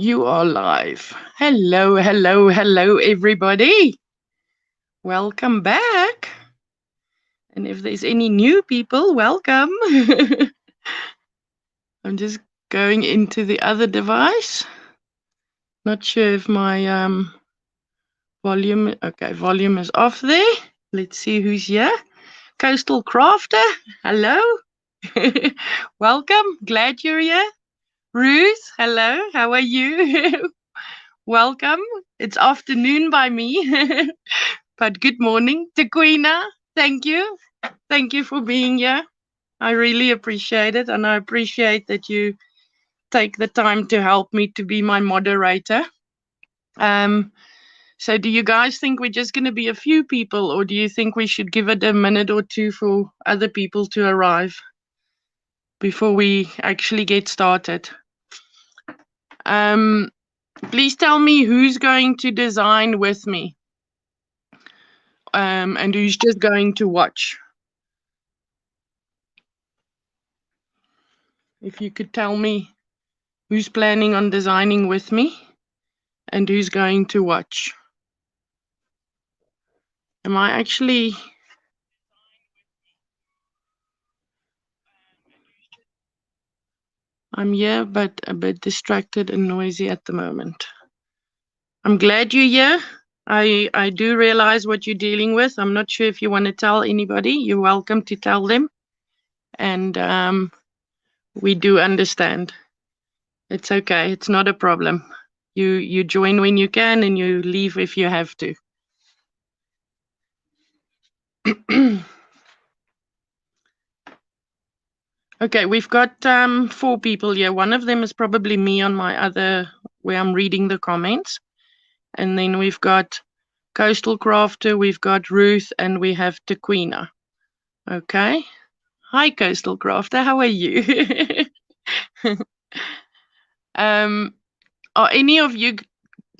You are live. Hello, hello, hello, everybody. Welcome back. And if there's any new people, welcome. I'm just going into the other device. Not sure if my volume is off there. Let's see who's here. Coastal Crafter, hello. Welcome. Glad you're here. Ruth, hello. How are you? Welcome. It's afternoon by me. But good morning, Tequina. Thank you. Thank you for being here. I really appreciate it. And I appreciate that you take the time to help me to be my moderator. So do you guys think we're just going to be a few people, or do you think we should give it a minute or two for other people to arrive before we actually get started? Please tell me who's going to design with me. And who's just going to watch. If you could tell me who's planning on designing with me and who's going to watch. Am I actually... I'm here, but a bit distracted and noisy at the moment. I'm glad you're here. I do realize what you're dealing with. I'm not sure if you want to tell anybody. You're welcome to tell them. And we do understand. It's okay. It's not a problem. You join when you can and you leave if you have to. Okay, we've got 4 people here. One of them is probably me on my other, where I'm reading the comments. And then we've got Coastal Crafter, we've got Ruth, and we have Tequina. Okay. Hi, Coastal Crafter. How are you? Are any of you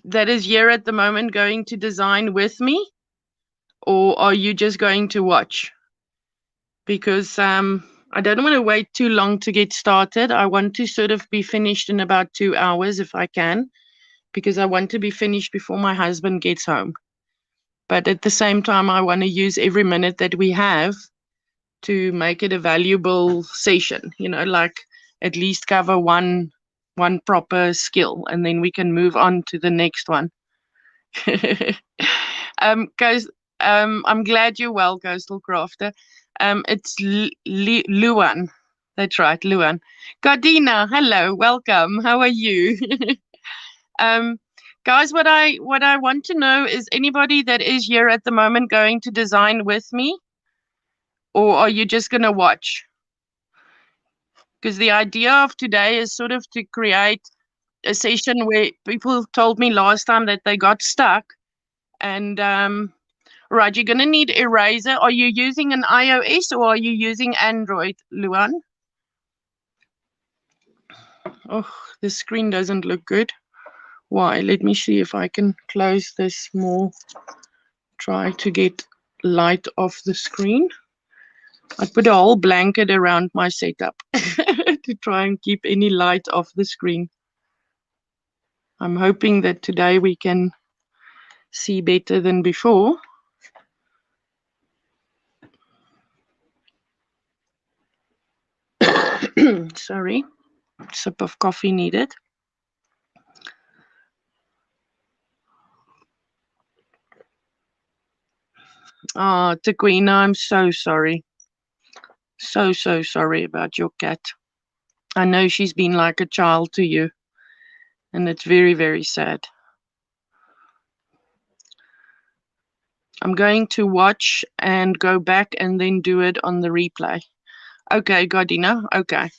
that is here at the moment going to design with me? Or are you just going to watch? Because I don't want to wait too long to get started. I want to sort of be finished in about 2 hours if I can, because I want to be finished before my husband gets home. But at the same time, I want to use every minute that we have to make it a valuable session, like at least cover one proper skill, and then we can move on to the next one. Guys, I'm glad you're well, Coastal Crafter. It's Luan. That's right, Luan. Gardina, hello, welcome. How are you? Guys, what I want to know is anybody that is here at the moment going to design with me, or are you just going to watch? Because the idea of today is sort of to create a session where people told me last time that they got stuck. And right, you're going to need eraser. Are you using an iOS or are you using Android, Luan? Oh, the screen doesn't look good. Why? Let me see if I can close this more. Try to get light off the screen. I put a whole blanket around my setup to try and keep any light off the screen. I'm hoping that today we can see better than before. Sorry, sip of coffee needed. Oh, Tequina, I'm so sorry. So sorry about your cat. I know she's been like a child to you, and it's very, very sad. I'm going to watch and go back and then do it on the replay. Okay, Gardina. Okay.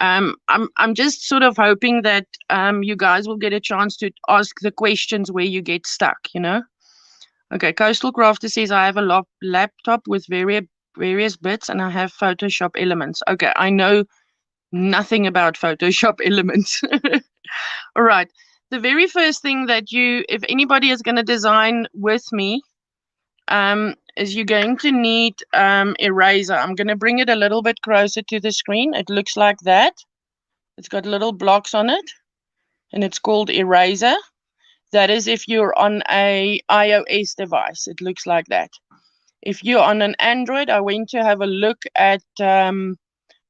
I'm just sort of hoping that you guys will get a chance to ask the questions where you get stuck, Okay, Coastal Crafter says I have a laptop with various bits and I have Photoshop elements. Okay, I know nothing about Photoshop elements. All right. The very first thing that if anybody is going to design with me, is you're going to need eraser. I'm going to bring it a little bit closer to the screen. It looks like that. It's got little blocks on it. and it's called Eraser. That is if you're on a iOS device. It looks like that. If you're on an Android, I went to have a look at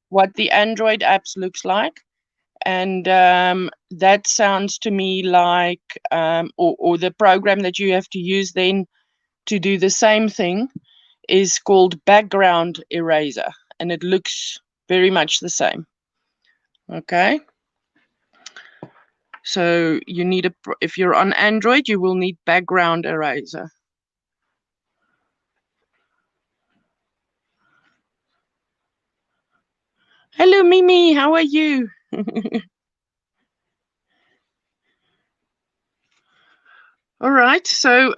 what the Android apps looks like. And that sounds to me like, or the program that you have to use then to do the same thing is called Background Eraser. And it looks very much the same. Okay. So you need if you're on Android, you will need Background Eraser. Hello, Mimi. How are you? All right. So,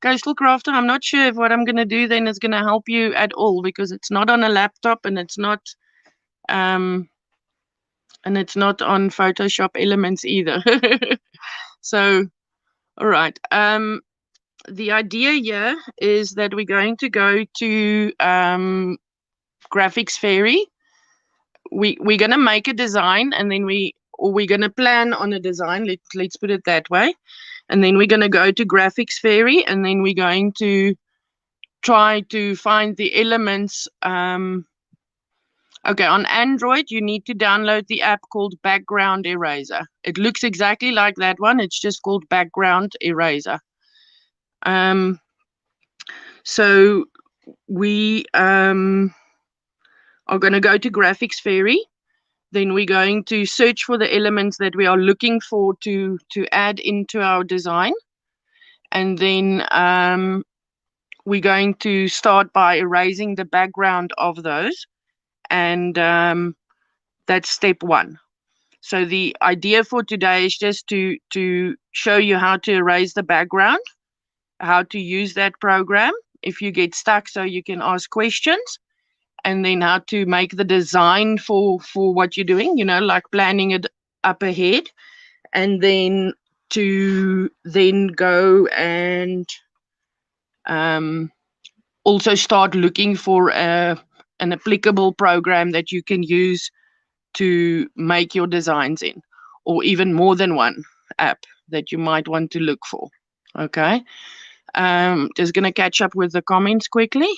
Coastal Crafter, I'm not sure if what I'm going to do then is going to help you at all, because it's not on a laptop and it's not on Photoshop Elements either. So, all right. The idea here is that we're going to go to Graphics Fairy. We're going to make a design, and then we're going to plan on a design. Let's put it that way. And then we're going to go to Graphics Fairy, and then we're going to try to find the elements. Okay, on Android, you need to download the app called Background Eraser. It looks exactly like that one. It's just called Background Eraser. So we are going to go to Graphics Fairy. Then we're going to search for the elements that we are looking for to add into our design. And then we're going to start by erasing the background of those. And that's step one. So the idea for today is just to show you how to erase the background, how to use that program if you get stuck, so you can ask questions, and then how to make the design for what you're doing, like planning it up ahead, and then to then go and also start looking for an applicable program that you can use to make your designs in, or even more than one app that you might want to look for. Okay. Just going to catch up with the comments quickly.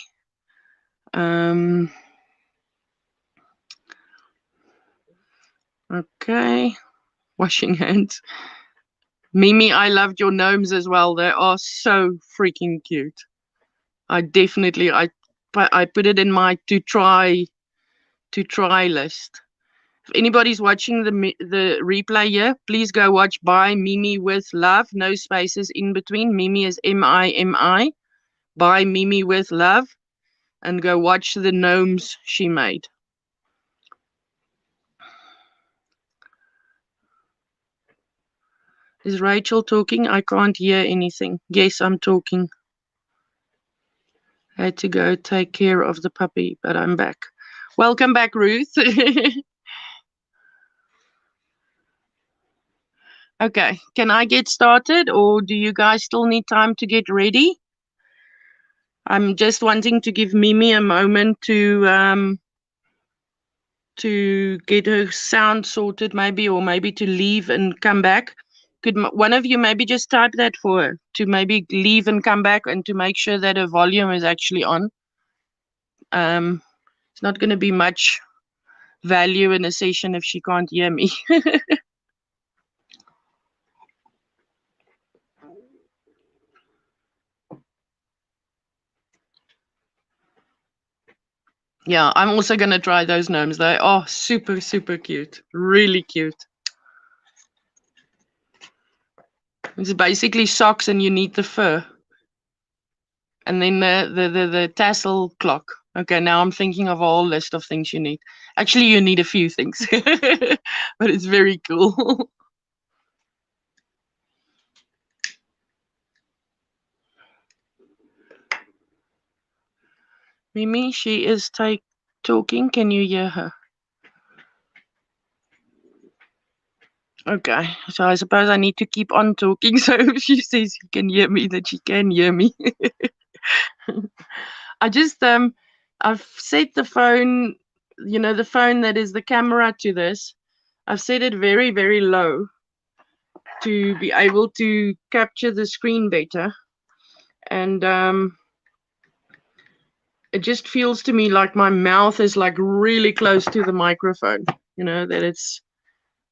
Okay. Washing hands. Mimi, I loved your gnomes as well. They are so freaking cute. I definitely, I put it in my to try list. If anybody's watching the replay here, please go watch By Mimi with Love. No spaces in between. Mimi is Mimi. By Mimi with Love. And go watch the gnomes she made. Is Rachel talking? I can't hear anything. Yes, I'm talking. I had to go take care of the puppy, but I'm back. Welcome back, Ruth. Okay, can I get started, or do you guys still need time to get ready? I'm just wanting to give Mimi a moment to get her sound sorted, maybe, or maybe to leave and come back. Could one of you maybe just type that for her, to maybe leave and come back, and to make sure that her volume is actually on? It's not going to be much value in a session if she can't hear me. Yeah, I'm also going to try those gnomes. They are super, super cute. Really cute. It's basically socks, and you need the fur. And then the tassel clock. Okay, now I'm thinking of a whole list of things you need. Actually, you need a few things, but it's very cool. Mimi, she is talking. Can you hear her? Okay, so I suppose I need to keep on talking, so if she says she can hear me, that she can hear me. I just I've set the phone, the phone that is the camera to this. I've set it very, very low, to be able to capture the screen better. And it just feels to me like my mouth is like really close to the microphone, you know, that it's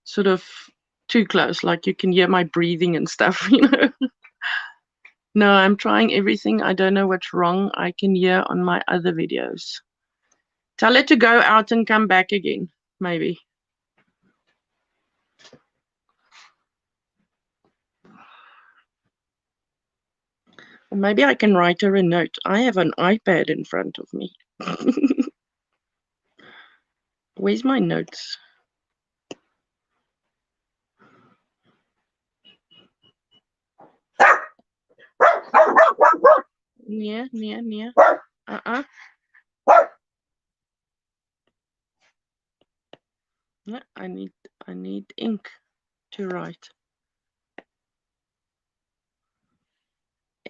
sort of too close, like you can hear my breathing and stuff, you know. No, I'm trying everything. I don't know what's wrong. I can hear on my other videos. Tell it to go out and come back again, maybe. Or maybe I can write her a note. I have an iPad in front of me. Where's my notes? Near. No, I need ink to write.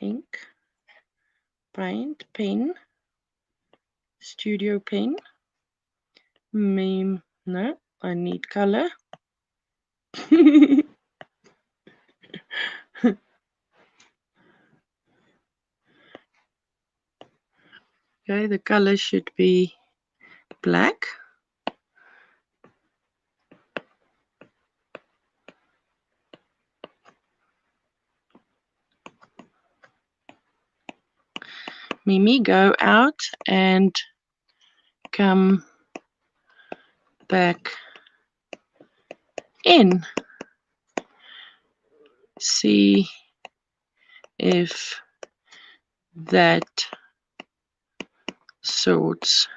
Ink, paint, pen, studio pen, meme. No, I need color. Okay, the color should be black. Mimi, go out and come back in. See if that sorts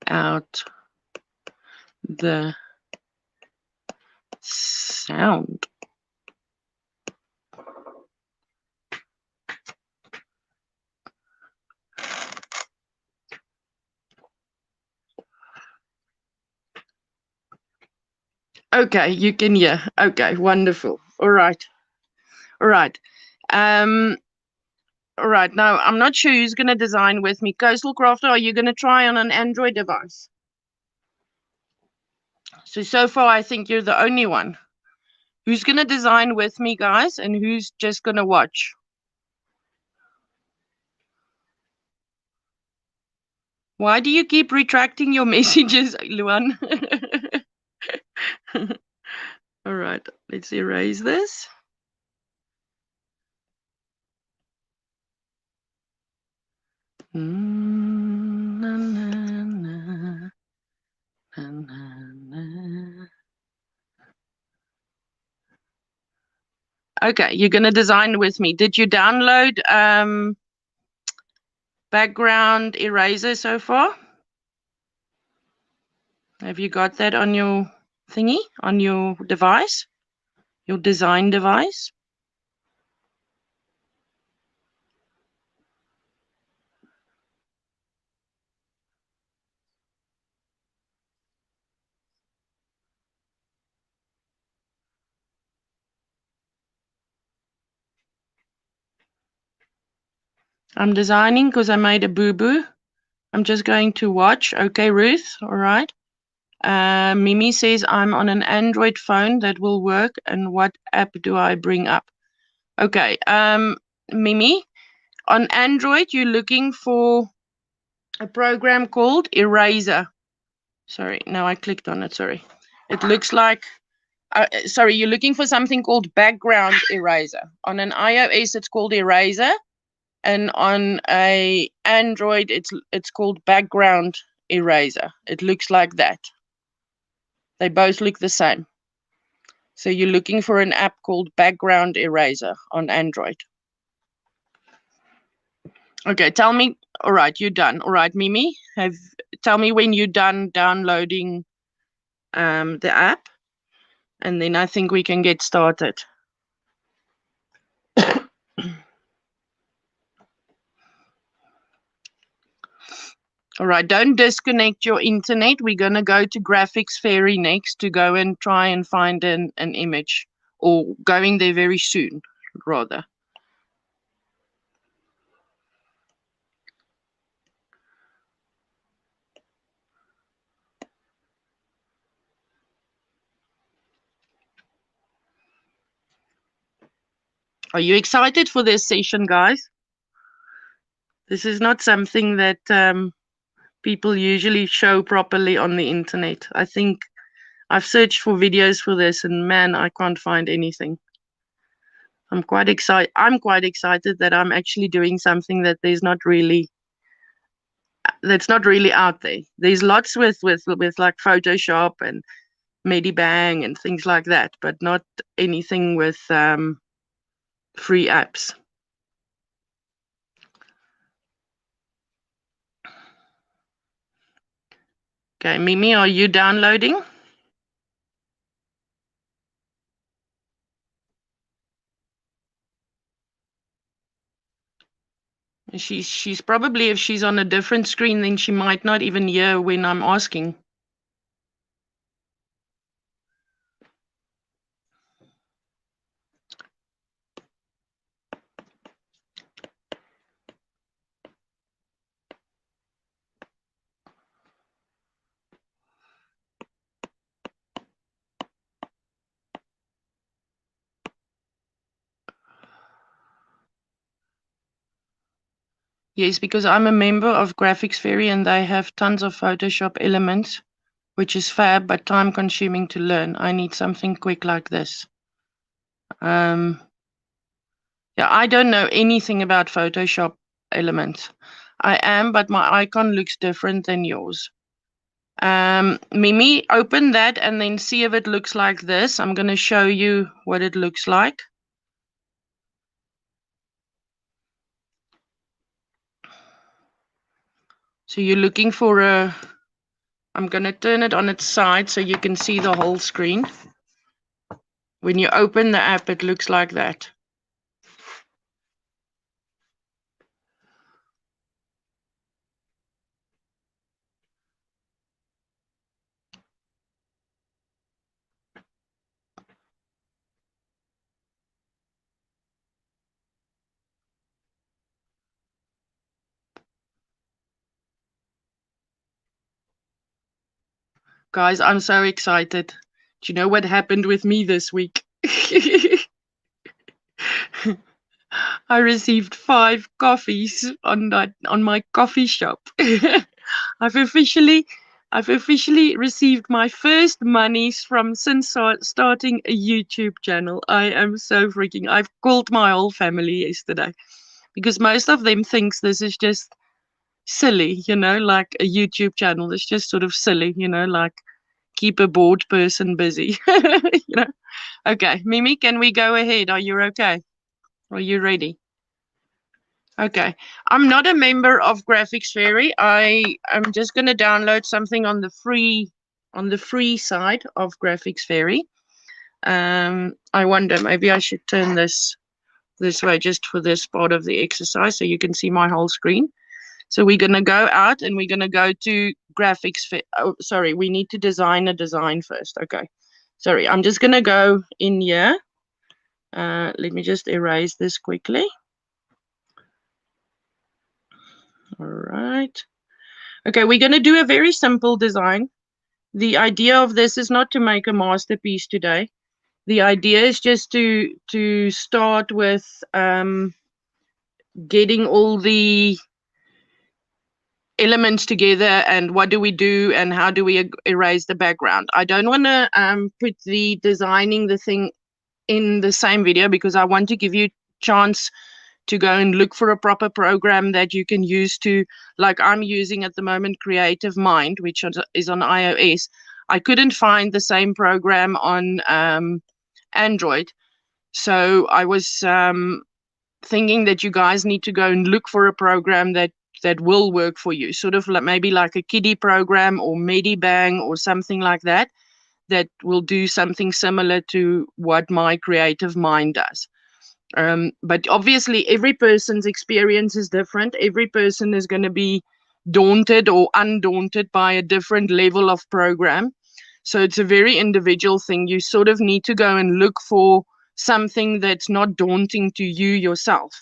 out the sound. Okay, you can hear. Okay, wonderful. All right. All right. All right. Now, I'm not sure who's going to design with me. Coastal Crafter, are you going to try on an Android device? So far, I think you're the only one. Who's going to design with me, guys, and who's just going to watch? Why do you keep retracting your messages, Luan? All right, let's erase this. Okay, you're going to design with me. Did you download background eraser so far? Have you got that on your thingy, on your device, your design device? I'm designing because I made a boo-boo. I'm just going to watch. Okay, Ruth, all right. Mimi says I'm on an Android phone that will work. And what app do I bring up? Okay, Mimi, on Android, you're looking for a program called Eraser. Sorry, now I clicked on it. Sorry. It looks like, sorry, you're looking for something called Background Eraser. On an iOS, it's called Eraser. And on a Android, it's called Background Eraser. It looks like that. They both look the same. So you're looking for an app called Background Eraser on Android. Okay, tell me. All right, you're done. All right, Mimi, tell me when you're done downloading the app, and then I think we can get started. All right, don't disconnect your internet. We're going to go to Graphics Fairy next to go and try and find an image, or going there very soon, rather. Are you excited for this session, guys? This is not something that people usually show properly on the internet. I think I've searched for videos for this and man, I can't find anything. I'm quite excited that I'm actually doing something that that's not really out there. There's lots with like Photoshop and Medibang and things like that, but not anything with free apps. Okay, Mimi, are you downloading? She's probably, if she's on a different screen, then she might not even hear when I'm asking. Yes, because I'm a member of Graphics Fairy and they have tons of Photoshop elements, which is fab, but time consuming to learn. I need something quick like this. Yeah, I don't know anything about Photoshop elements. I am, but my icon looks different than yours. Mimi, open that and then see if it looks like this. I'm going to show you what it looks like. So you're looking for I'm going to turn it on its side so you can see the whole screen. When you open the app, it looks like that. Guys, I'm so excited. Do you know what happened with me this week? I received 5 coffees on my coffee shop. I've officially received my first monies since starting a YouTube channel. I am so freaking. I've called my whole family yesterday because most of them thinks this is just silly, like a YouTube channel. It's just sort of silly, like keep a bored person busy. Okay, Mimi, can we go ahead? Are you okay? Are you ready? Okay. I'm not a member of Graphics Fairy. I'm just going to download something on the free side of Graphics Fairy. I wonder, maybe I should turn this way just for this part of the exercise so you can see my whole screen. So we're going to go out and we're going to go to Graphics Fairy. Oh, sorry, we need to design a design first. Okay. Sorry, I'm just going to go in here. Let me just erase this quickly. All right. Okay, we're going to do a very simple design. The idea of this is not to make a masterpiece today. The idea is just to start with getting all the elements together and what do we do and how do we erase the background. I don't want to put the designing the thing in the same video because I want to give you chance to go and look for a proper program that you can use to, like I'm using at the moment, Creative Mind, which is on iOS. I couldn't find the same program on Android. So I was thinking that you guys need to go and look for a program that will work for you, sort of like maybe like a kiddie program or Medibang or something like that will do something similar to what my Creative Mind does. But obviously every person's experience is different. Every person is going to be daunted or undaunted by a different level of program. So it's a very individual thing. You sort of need to go and look for something that's not daunting to you yourself,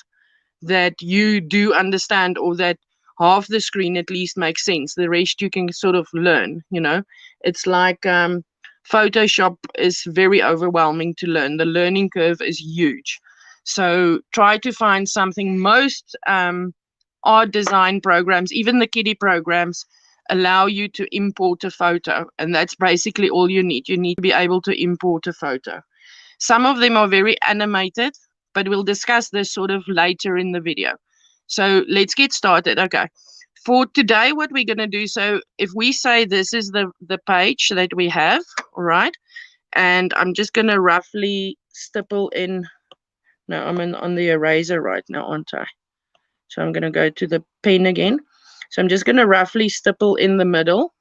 that you do understand, or that half the screen at least makes sense. The rest you can sort of learn, It's like Photoshop is very overwhelming to learn. The learning curve is huge. So try to find something. Most art design programs, even the kiddie programs, allow you to import a photo, and that's basically all you need. You need to be able to import a photo. Some of them are very animated, but we'll discuss this sort of later in the video. So let's get started. Okay. For today, what we're going to do, so if we say this is the page that we have, all right, and I'm just going to roughly stipple in. No, I'm on the eraser right now, aren't I? So I'm going to go to the pen again. So I'm just going to roughly stipple in the middle.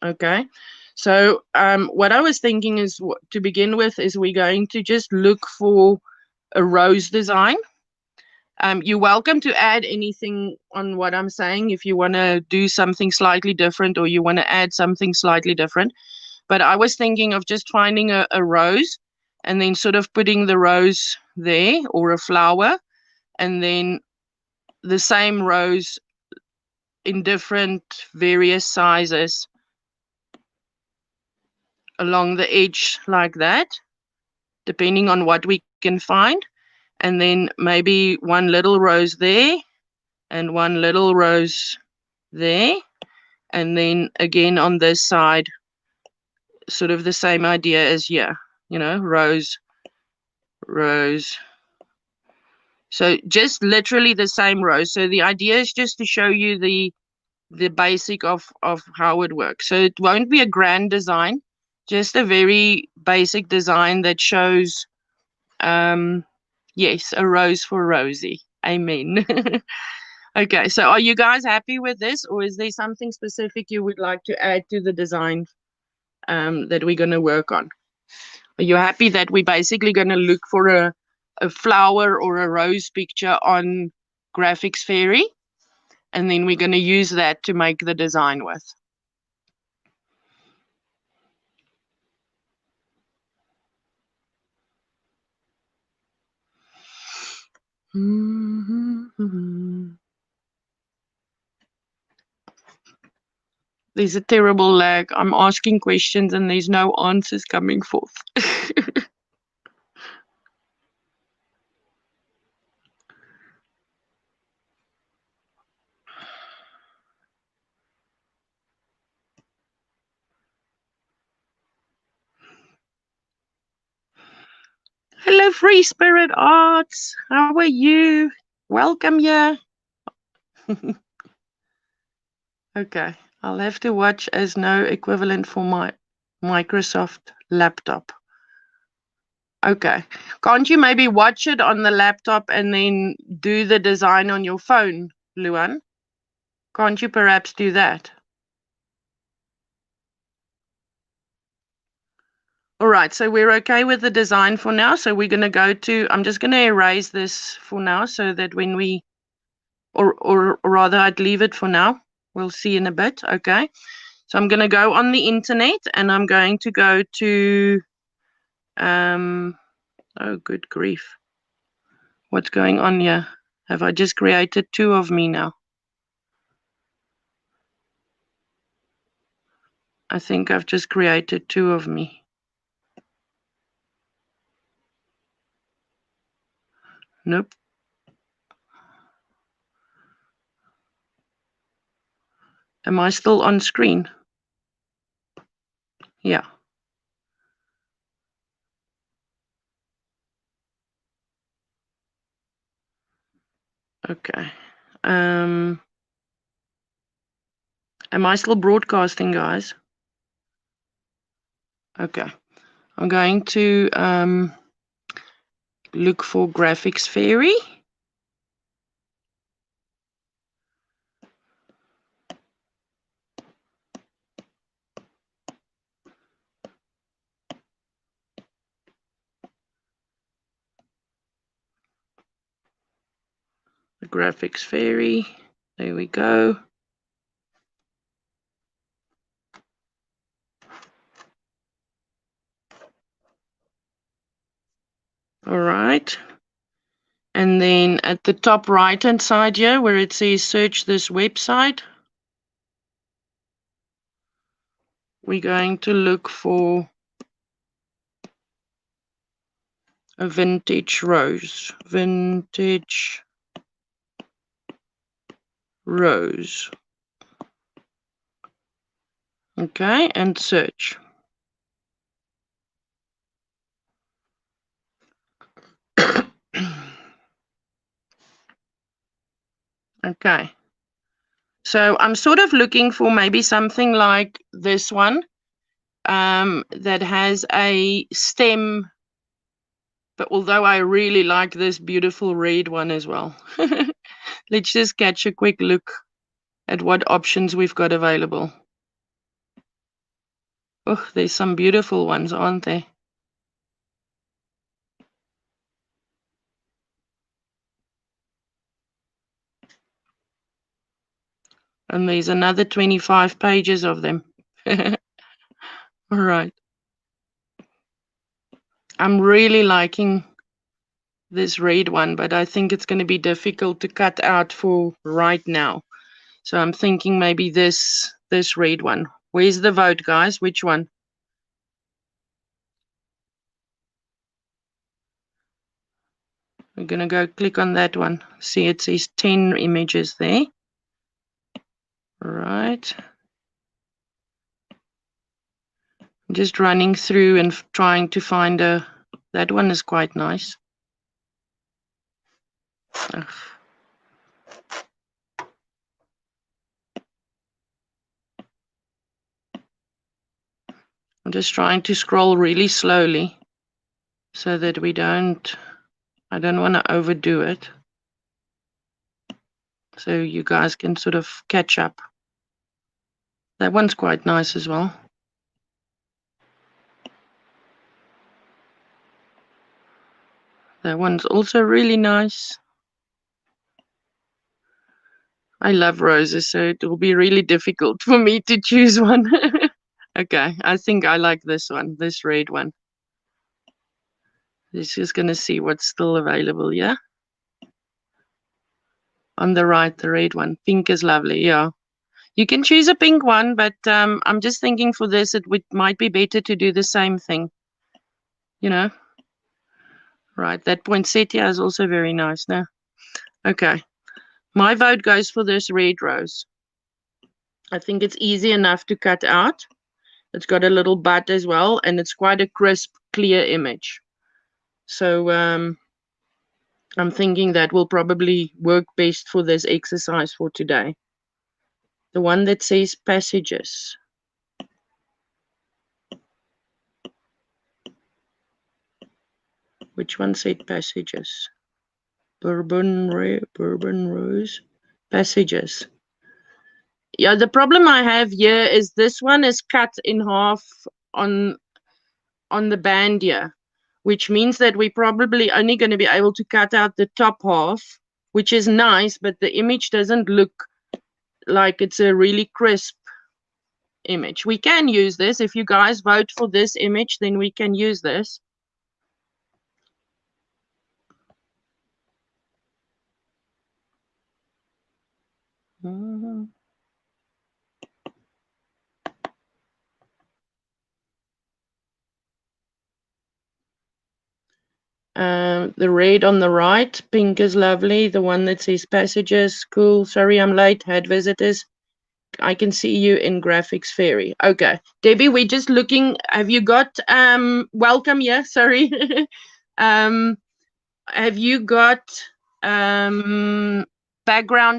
Okay. So what I was thinking is, to begin with, is we're going to just look for a rose design. You're welcome to add anything on what I'm saying if you want to do something slightly different or you want to add something slightly different. But I was thinking of just finding a rose and then sort of putting the rose there, or a flower, and then the same rose in different various sizes along the edge like that, depending on what we can find. And then maybe one little rose there and one little rose there. And then again on this side, sort of the same idea as here, rose, rose. So just literally the same rose. So the idea is just to show you the basic of how it works. So it won't be a grand design, just a very basic design that shows, yes, a rose for Rosie. Amen. Okay, so are you guys happy with this, or is there something specific you would like to add to the design that we're going to work on? Are you happy that we're basically going to look for a flower or a rose picture on Graphics Fairy, and then we're going to use that to make the design with? There's a terrible lag. I'm asking questions and there's no answers coming forth. Hello, Free Spirit Arts. How are you? Welcome here. Okay, I'll have to watch as no equivalent for my Microsoft laptop. Okay, can't you maybe watch it on the laptop and then do the design on your phone, Luan? Can't you perhaps do that? All right, so we're okay with the design for now. So we're going to go to, I'm just going to erase this for now so that when we, or rather I'd leave it for now. We'll see in a bit. Okay. So I'm going to go on the internet and I'm going to go to, oh, good grief. What's going on here? Have I just created two of me now? I think I've just created two of me. Nope. Am I still on screen? Yeah. Okay. Am I still broadcasting, guys? Okay. I'm going to look for Graphics Fairy. The Graphics Fairy. There we go. All right. And then at the top right-hand side here, where it says search this website, we're going to look for A vintage rose. Vintage rose. Okay, and search. Okay. So I'm sort of looking for maybe something like this one that has a stem, but although I really like this beautiful red one as well. Let's just catch a quick look at what options we've got available. Oh, there's some beautiful ones, aren't there? And there's another 25 pages of them. All right. I'm really liking this red one, but I think it's going to be difficult to cut out for right now. So I'm thinking maybe this red one. Where's the vote, guys? Which one? We're going to go click on that one. See, it says 10 images there. All right. I'm just running through and trying to find a... That one is quite nice. Ugh. I'm just trying to scroll really slowly so that we don't... I don't want to overdo it. So you guys can sort of catch up. That one's quite nice as well. That one's also really nice. I love roses, so it will be really difficult for me to choose one. Okay, I think I like this one, this red one. Let's just going to see what's still available, yeah? On the right, the red one. Pink is lovely, yeah. You can choose a pink one, but I'm just thinking for this, it might be better to do the same thing, you know? Right, that poinsettia is also very nice, no? Okay, my vote goes for this red rose. I think it's easy enough to cut out. It's got a little bud as well, and it's quite a crisp, clear image. So I'm thinking that will probably work best for this exercise for today. The one that says passages. Which one said passages? Bourbon rose. Passages. Yeah, the problem I have here is this one is cut in half on the band here, which means that we're probably only going to be able to cut out the top half, which is nice, but the image doesn't look like it's a really crisp image. We can use this. If you guys vote for this image, then we can use this. The red on the right, pink is lovely. The one that says passages, cool. Sorry, I'm late. Had visitors. I can see you in Graphics Fairy. Okay, Debbie, we're just looking. Have you got welcome? Yeah, sorry. Have you got background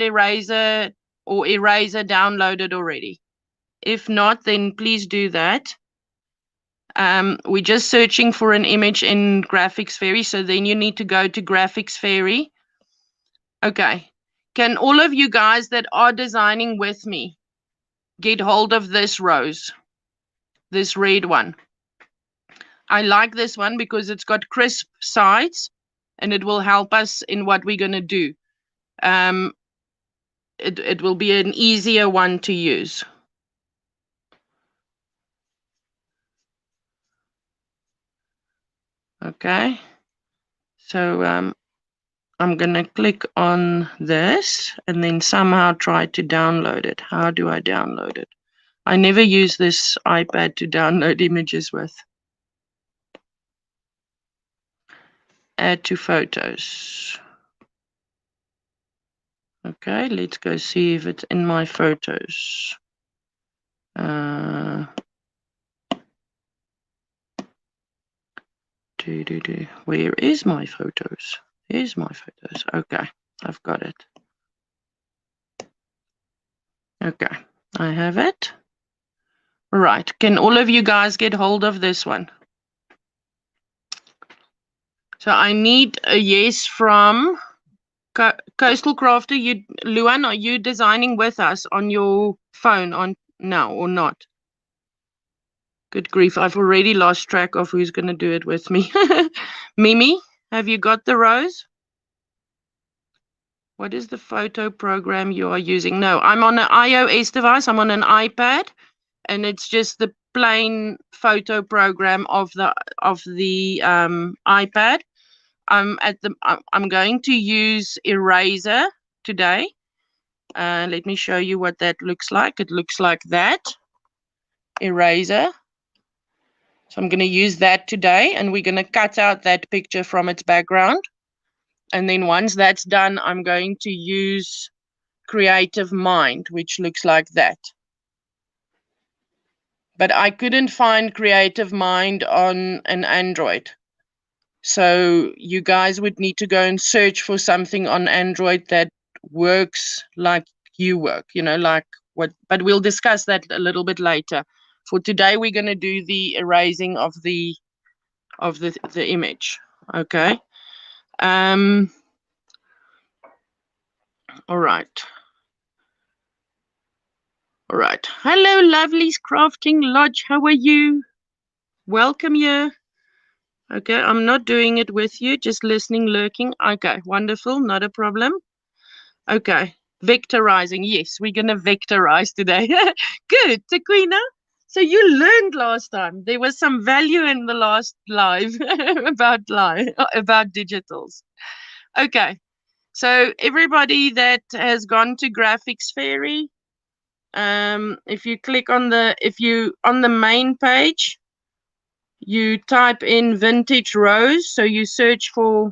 eraser or eraser downloaded already? If not, then please do that. We're just searching for an image in Graphics Fairy, so then you need to go to Graphics Fairy. Okay. Can all of you guys that are designing with me get hold of this rose, this red one? I like this one because it's got crisp sides and it will help us in what we're going to do. It will be an easier one to use. Okay. So I'm going to click on this and then somehow try to download it. How do I download it? I never use this iPad to download images with. Add to photos. Okay, let's go see if it's in my photos. Where is my photos? Here's my photos. Okay, I've got it. Okay, I have it. Right, can all of you guys get hold of this one? So I need a yes from Coastal Crafter. Luan, are you designing with us on your phone on now or not? Good grief, I've already lost track of who's going to do it with me. Mimi, have you got the rose? What is the photo program you are using? No, I'm on an iOS device. I'm on an iPad, and it's just the plain photo program of the iPad. I'm going to use Eraser today. Let me show you what that looks like. It looks like that. Eraser. So I'm going to use that today, and we're going to cut out that picture from its background. And then once that's done, I'm going to use Creative Mind, which looks like that. But I couldn't find Creative Mind on an Android. So you guys would need to go and search for something on Android that works like you work, like what, but we'll discuss that a little bit later. For today, we're going to do the erasing of the image. Okay. All right. All right. Hello, Lovely's Crafting Lodge. How are you? Welcome here. Okay, I'm not doing it with you, just listening, lurking. Okay, wonderful, not a problem. Okay, vectorizing. Yes, we're going to vectorize today. Good, Taquina. So you learned last time. There was some value in the last live about digitals. Okay, so everybody that has gone to Graphics Fairy, if you click on the main page, you type in vintage rose. So you search for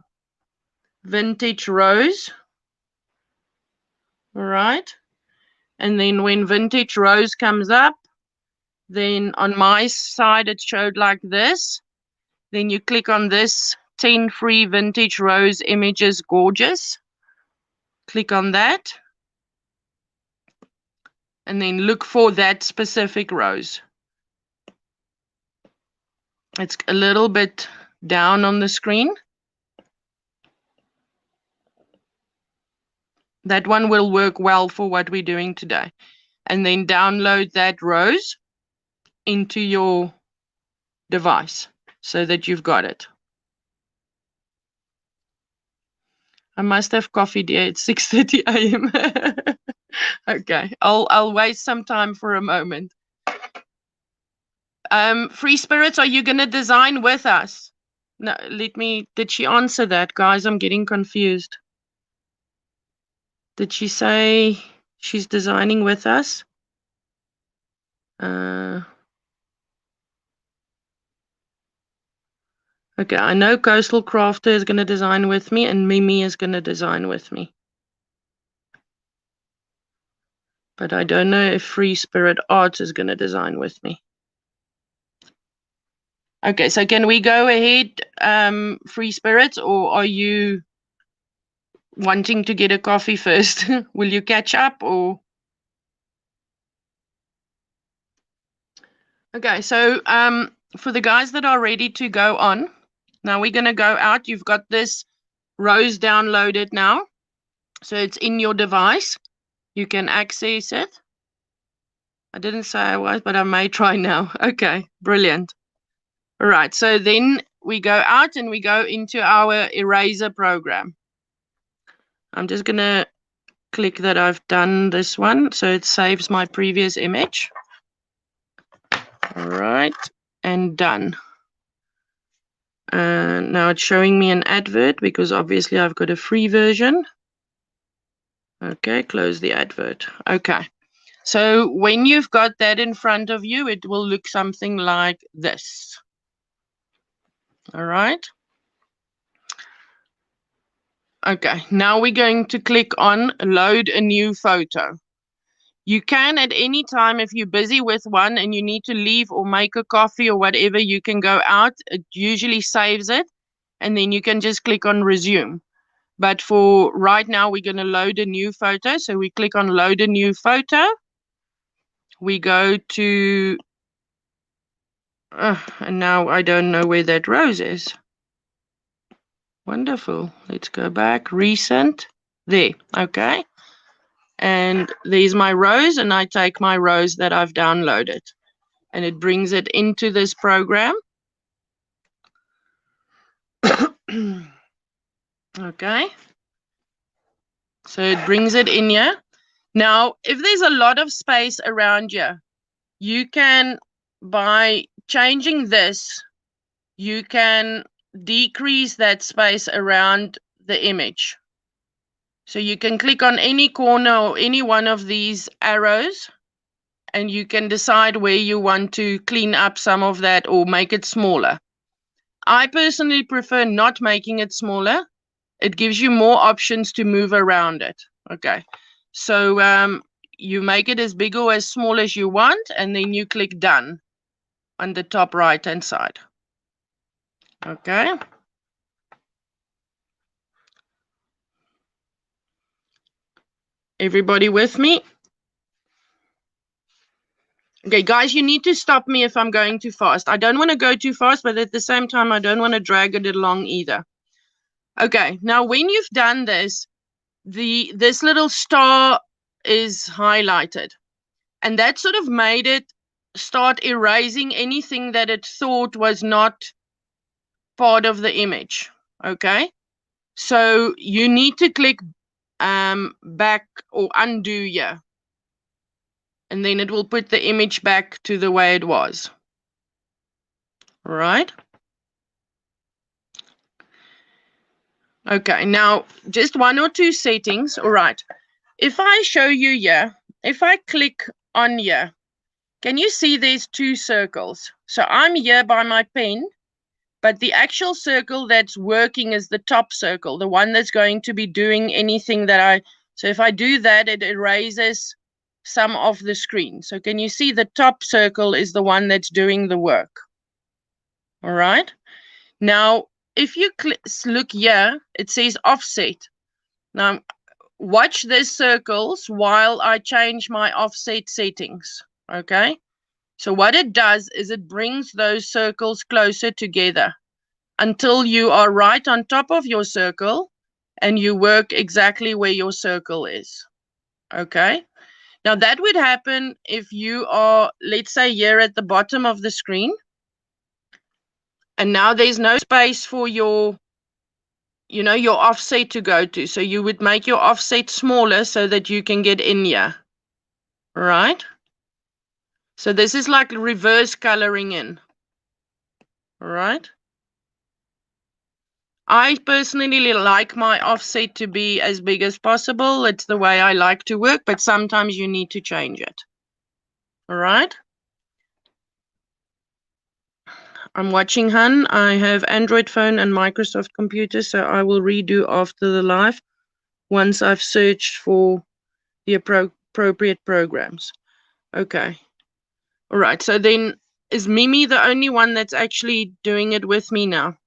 vintage rose. All right. And then when vintage rose comes up, then on my side, it showed like this. Then you click on this 10 free vintage rose images, gorgeous. Click on that. And then look for that specific rose. It's a little bit down on the screen. That one will work well for what we're doing today. And then download that rose into your device so that you've got it. I must have coffee, dear. It's 6:30 a.m. Okay, I'll waste some time for a moment. Free Spirits, are you gonna design with us? No, did she answer that, guys? I'm getting confused. Did she say she's designing with us? Okay, I know Coastal Crafter is going to design with me and Mimi is going to design with me. But I don't know if Free Spirit Arts is going to design with me. Okay, so can we go ahead, Free Spirits, or are you wanting to get a coffee first? Will you catch up or? Okay, so for the guys that are ready to go on, now we're going to go out. You've got this rose downloaded now. So it's in your device. You can access it. I didn't say I was, but I may try now. Okay, brilliant. All right, so then we go out and we go into our eraser program. I'm just going to click that I've done this one, so it saves my previous image. All right, and done. Now it's showing me an advert because obviously I've got a free version. Okay, close the advert. Okay. So when you've got that in front of you, it will look something like this. All right. Okay, now we're going to click on load a new photo. You can at any time, if you're busy with one and you need to leave or make a coffee or whatever, you can go out. It usually saves it, and then you can just click on resume. But for right now, we're going to load a new photo. So we click on load a new photo. We go to, and now I don't know where that rose is. Wonderful. Let's go back, recent. There, okay. And there's my rose, and I take my rose that I've downloaded, and it brings it into this program. Okay. So it brings it in here. Now, if there's a lot of space around you, you can, by changing this, you can decrease that space around the image. So you can click on any corner or any one of these arrows, and you can decide where you want to clean up some of that or make it smaller. I personally prefer not making it smaller. It gives you more options to move around it. Okay, so you make it as big or as small as you want, and then you click done on the top right hand side. Okay. Everybody with me? Okay, guys, you need to stop me if I'm going too fast. I don't want to go too fast, but at the same time, I don't want to drag it along either. Okay, now when you've done this, this little star is highlighted, and that sort of made it start erasing anything that it thought was not part of the image. Okay, so you need to click back or undo here, and then it will put the image back to the way it was. All right. Okay, now just one or two settings. All right. If I show you here, if I click on here, can you see there's two circles? So I'm here by my pen, but the actual circle that's working is the top circle, the one that's going to be doing anything that so if I do that, it erases some of the screen. So can you see the top circle is the one that's doing the work? All right. Now, if you look here, it says offset. Now, watch these circles while I change my offset settings. Okay. So what it does is it brings those circles closer together until you are right on top of your circle and you work exactly where your circle is. Okay. Now that would happen if you are, let's say, here at the bottom of the screen, and now there's no space for your offset to go to. So you would make your offset smaller so that you can get in here. Right? So this is like reverse coloring in. All right? I personally like my offset to be as big as possible. It's the way I like to work, but sometimes you need to change it. All right? I'm watching Han. I have Android phone and Microsoft computer, so I will redo after the live once I've searched for the appropriate programs. Okay. All right. So then is Mimi the only one that's actually doing it with me now?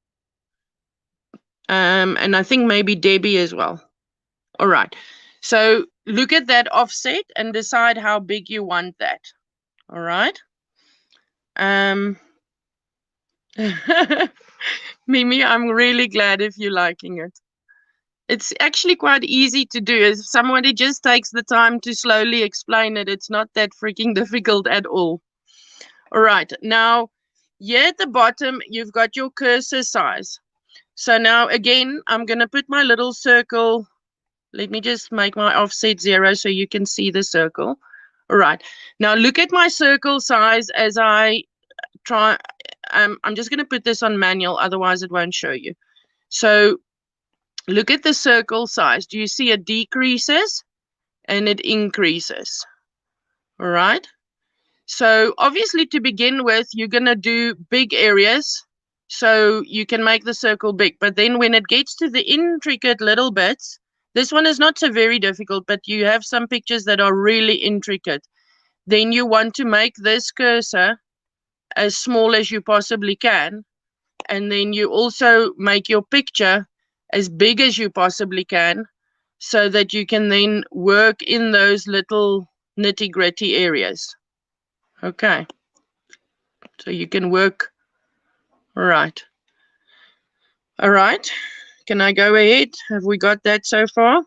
And I think maybe Debbie as well. All right. So look at that offset and decide how big you want that. All right. Mimi, I'm really glad if you're liking it. It's actually quite easy to do. If somebody just takes the time to slowly explain it, it's not that freaking difficult at all. All right. Now, here at the bottom, you've got your cursor size. So now, again, I'm going to put my little circle. Let me just make my offset 0 so you can see the circle. All right. Now, look at my circle size as I try. I'm just going to put this on manual, otherwise it won't show you. So look at the circle size. Do you see it decreases and it increases? All right. So obviously to begin with, you're going to do big areas So you can make the circle big. But then when it gets to the intricate little bits, this one is not so very difficult, but you have some pictures that are really intricate. Then you want to make this cursor as small as you possibly can. And then you also make your picture as big as you possibly can, so that you can then work in those little nitty-gritty areas. Okay. So you can work. All right. All right. Can I go ahead? Have we got that so far?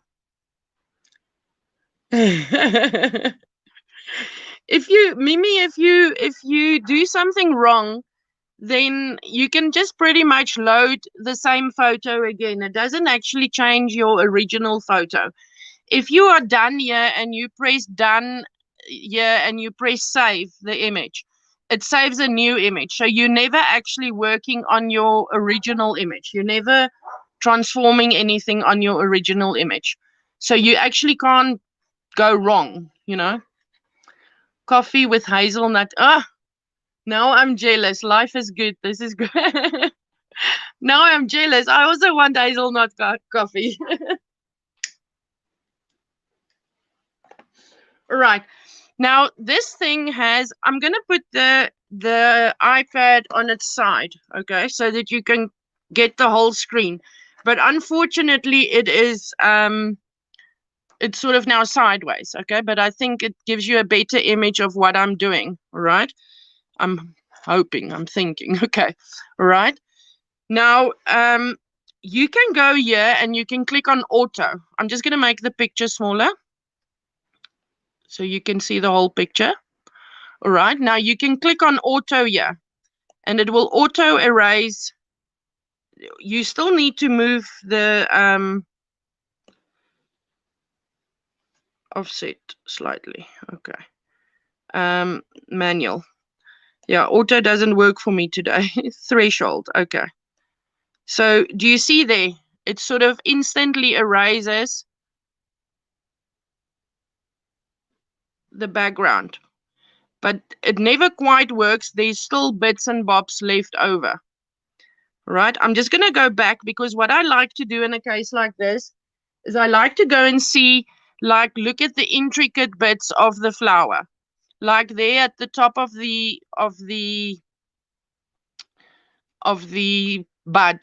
If you, Mimi, if you do something wrong, then you can just pretty much load the same photo again. It doesn't actually change your original photo. If you are done here and you press done here and you press save the image, it saves a new image. So you're never actually working on your original image. You're never transforming anything on your original image. So you actually can't go wrong, you know. Coffee with hazelnut. Ah, now I'm jealous. Life is good. This is good. Now I'm jealous. I also want hazelnut coffee. All right. Now this thing has, I'm going to put the iPad on its side, okay, so that you can get the whole screen. But unfortunately it is it's sort of now sideways, okay? But I think it gives you a better image of what I'm doing, all right? I'm hoping, I'm thinking, okay, all right? Now, you can go here and you can click on auto. I'm just going to make the picture smaller so you can see the whole picture. All right, now you can click on auto here and it will auto erase. You still need to move the offset slightly. Okay. Manual. Yeah, auto doesn't work for me today. Threshold. Okay. So do you see there? It sort of instantly erases the background, but it never quite works. There's still bits and bobs left over. Right. I'm just going to go back because what I like to do in a case like this is I like to go and see, like, look at the intricate bits of the flower, like there at the top of the bud,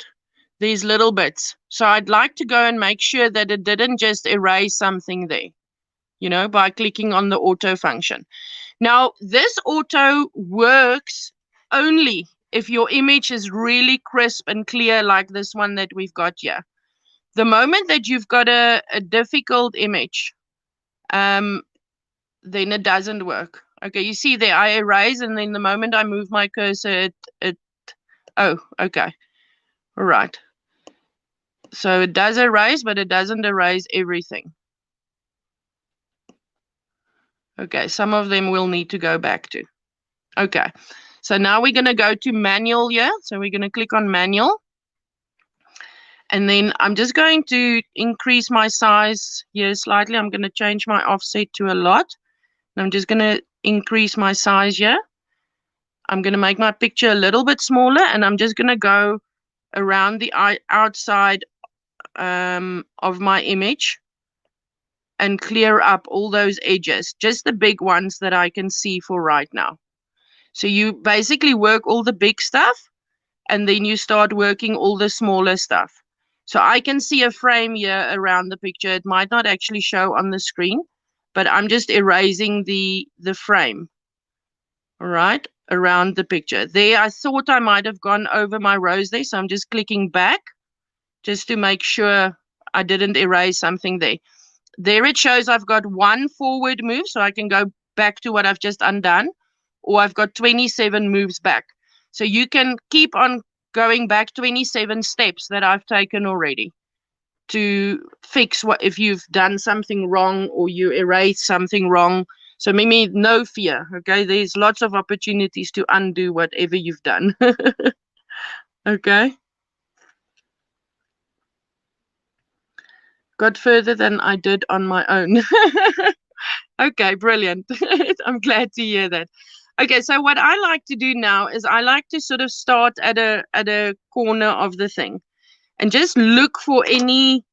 these little bits. So I'd like to go and make sure that it didn't just erase something there, you know, by clicking on the auto function. Now, this auto works only if your image is really crisp and clear, like this one that we've got here. The moment that you've got a difficult image, then it doesn't work. Okay, you see there, I erase, and then the moment I move my cursor, oh, okay. All right. So it does erase, but it doesn't erase everything. Okay, some of them we'll need to go back to. Okay, so now we're going to go to manual here. So we're going to click on manual. And then I'm just going to increase my size here slightly. I'm going to change my offset to a lot. And I'm just going to increase my size here. I'm going to make my picture a little bit smaller, and I'm just going to go around the outside of my image and clear up all those edges, just the big ones that I can see for right now. So you basically work all the big stuff, and then you start working all the smaller stuff. So I can see a frame here around the picture. It might not actually show on the screen, but I'm just erasing the frame, all right, around the picture. There, I thought I might have gone over my rows there, so I'm just clicking back just to make sure I didn't erase something there. There it shows I've got one forward move, so I can go back to what I've just undone, or I've got 27 moves back. So you can keep on going back 27 steps that I've taken already to fix what if you've done something wrong or you erase something wrong. So Mimi, no fear, okay? There's lots of opportunities to undo whatever you've done. Okay. Got further than I did on my own. Okay, brilliant. I'm glad to hear that. Okay, so what I like to do now is I like to sort of start at a corner of the thing and just look for any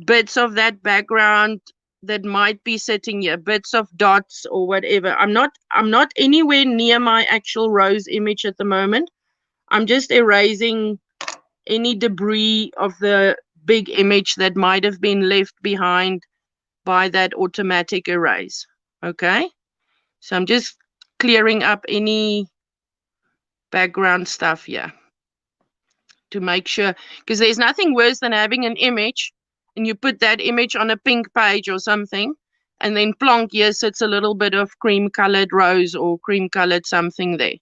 bits of that background that might be sitting here, bits of dots or whatever. I'm not anywhere near my actual rose image at the moment. I'm just erasing any debris of the big image that might have been left behind by that automatic erase. Okay, so I'm just clearing up any background stuff here to make sure, because there's nothing worse than having an image and you put that image on a pink page or something, and then plonk, here sits a little bit of cream colored rose or cream colored something there.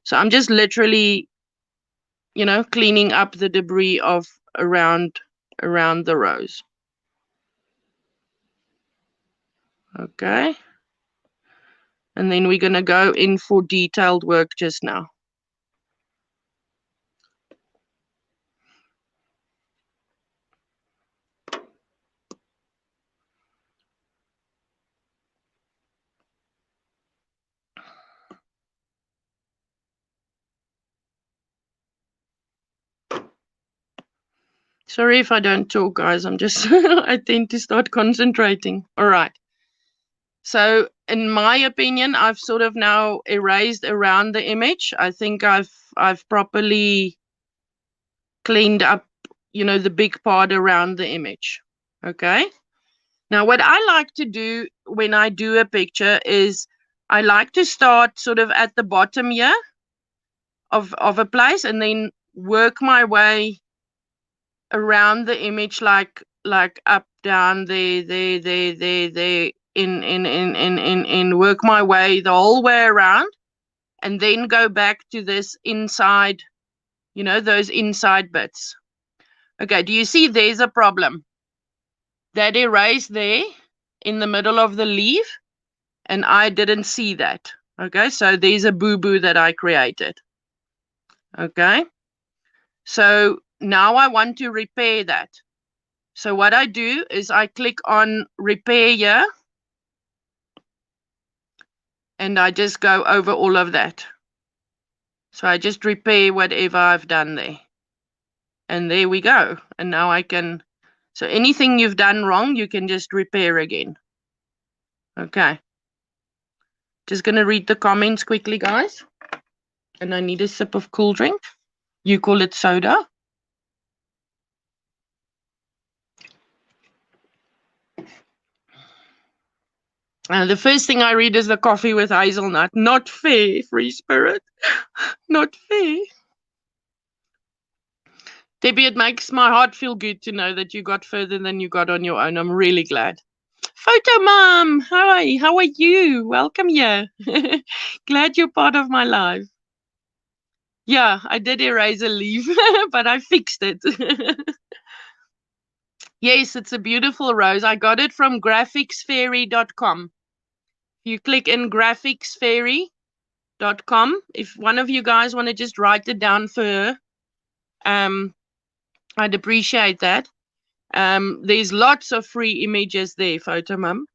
So I'm just literally, cleaning up the debris of around the rose. Okay. And then we're going to go in for detailed work just now. Sorry if I don't talk, guys. I'm just, I tend to start concentrating. All right. So in my opinion, I've sort of now erased around the image. I think I've properly cleaned up, the big part around the image. Okay. Now, what I like to do when I do a picture is I like to start sort of at the bottom here of a place and then work my way around the image, like up, down, there, in, work my way the whole way around, and then go back to this inside, those inside bits. Okay, do you see there's a problem? That erase there in the middle of the leaf, and I didn't see that. Okay, so there's a boo-boo that I created. Okay, so now I want to repair that. So what I do is I click on repair here, and I just go over all of that. So I just repair whatever I've done there. And there we go. And now I can, so anything you've done wrong, you can just repair again. Okay. Just going to read the comments quickly, guys. And I need a sip of cool drink. You call it soda. The first thing I read is the coffee with hazelnut. Not fair, free spirit. Not fair. Debbie, it makes my heart feel good to know that you got further than you got on your own. I'm really glad. Photo Mom, hi, how are you? Welcome here. Glad you're part of my life. Yeah, I did erase a leaf, but I fixed it. Yes, it's a beautiful rose. I got it from graphicsfairy.com. You click in graphicsfairy.com. If one of you guys want to just write it down for her, I'd appreciate that. There's lots of free images there, Photo Mum.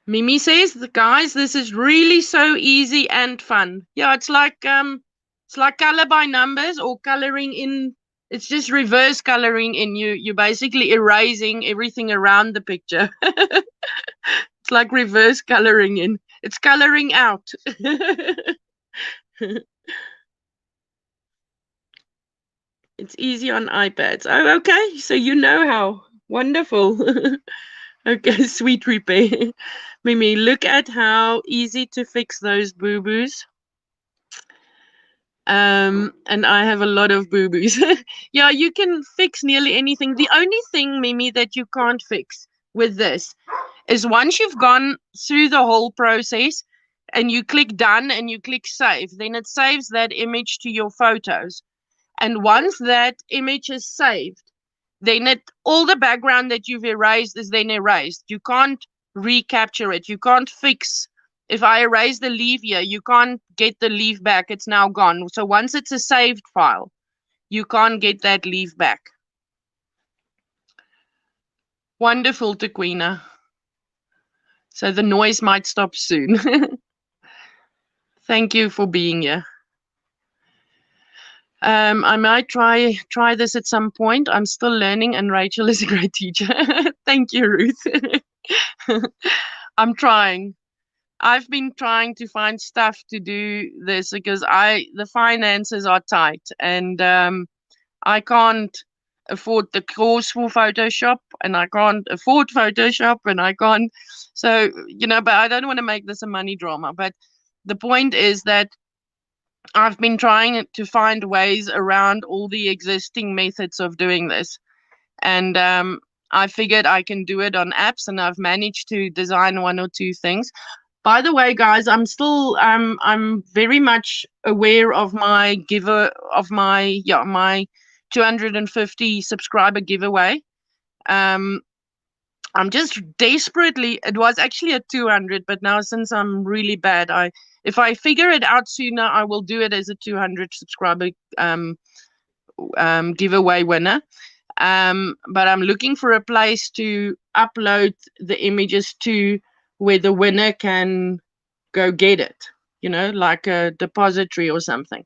Mimi says, guys, this is really so easy and fun. Yeah, it's like color by numbers or coloring in. It's just reverse coloring in. You're basically erasing everything around the picture. It's like reverse coloring in. It's coloring out. It's easy on iPads. Oh, okay. So you know how. Wonderful. Okay, sweet repair. Mimi, look at how easy to fix those boo-boos. And I have a lot of boo-boos. Yeah, you can fix nearly anything. The only thing, Mimi, that you can't fix with this is once you've gone through the whole process and you click done and you click save, then it saves that image to your photos. And once that image is saved, then all the background that you've erased is then erased. You can't recapture it. You can't fix. If I erase the leaf here, you can't get the leaf back. It's now gone. So once it's a saved file, you can't get that leaf back. Wonderful, Tequina. So the noise might stop soon. Thank you for being here. I might try this at some point. I'm still learning, and Rachel is a great teacher. Thank you, Ruth. I'm trying. I've been trying to find stuff to do this because the finances are tight, and I can't afford the course for Photoshop, and I can't afford Photoshop, and I can't. So, but I don't want to make this a money drama. But the point is that I've been trying to find ways around all the existing methods of doing this. And I figured I can do it on apps, and I've managed to design one or two things. By the way, guys, I'm very much aware of my my 250 subscriber giveaway. I'm just desperately, it was actually at 200, but now since I'm really bad, if I figure it out sooner, I will do it as a 200 subscriber giveaway winner. But I'm looking for a place to upload the images to where the winner can go get it, like a depository or something.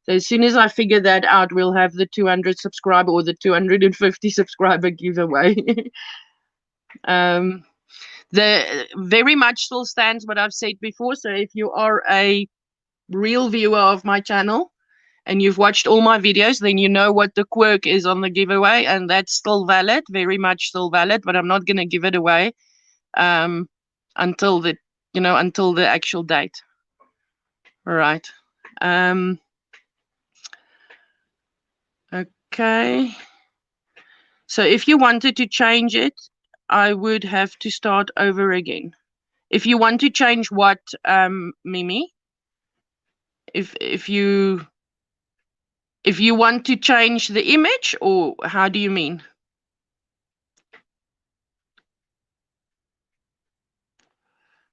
So as soon as I figure that out, we'll have the 200 subscriber or the 250 subscriber giveaway. The very much still stands what I've said before. So if you are a real viewer of my channel and you've watched all my videos, then you know what the quirk is on the giveaway, and that's still valid, very much still valid, but I'm not going to give it away until the actual date. All right. Okay. So if you wanted to change it, I would have to start over again. If you want to change what, Mimi? If you want to change the image, or how do you mean?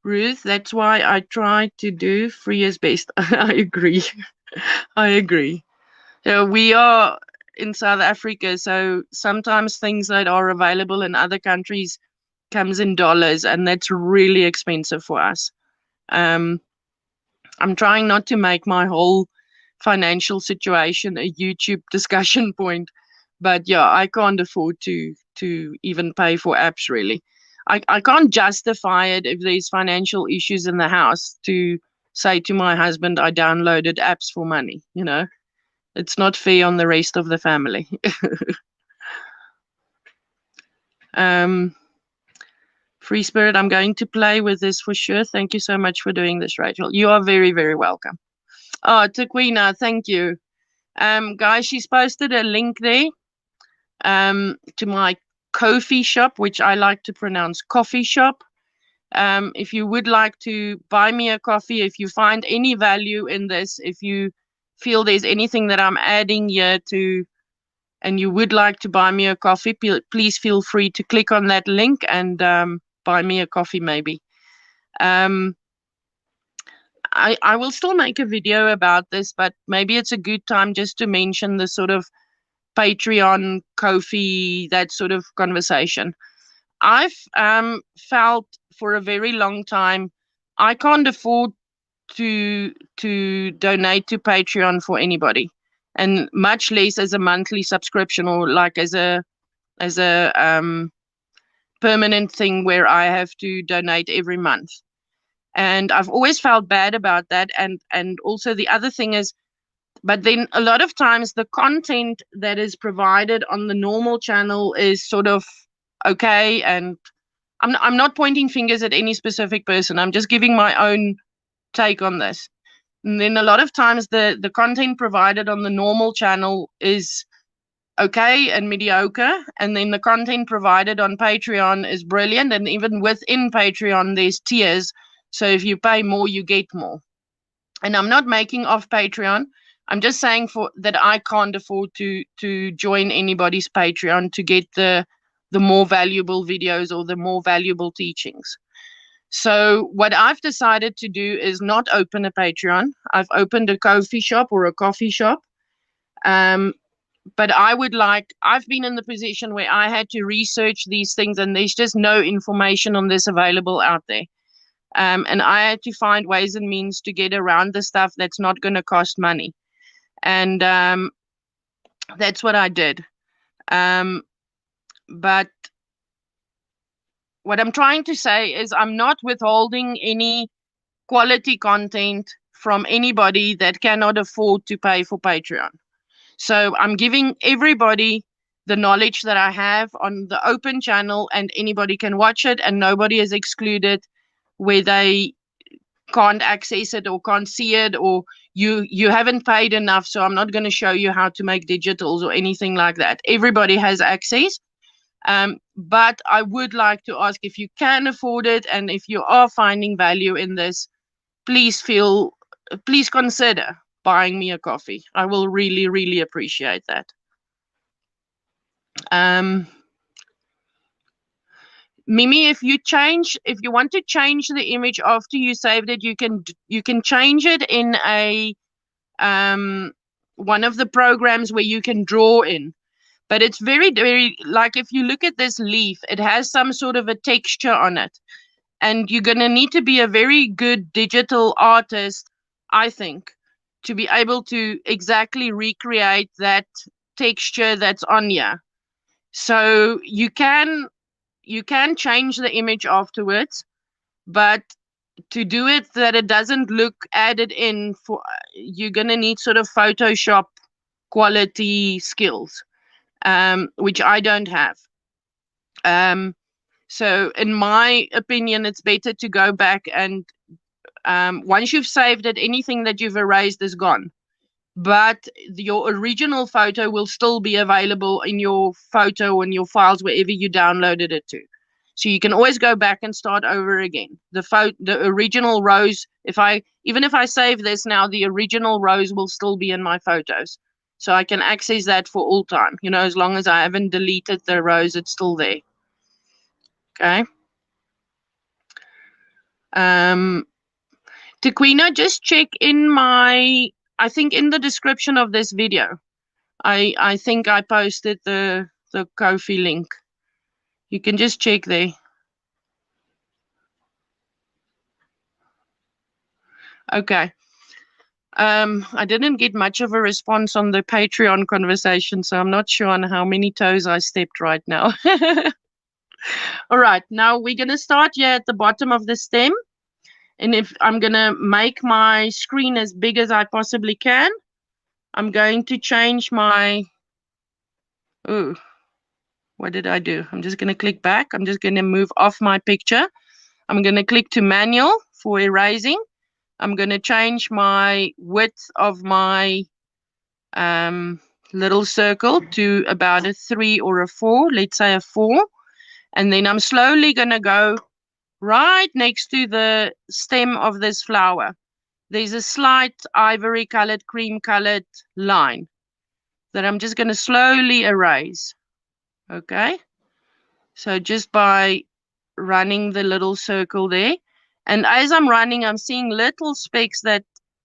Ruth, that's why I try to do free as best. I agree. I agree. So we are in South Africa, so sometimes things that are available in other countries comes in dollars, and that's really expensive for us. I'm trying not to make my whole financial situation a YouTube discussion point, but yeah, I can't afford to even pay for apps really. I can't justify it if there's financial issues in the house to say to my husband I downloaded apps for money, It's not fair on the rest of the family. Free Spirit, I'm going to play with this for sure. Thank you so much for doing this, Rachel. You are very, very welcome. Oh, Taquina, thank you. Guys, she's posted a link there to my Ko-fi shop, which I like to pronounce coffee shop. If you would like to buy me a coffee, if you find any value in this, if you feel there's anything that I'm adding here to, and you would like to buy me a coffee, please feel free to click on that link and buy me a coffee maybe. I will still make a video about this, but maybe it's a good time just to mention the sort of Patreon, Ko-fi, that sort of conversation. I've felt for a very long time I can't afford to donate to Patreon for anybody, and much less as a monthly subscription or like as a permanent thing where I have to donate every month. And I've always felt bad about that. And also the other thing is, but then a lot of times the content that is provided on the normal channel is sort of okay. And I'm not pointing fingers at any specific person. I'm just giving my own take on this. And then a lot of times the content provided on the normal channel is okay and mediocre. And then the content provided on Patreon is brilliant. And even within Patreon, there's tiers. So if you pay more, you get more. And I'm not making off Patreon. I'm just saying that I can't afford to join anybody's Patreon to get the more valuable videos or the more valuable teachings. So what I've decided to do is not open a Patreon. I've opened a Ko-fi shop or a coffee shop. But I've been in the position where I had to research these things, and there's just no information on this available out there. And I had to find ways and means to get around the stuff that's not going to cost money. And that's what I did. But what I'm trying to say is I'm not withholding any quality content from anybody that cannot afford to pay for Patreon. So I'm giving everybody the knowledge that I have on the open channel, and anybody can watch it, and nobody is excluded where they can't access it or can't see it, or you haven't paid enough, so I'm not going to show you how to make digitals or anything like that. Everybody has access. But I would like to ask, if you can afford it and if you are finding value in this, please consider buying me a coffee. I will really, really appreciate that. Mimi, if you want to change the image after you saved it, you can change it in a one of the programs where you can draw in. But it's very, very, like, if you look at this leaf, it has some sort of a texture on it. And you're going to need to be a very good digital artist, I think, to be able to exactly recreate that texture that's on here. So you can change the image afterwards, but to do it that it doesn't look added in, you're going to need sort of Photoshop quality skills, which I don't have. So in my opinion, it's better to go back and once you've saved it, anything that you've erased is gone. But your original photo will still be available in your photo and your files wherever you downloaded it to. So you can always go back and start over again. The original rows, even if I save this now, the original rows will still be in my photos. So I can access that for all time. As long as I haven't deleted the rows, it's still there. Okay. Tequina, just check in I think in the description of this video, I think I posted the Ko-fi link. You can just check there. Okay. I didn't get much of a response on the Patreon conversation, so I'm not sure on how many toes I stepped right now. All right, now we're going to start here at the bottom of the stem. And if I'm going to make my screen as big as I possibly can, I'm going to change my, what did I do? I'm just going to click back. I'm just going to move off my picture. I'm going to click to manual for erasing. I'm going to change my width of my little circle to about a 3 or a 4, let's say a 4. And then I'm slowly going to go right next to the stem of this flower. There's a slight ivory colored, cream colored line that I'm just going to slowly erase. Okay. So just by running the little circle there. And as I'm running, I'm seeing little specks that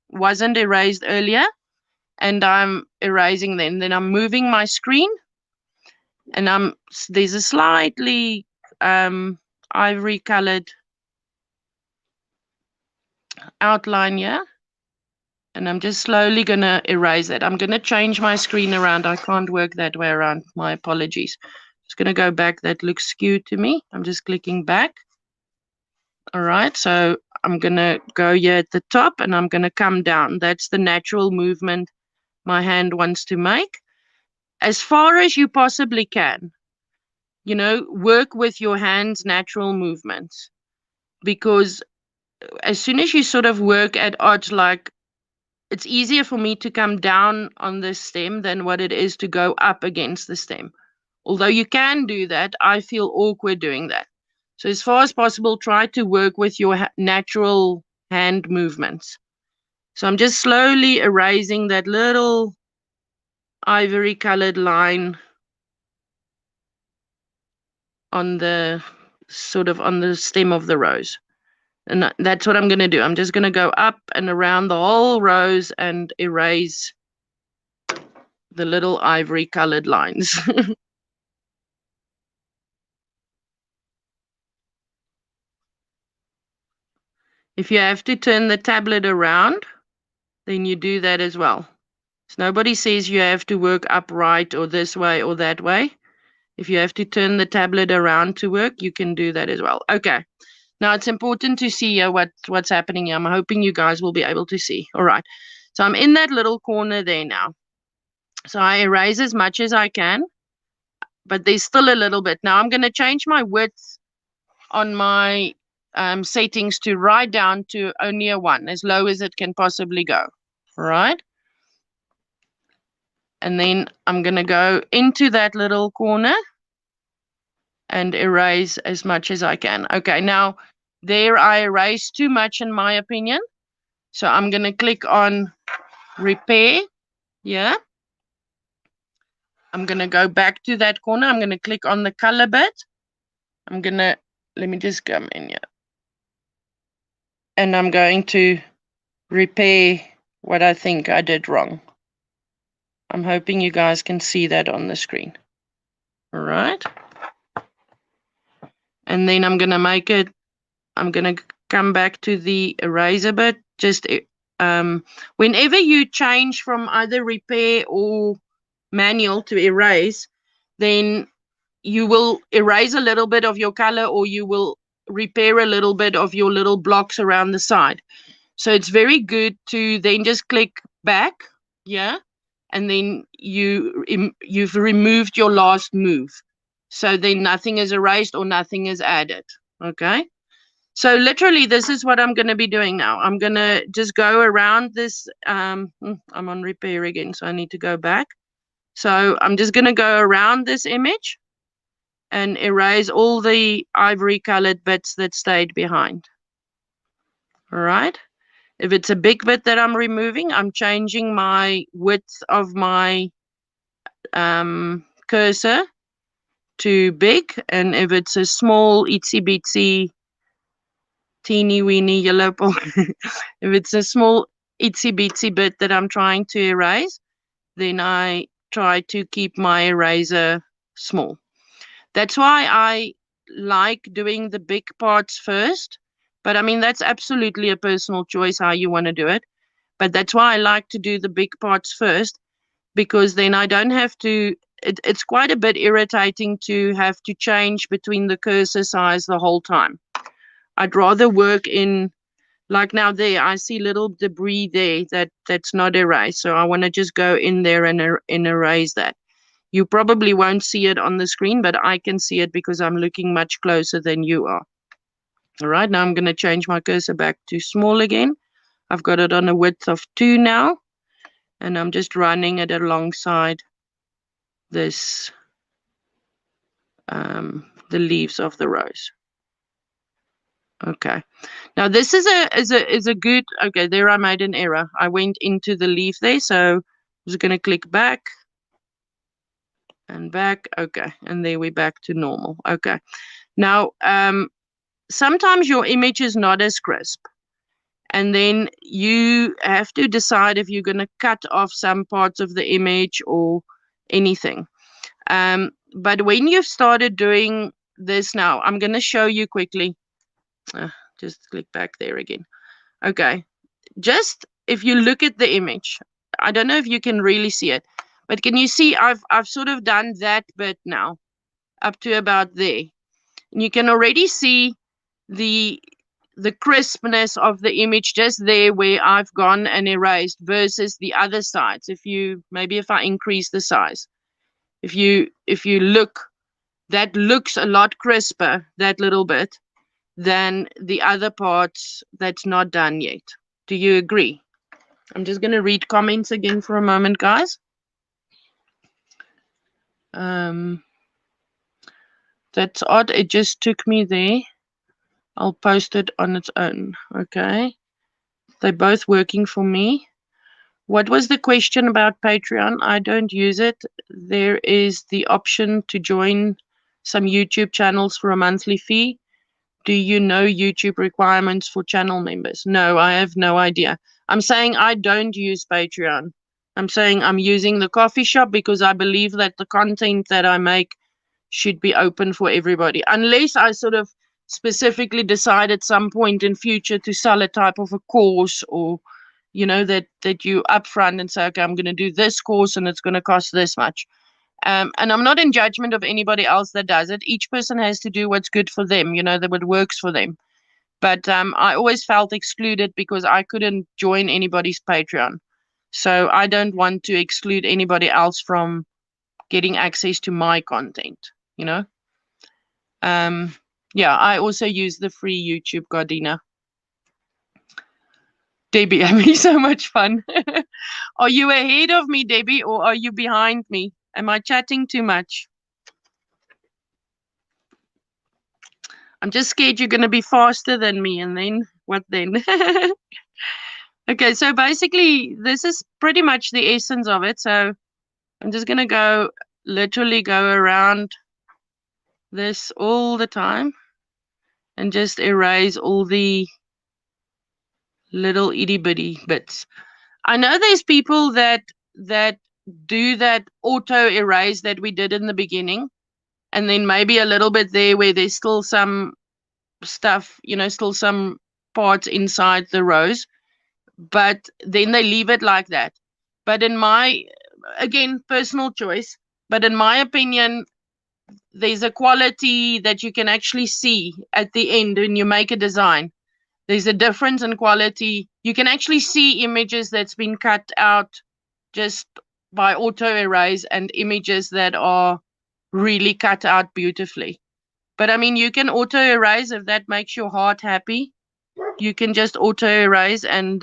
wasn't erased earlier. And I'm erasing them. Then I'm moving my screen. And there's a slightly ivory colored outline here. And I'm just slowly going to erase it. I'm going to change my screen around. I can't work that way around. My apologies. Just going to go back. That looks skewed to me. I'm just clicking back. All right. So I'm going to go here at the top and I'm going to come down. That's the natural movement my hand wants to make. As far as you possibly can, work with your hand's natural movements. Because as soon as you sort of work at odds, like, it's easier for me to come down on the stem than what it is to go up against the stem. Although you can do that, I feel awkward doing that. So as far as possible, try to work with your natural hand movements. So I'm just slowly erasing that little ivory colored line on the stem of the rose. And that's what I'm going to do. I'm just going to go up and around the whole rose and erase the little ivory colored lines. If you have to turn the tablet around, then you do that as well. So nobody says you have to work upright or this way or that way. If you have to turn the tablet around to work, you can do that as well. Okay. Now it's important to see what's happening here. I'm hoping you guys will be able to see. All right. So I'm in that little corner there now. So I erase as much as I can, but there's still a little bit. Now I'm going to change my width on my settings to right down to only a 1, as low as it can possibly go. All right. And then I'm going to go into that little corner and erase as much as I can. Okay, now there I erased too much in my opinion. So I'm going to click on repair. Yeah. I'm going to go back to that corner. I'm going to click on the color bit. I'm going to, let me just come in here. And I'm going to repair what I think I did wrong. I'm hoping you guys can see that on the screen. All right. And then I'm going to make it, I'm going to come back to the eraser bit. Just whenever you change from either repair or manual to erase, then you will erase a little bit of your color or you will repair a little bit of your little blocks around the side. So it's very good to then just click back, yeah, and then you've removed your last move. So then nothing is erased or nothing is added, okay? So literally, this is what I'm going to be doing now. I'm going to just go around this. I'm on repair again, so I need to go back. So I'm just going to go around this image and erase all the ivory colored bits that stayed behind. All right. If it's a big bit that I'm removing, I'm changing my width of my cursor to big. And if it's a small itsy bitsy teeny weeny yellow ball, if it's a small itsy bitsy bit that I'm trying to erase, then I try to keep my eraser small. That's why I like doing the big parts first. But I mean, that's absolutely a personal choice how you want to do it. But that's why I like to do the big parts first, because then I don't have to, it's quite a bit irritating to have to change between the cursor size the whole time. I'd rather work in, like now there, I see little debris there that's not erased. So I want to just go in there and erase that. You probably won't see it on the screen, but I can see it because I'm looking much closer than you are. All right, now I'm going to change my cursor back to small again. I've got it on a width of 2 now, and I'm just running it alongside this, the leaves of the rose. Okay, now this is a good, okay, there I made an error. I went into the leaf there, so I'm just going to click back and back. Okay, and there we're back to normal. Okay, now sometimes your image is not as crisp, and then you have to decide if you're going to cut off some parts of the image or anything. But when you've started doing this now, I'm going to show you quickly. Just click back there again. Okay, just if you look at the image, I don't know if you can really see it, but can you see I've sort of done that bit now up to about there, and you can already see the crispness of the image just there where I've gone and erased versus the other sides. If I increase the size, if you look, that looks a lot crisper, that little bit, than the other parts that's not done yet. Do you agree? I'm just going to read comments again for a moment, guys. That's odd. It just took me there. I'll post it on its own. Okay. They're both working for me. What was the question about Patreon? I don't use it. There is the option to join some YouTube channels for a monthly fee. Do you know YouTube requirements for channel members? No, I have no idea. I'm saying I don't use Patreon. I'm saying I'm using the coffee shop because I believe that the content that I make should be open for everybody. Unless I sort of specifically decide at some point in future to sell a type of a course, or that you upfront and say, okay, I'm going to do this course and it's going to cost this much. And I'm not in judgment of anybody else that does it. Each person has to do what's good for them, that what works for them. But I always felt excluded because I couldn't join anybody's Patreon. So I don't want to exclude anybody else from getting access to my content, Yeah, I also use the free YouTube, Gardina. Debbie, having so much fun. Are you ahead of me, Debbie, or are you behind me? Am I chatting too much? I'm just scared you're going to be faster than me, and then what then? Okay, so basically, this is pretty much the essence of it. So I'm just going to literally go around this all the time and just erase all the little itty bitty bits. I know there's people that do that auto erase that we did in the beginning, and then maybe a little bit there where there's still some stuff, still some parts inside the rows, but then they leave it like that. But in my, again, personal choice, but in my opinion, there's a quality that you can actually see at the end when you make a design. There's a difference in quality. You can actually see images that's been cut out just by auto erase and images that are really cut out beautifully. But I mean, you can auto erase if that makes your heart happy. You can just auto erase and,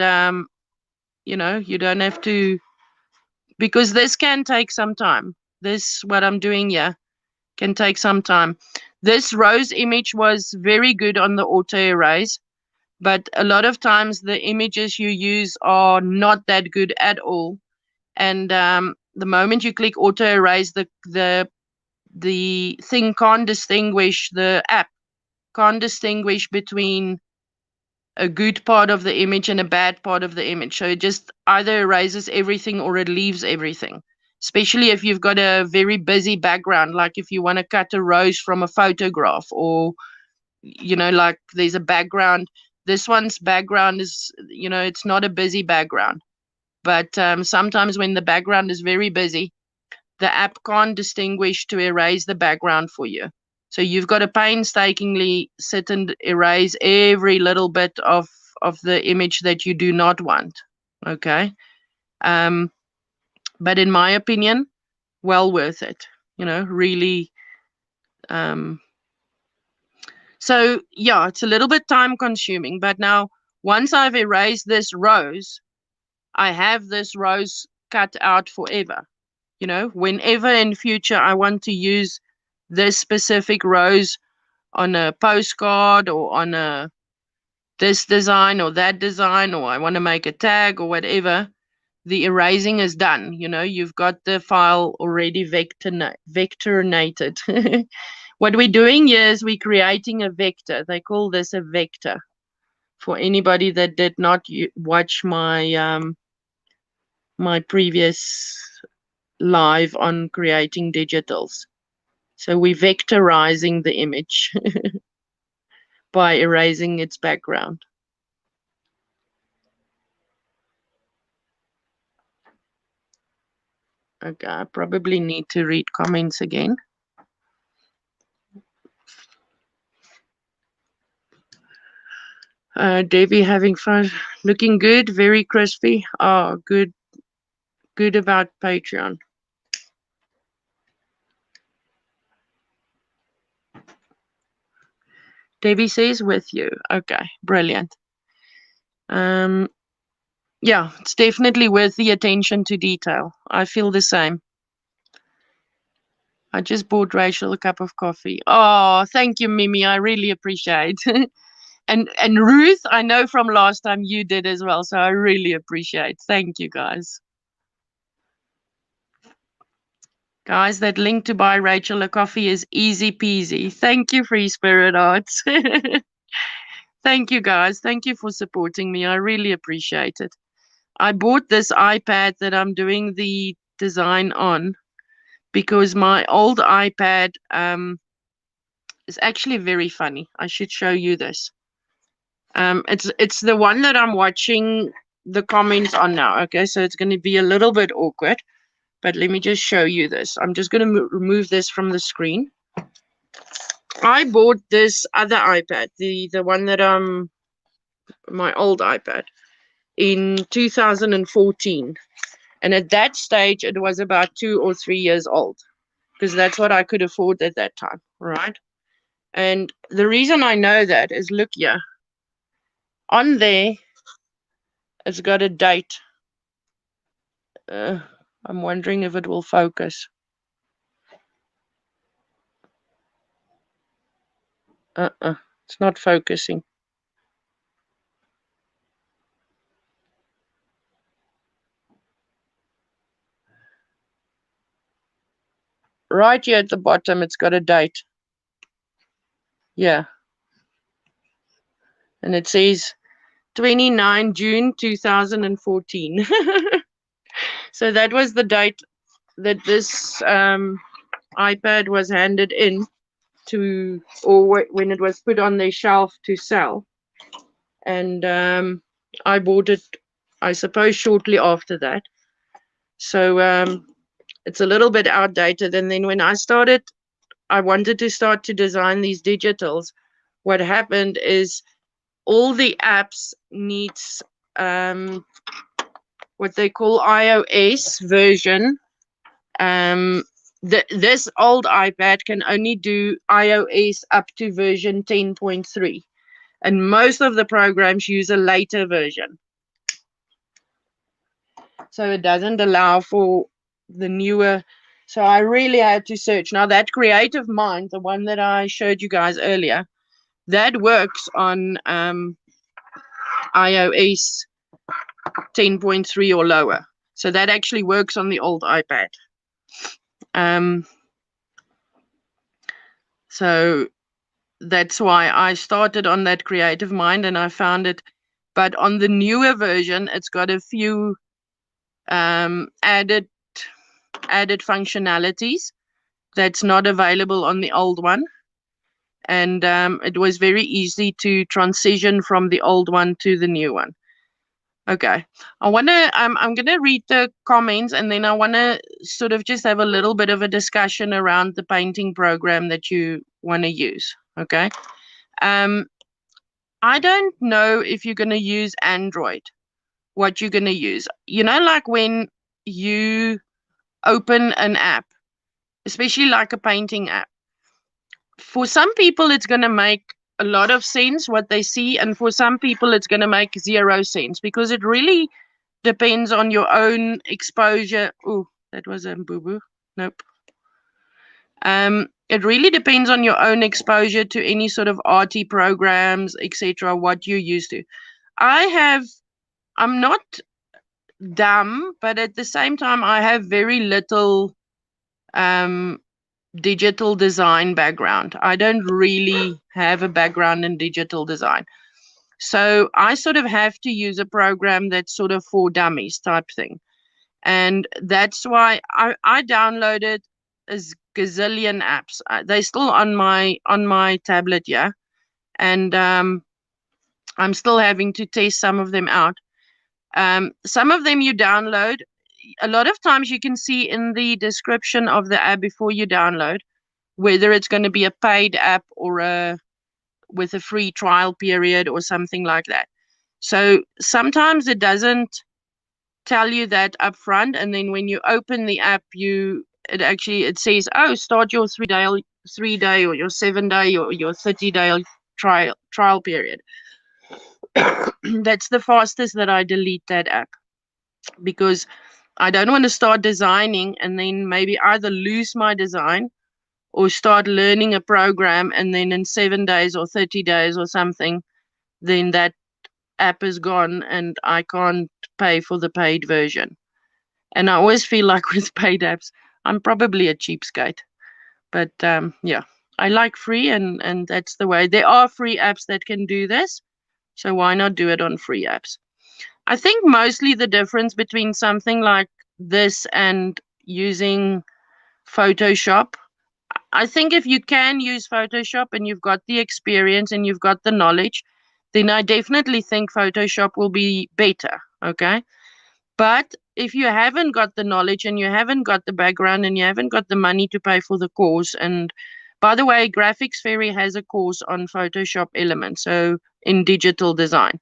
you don't have to, because this can take some time. This, what I'm doing here, can take some time. This rose image was very good on the auto erase, but a lot of times the images you use are not that good at all. And the moment you click auto erase, the thing can't distinguish, the app can't distinguish between a good part of the image and a bad part of the image. So it just either erases everything or it leaves everything. Especially if you've got a very busy background, like if you want to cut a rose from a photograph, or, like there's a background. This one's background is, it's not a busy background. But sometimes when the background is very busy, the app can't distinguish to erase the background for you. So you've got to painstakingly sit and erase every little bit of the image that you do not want. Okay. But in my opinion, well worth it, really. So yeah, it's a little bit time consuming, but now once I've erased this rose, I have this rose cut out forever. Whenever in future I want to use this specific rose on a postcard or on this design or that design, or I want to make a tag or whatever, the erasing is done. You've got the file already vectorinated. What we're doing here is we're creating a vector. They call this a vector. For anybody that did not watch my my previous live on creating digitals. So we're vectorizing the image by erasing its background. Okay, I probably need to read comments again. Debbie having fun, looking good, very crispy. Oh, good about Patreon. Debbie says with you. Okay, brilliant. Yeah, it's definitely worth the attention to detail. I feel the same. I just bought Rachel a cup of coffee. Oh, thank you, Mimi. I really appreciate it. And Ruth, I know from last time you did as well, so I really appreciate. Thank you, guys. Guys, that link to buy Rachel a coffee is easy peasy. Thank you, Free Spirit Arts. Thank you, guys. Thank you for supporting me. I really appreciate it. I bought this iPad that I'm doing the design on because my old iPad, is actually very funny. I should show you this. It's the one that I'm watching the comments on now. Okay, so it's going to be a little bit awkward, but let me just show you this. I'm just going to remove this from the screen. I bought this other iPad, the one that my old iPad, in 2014, and at that stage it was about 2 or 3 years old, because that's what I could afford at that time, right? And the reason I know that is, look here, on there it's got a date. I'm wondering if it will focus. It's not focusing. Right here at the bottom, it's got a date. Yeah. And it says 29 June 2014. So that was the date that this iPad was handed in to, or when it was put on their shelf to sell. And I bought it, I suppose, shortly after that. So it's a little bit outdated. And then when I wanted to start to design these digitals, what happened is all the apps needs what they call iOS version. This old iPad can only do iOS up to version 10.3, and most of the programs use a later version. So it doesn't allow for the newer. So I really had to search. Now that Creative Mind, the one that I showed you guys earlier, that works on iOS 10.3 or lower. So that actually works on the old iPad. So that's why I started on that Creative Mind and I found it. But on the newer version, it's got a few added functionalities that's not available on the old one. And it was very easy to transition from the old one to the new one. Okay, I'm gonna read the comments, and then I want to sort of just have a little bit of a discussion around the painting program that you want to use. Okay, I don't know if you're gonna use Android. What you're gonna use, like when you open an app, especially like a painting app. For some people, it's gonna make a lot of sense what they see, and for some people it's going to make 0 sense, because it really depends on your own exposure. Oh, that was a boo-boo. Nope. It really depends on your own exposure to any sort of arty programs, etc., what you're used to. I'm not dumb, but at the same time I have very little digital design background. I don't really have a background in digital design. So I sort of have to use a program that's sort of for dummies type thing. And that's why I downloaded a gazillion apps. They're still on my tablet, yeah. And I'm still having to test some of them out. Some of them you download. A lot of times you can see in the description of the app before you download whether it's going to be a paid app or with a free trial period or something like that. So sometimes it doesn't tell you that up front, and then when you open the app, it says, oh, start your 3-day or your 7-day or your 30-day trial period. That's the fastest that I delete that app, because I don't want to start designing and then maybe either lose my design or start learning a program, and then in 7 days or 30 days or something, then that app is gone and I can't pay for the paid version. And I always feel like with paid apps, I'm probably a cheapskate. But yeah, I like free, and that's the way. There are free apps that can do this, so why not do it on free apps? I think mostly the difference between something like this and using Photoshop, I think if you can use Photoshop and you've got the experience and you've got the knowledge, then I definitely think Photoshop will be better. Okay. But if you haven't got the knowledge and you haven't got the background and you haven't got the money to pay for the course, and by the way, Graphics Fairy has a course on Photoshop Elements, so in digital design.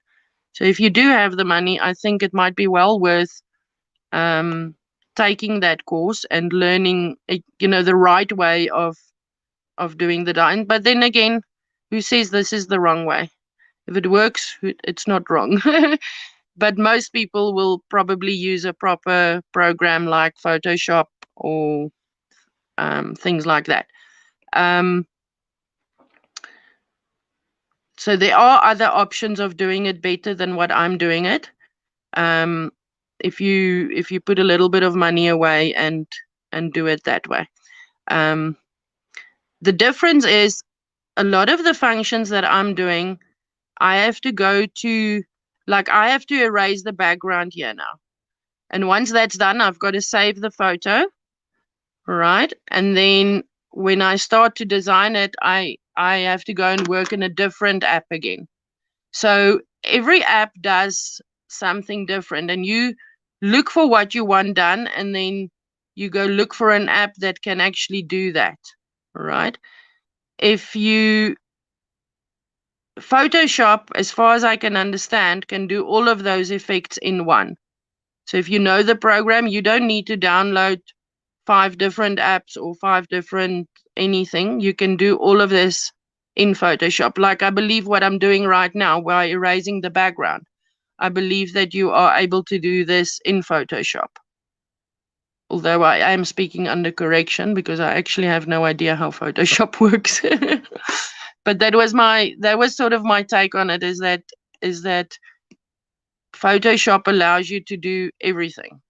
So if you do have the money, I think it might be well worth taking that course and learning, the right way of doing the design. But then again, who says this is the wrong way? If it works, it's not wrong. But most people will probably use a proper program like Photoshop or things like that. So there are other options of doing it better than what I'm doing it. If you put a little bit of money away and do it that way. The difference is a lot of the functions that I'm doing, I have to go to, like I have to erase the background here now. And once that's done, I've got to save the photo, right? And then when I start to design it, I have to go and work in a different app again. So every app does something different, and you look for what you want done, and then you go look for an app that can actually do that, right? If you Photoshop, as far as I can understand, can do all of those effects in one. So if you know the program, you don't need to download 5 different apps or 5 different anything. You can do all of this in Photoshop. Like I believe what I'm doing right now by erasing the background. I believe that you are able to do this in Photoshop. Although I am speaking under correction because I actually have no idea how Photoshop works. But that was sort of my take on it, is that Photoshop allows you to do everything,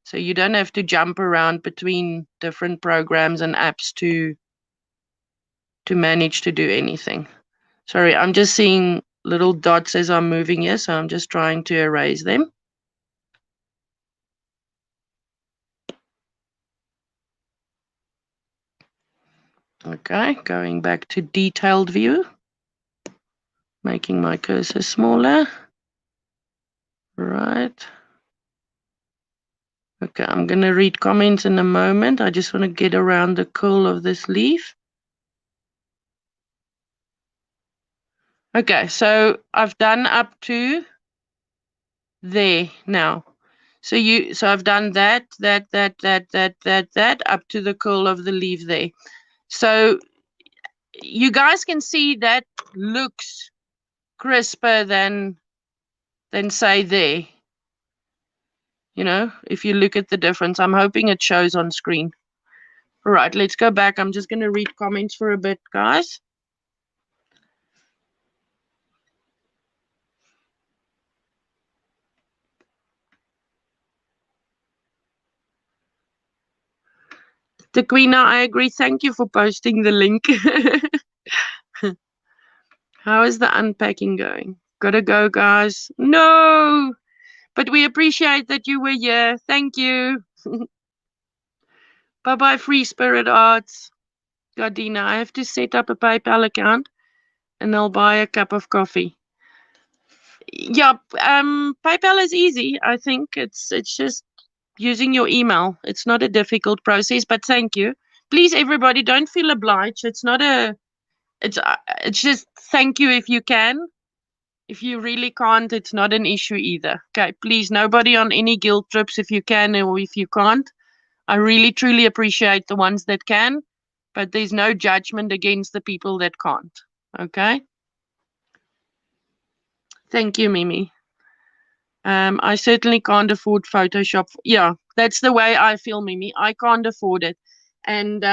So you don't have to jump around between different programs and apps to manage to do anything. Sorry, I'm just seeing little dots as I'm moving here, so I'm just trying to erase them. Okay, going back to detailed view, making my cursor smaller. Right. Okay, I'm going to read comments in a moment. I just want to get around the curl of this leaf. Okay, so I've done up to there now. So I've done that up to the curl of the leaf there. So you guys can see that looks crisper than say there. If you look at the difference, I'm hoping it shows on screen. All right, let's go back. I'm just going to read comments for a bit, guys. Tequina, I agree. Thank you for posting the link. How is the unpacking going? Gotta go, guys. No, but we appreciate that you were here. Thank you. Bye-bye, Free Spirit Arts. Gardina, I have to set up a PayPal account and I'll buy a cup of coffee. Yeah, PayPal is easy. I think it's just using your email. It's not a difficult process, but thank you. Please, everybody, don't feel obliged. It's not it's just thank you if you can. If you really can't, it's not an issue either. Okay, please, nobody on any guilt trips if you can or if you can't. I really, truly appreciate the ones that can, but there's no judgment against the people that can't. Okay? Thank you, Mimi. I certainly can't afford Photoshop. Yeah, that's the way I feel, Mimi. I can't afford it. And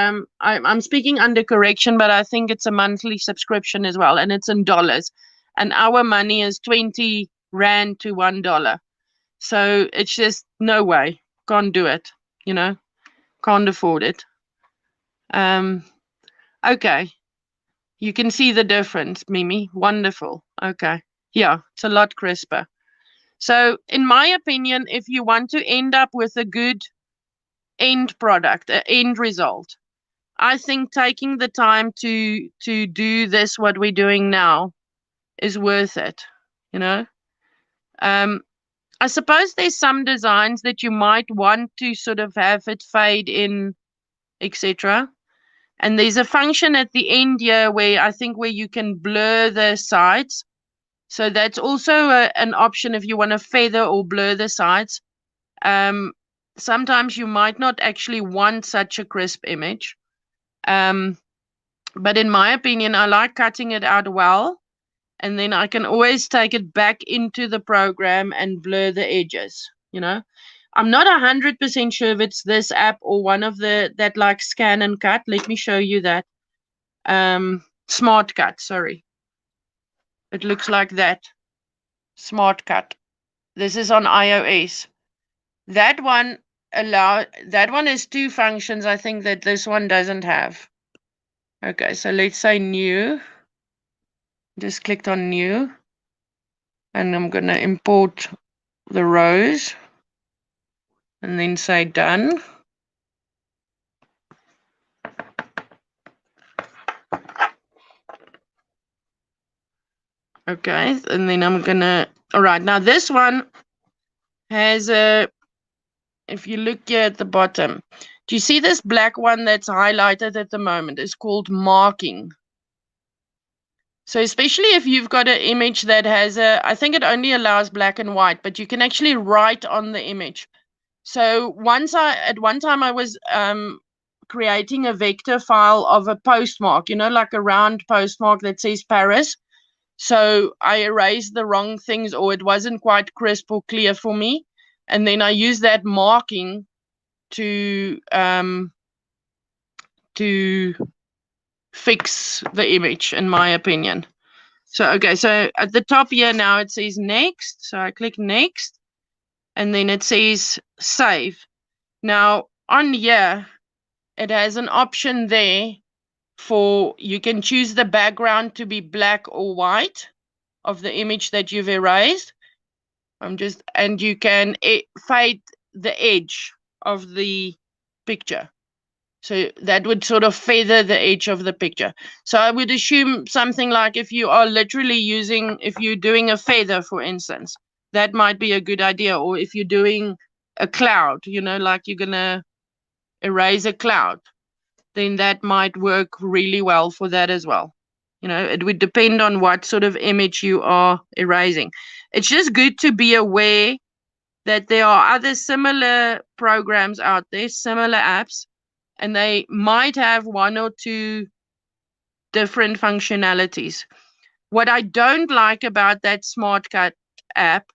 I'm speaking under correction, but I think it's a monthly subscription as well, and it's in dollars. And our money is 20 Rand to $1. So it's just no way. Can't do it, Can't afford it. Okay. You can see the difference, Mimi. Wonderful. Okay. Yeah, it's a lot crisper. So in my opinion, if you want to end up with a good end product, an end result, I think taking the time to do this, what we're doing now, is worth it. You know, I suppose there's some designs that you might want to sort of have it fade in, etc. And there's a function at the end here where I think where you can blur the sides. So that's also an option if you want to feather or blur the sides. Sometimes you might not actually want such a crisp image. But in my opinion, I like cutting it out well. And then I can always take it back into the program and blur the edges, you know. I'm not 100% sure if it's this app or one of that like scan and cut. Let me show you that. Smart cut, sorry. It looks like that. Smart cut. This is on iOS. That one has two functions, I think, that this one doesn't have. Okay, so let's say new. Just clicked on new. And I'm going to import the rows. And then say done. Okay, and then I'm going to, all right, now this one has a, if you look here at the bottom, do you see this black one that's highlighted at the moment? It's called marking. So especially if you've got an image that has I think it only allows black and white, but you can actually write on the image. So at one time I was creating a vector file of a postmark, you know, like a round postmark that says Paris. So I erased the wrong things, or it wasn't quite crisp or clear for me. And then I used that marking to fix the image, in my opinion. So, okay, so at the top here now it says next. So I click next, and then it says save. Now on here, it has an option there for, you can choose the background to be black or white of the image that you've erased. And you can fade the edge of the picture. So that would sort of feather the edge of the picture. So I would assume something like if you are literally if you're doing a feather, for instance, that might be a good idea. Or if you're doing a cloud, you know, like you're going to erase a cloud, then that might work really well for that as well. You know, it would depend on what sort of image you are erasing. It's just good to be aware that there are other similar programs out there, similar apps, and they might have one or two different functionalities. What I don't like about that Smart Cut app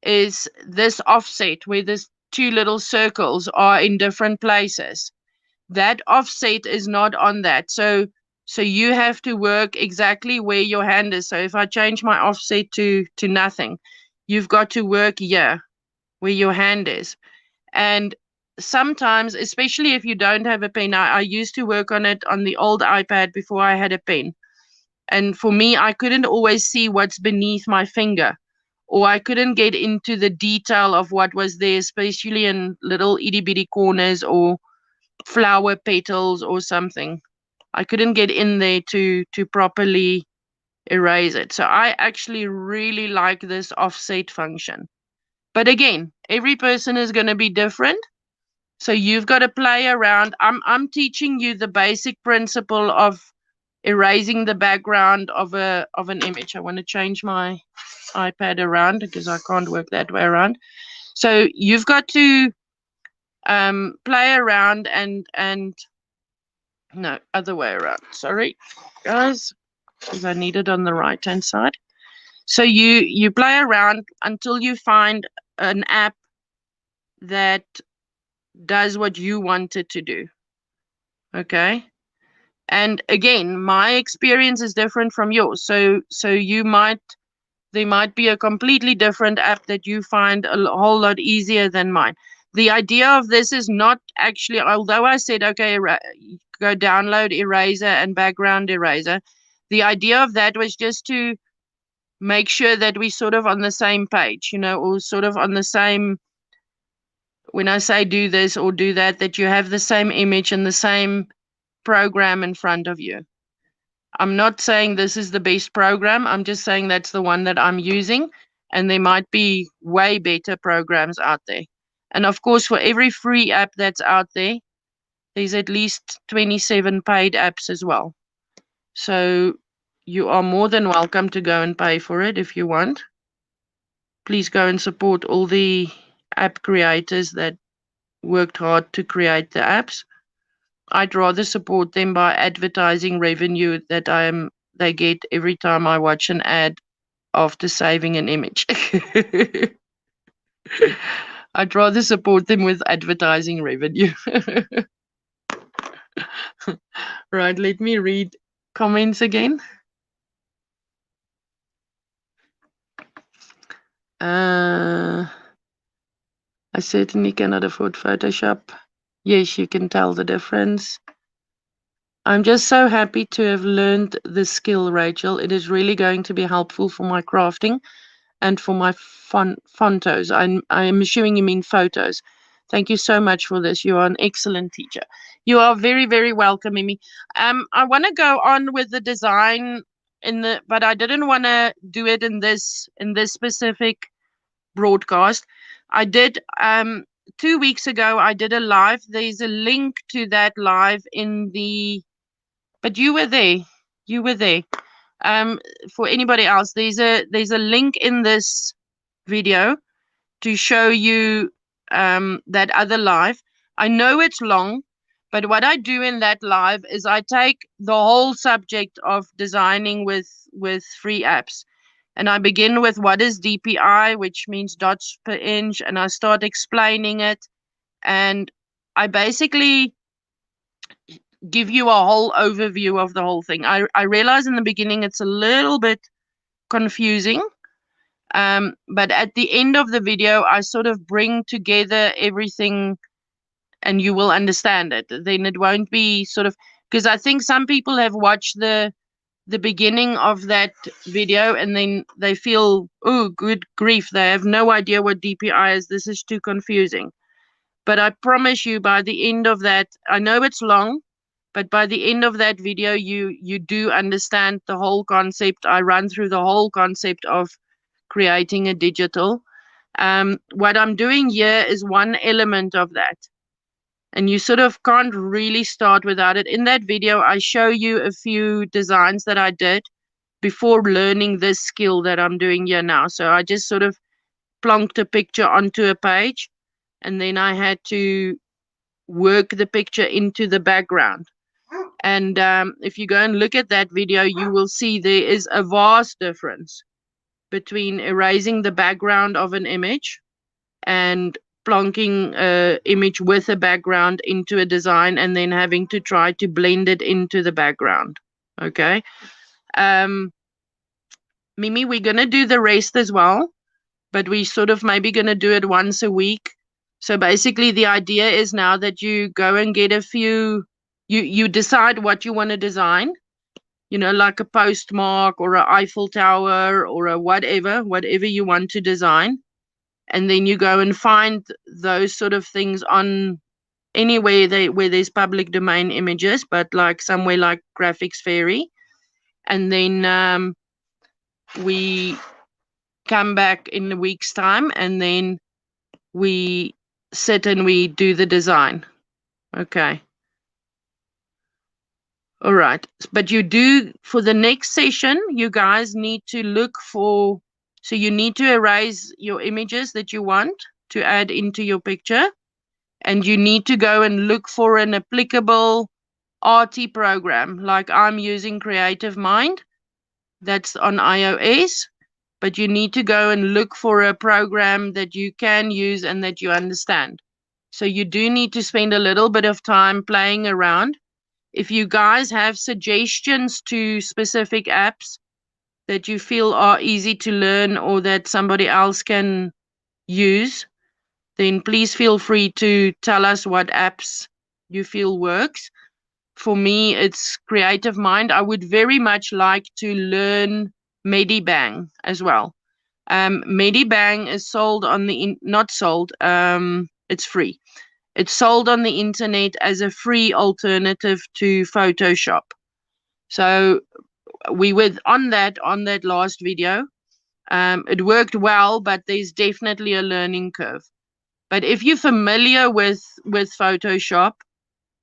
is this offset where these two little circles are in different places. That offset is not on that. So you have to work exactly where your hand is. So if I change my offset to nothing, you've got to work here where your hand is. And sometimes, especially if you don't have a pen, I used to work on it on the old iPad before I had a pen. And for me, I couldn't always see what's beneath my finger, or I couldn't get into the detail of what was there, especially in little itty bitty corners or flower petals or something. I couldn't get in there to properly erase it. So I actually really like this offset function. But again, every person is going to be different. So you've got to play around. I'm teaching you the basic principle of erasing the background of an image. I want to change my iPad around because I can't work that way around. So you've got to play around and no, other way around. Sorry, guys, because I need it on the right-hand side. So you play around until you find an app that does what you want it to do. Okay. And again, my experience is different from yours. So there might be a completely different app that you find a whole lot easier than mine. The idea of this is not actually, although I said, okay, go download eraser and background eraser, the idea of that was just to make sure that we're sort of on the same page, you know, or sort of on the same, when I say do this or do that, that you have the same image and the same program in front of you. I'm not saying this is the best program. I'm just saying that's the one that I'm using. And there might be way better programs out there. And of course, for every free app that's out there, there's at least 27 paid apps as well. So you are more than welcome to go and pay for it if you want. Please go and support all the app creators that worked hard to create the apps. I'd rather support them by advertising revenue that they get every time I watch an ad after saving an image. I'd rather support them with advertising revenue. Right, let me read comments again. I certainly cannot afford Photoshop. Yes, you can tell the difference. I'm just so happy to have learned this skill, Rachel. It is really going to be helpful for my crafting and for my fontos. I am assuming you mean photos. Thank you so much for this. You are an excellent teacher. You are very, very welcome, Mimi. I want to go on with the design but I didn't want to do it in this specific broadcast. I did 2 weeks ago. I did a live. There's a link to that live in the. But you were there. You were there. For anybody else, there's a link in this video to show you that other live. I know it's long, but what I do in that live is I take the whole subject of designing with free apps. And I begin with what is DPI, which means dots per inch, and I start explaining it. And I basically give you a whole overview of the whole thing. I realize in the beginning it's a little bit confusing, but at the end of the video, I sort of bring together everything and you will understand it. Then it won't be sort of, because I think some people have watched the beginning of that video and then they feel, oh, good grief, they have no idea what DPI is. This is too confusing. But I promise you, by the end of that, I know it's long, but by the end of that video, you do understand the whole concept. I run through the whole concept of creating a digital. What I'm doing here is one element of that. And you sort of can't really start without it. In that video, I show you a few designs that I did before learning this skill that I'm doing here now. So I just sort of plonked a picture onto a page, and then I had to work the picture into the background. And if you go and look at that video, you will see there is a vast difference between erasing the background of an image and plonking an image with a background into a design and then having to try to blend it into the background. Okay. Mimi, we're going to do the rest as well, but we sort of maybe going to do it once a week. So basically the idea is now that you go and get a few, you decide what you want to design, you know, like a postmark or an Eiffel Tower or a whatever you want to design. And then you go and find those sort of things on anywhere where there's public domain images, but like somewhere like Graphics Fairy. And then we come back in a week's time and then we sit and we do the design. Okay. All right. But you do, for the next session, you guys need to look for, so you need to erase your images that you want to add into your picture. And you need to go and look for an applicable arty program. Like I'm using Creative Mind. That's on iOS. But you need to go and look for a program that you can use and that you understand. So you do need to spend a little bit of time playing around. If you guys have suggestions to specific apps that you feel are easy to learn or that somebody else can use, then please feel free to tell us what apps you feel works. For me, it's Creative Mind. I would very much like to learn Medibang as well. Medibang is sold on the, not sold, it's free. It's sold on the internet as a free alternative to Photoshop. So we were on that last video. It worked well, but there's definitely a learning curve. But if you're familiar with Photoshop,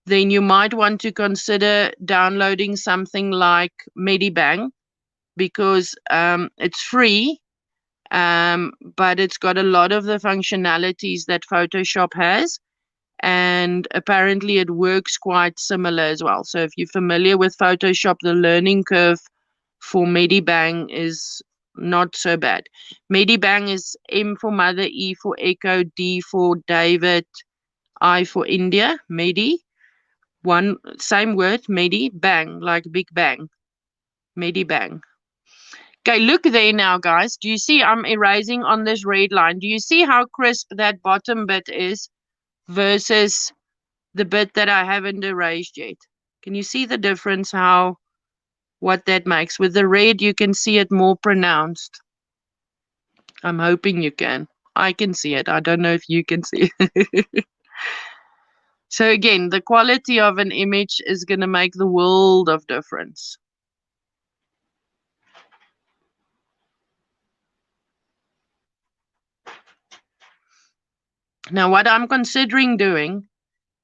then you might want to consider downloading something like Medibang, because it's free, but it's got a lot of the functionalities that Photoshop has, and apparently it works quite similar as well. So if you're familiar with Photoshop, the learning curve for Medibang is not so bad. Medibang is M for mother, E for echo, D for David, I for India. Medi, one same word, Medi, bang, like big bang. Medibang. Okay, look there now, guys. Do you see I'm erasing on this red line? Do you see how crisp that bottom bit is versus the bit that I haven't erased yet? Can you see the difference, what that makes? With the red, you can see it more pronounced. I'm hoping you can. I can see it. I don't know if you can see it. So again, the quality of an image is going to make the world of difference. Now, what I'm considering doing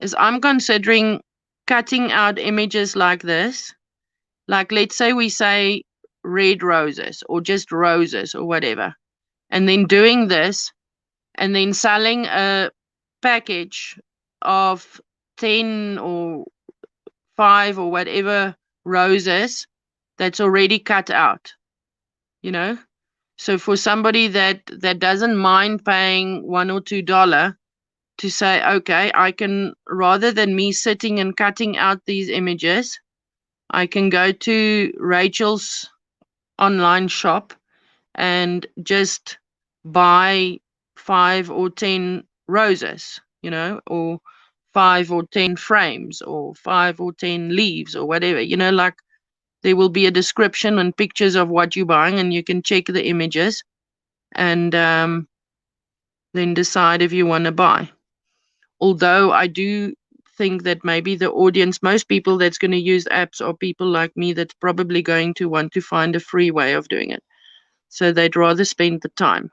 is I'm considering cutting out images like this. Like, let's say we say red roses or just roses or whatever. And then doing this and then selling a package of 10 or 5 or whatever roses that's already cut out, you know? So for somebody that doesn't mind paying $1 or $2 to say, okay, I can, rather than me sitting and cutting out these images, I can go to Rachel's online shop and just buy 5 or 10 roses, you know, or 5 or 10 frames or 5 or 10 leaves or whatever, you know, like there will be a description and pictures of what you're buying, and you can check the images and then decide if you want to buy. Although I do think that maybe the audience, most people that's going to use apps are people like me that's probably going to want to find a free way of doing it. So they'd rather spend the time.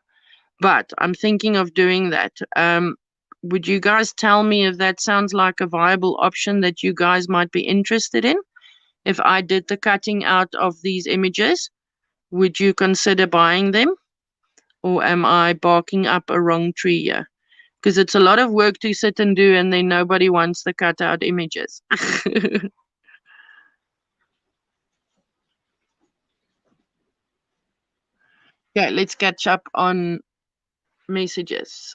But I'm thinking of doing that. Would you guys tell me if that sounds like a viable option that you guys might be interested in? If I did the cutting out of these images, would you consider buying them? Or am I barking up a wrong tree here? Because it's a lot of work to sit and do, and then nobody wants the cut out images. Okay, let's catch up on messages.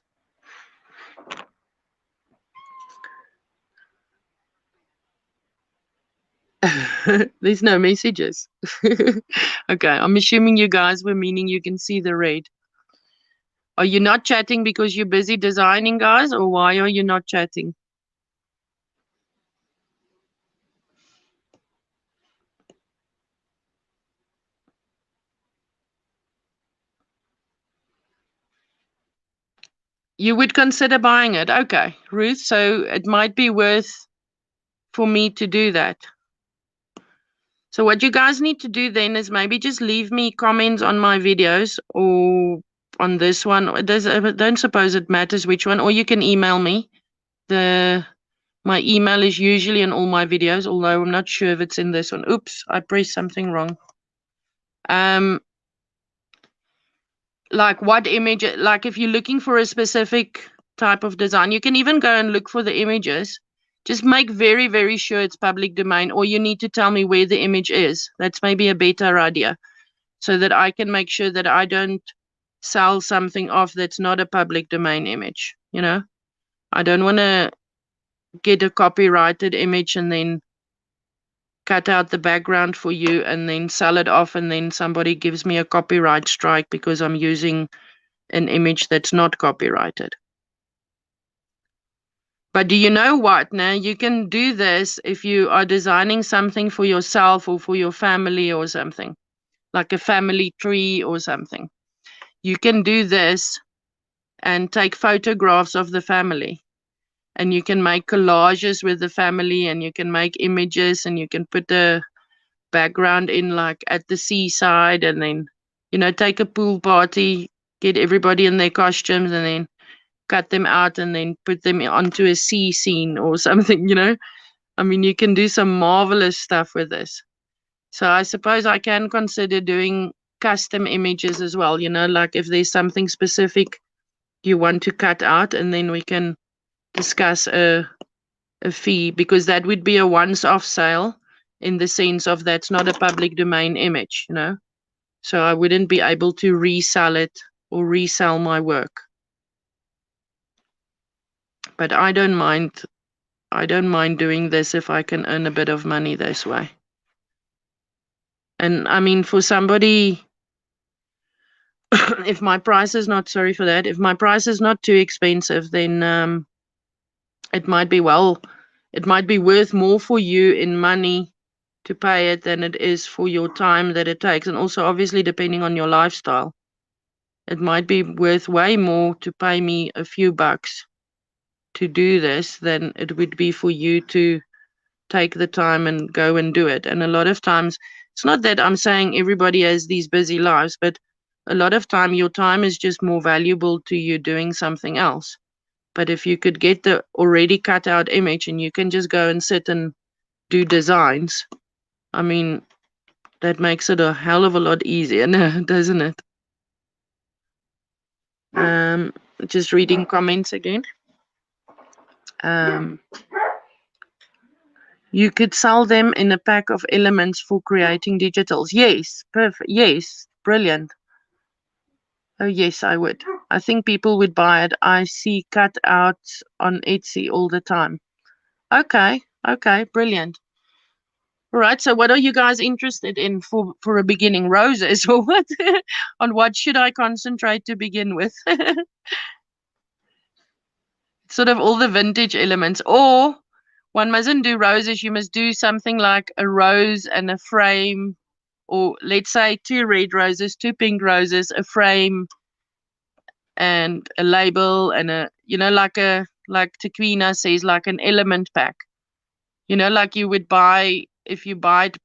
There's no messages. Okay, I'm assuming you guys were meaning you can see the red. Are you not chatting because you're busy designing, guys, or why are you not chatting? You would consider buying it. Okay, Ruth, so it might be worth for me to do that. So what you guys need to do then is maybe just leave me comments on my videos or on this one. I don't suppose it matters which one, or you can email me. My email is usually in all my videos, although I'm not sure if it's in this one. Oops, I pressed something wrong. Like what image, like if you're looking for a specific type of design, you can even go and look for the images. Just make very, very sure it's public domain, or you need to tell me where the image is. That's maybe a better idea, so that I can make sure that I don't sell something off that's not a public domain image. You know, I don't want to get a copyrighted image and then cut out the background for you and then sell it off, and then somebody gives me a copyright strike because I'm using an image that's not copyrighted. But do you know what? Now you can do this if you are designing something for yourself or for your family or something, like a family tree or something. You can do this and take photographs of the family and you can make collages with the family, and you can make images, and you can put the background in like at the seaside, and then, you know, take a pool party, get everybody in their costumes, and then cut them out and then put them onto a sea scene or something, you know. I mean, you can do some marvelous stuff with this. So I suppose I can consider doing custom images as well, you know, like if there's something specific you want to cut out, and then we can discuss a fee, because that would be a once-off sale in the sense of that's not a public domain image, you know. So I wouldn't be able to resell it or resell my work. But I don't mind doing this if I can earn a bit of money this way. And I mean, for somebody, if my price is not, sorry for that, if my price is not too expensive, then it might be worth more for you in money to pay it than it is for your time that it takes. And also, obviously, depending on your lifestyle, it might be worth way more to pay me a few bucks to do this than it would be for you to take the time and go and do it. And a lot of times, it's not that I'm saying everybody has these busy lives, but a lot of time your time is just more valuable to you doing something else. But if you could get the already cut out image and you can just go and sit and do designs, I mean, that makes it a hell of a lot easier, doesn't it? Just reading comments again. You could sell them in a pack of elements for creating digitals. Yes, perfect. Yes, brilliant. Oh, yes, I would. I think people would buy it. I see cutouts on Etsy all the time. Okay, brilliant. All right, so what are you guys interested in for a beginning? Roses or what? On what should I concentrate to begin with? Sort of all the vintage elements. Or one mustn't do roses, you must do something like a rose and a frame, or let's say 2 red roses, 2 pink roses, a frame and a label, and a, you know, like Tequina says, like an element pack. You know, like you would buy, if you bought,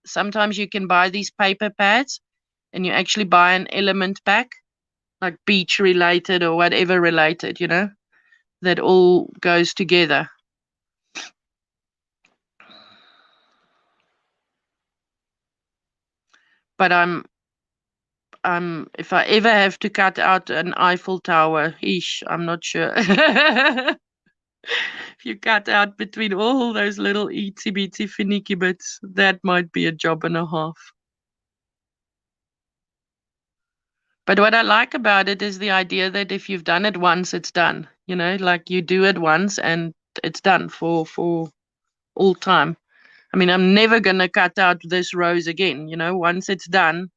sometimes you can buy these paper pads and you actually buy an element pack, like beach related or whatever related, you know, that all goes together. But if I ever have to cut out an Eiffel Tower, I'm not sure. If you cut out between all those little itsy bitsy finicky bits, that might be a job and a half. But what I like about it is the idea that if you've done it once, it's done. You know, like you do it once and it's done for all time. I mean, I'm never gonna cut out this rose again. You know, once it's done,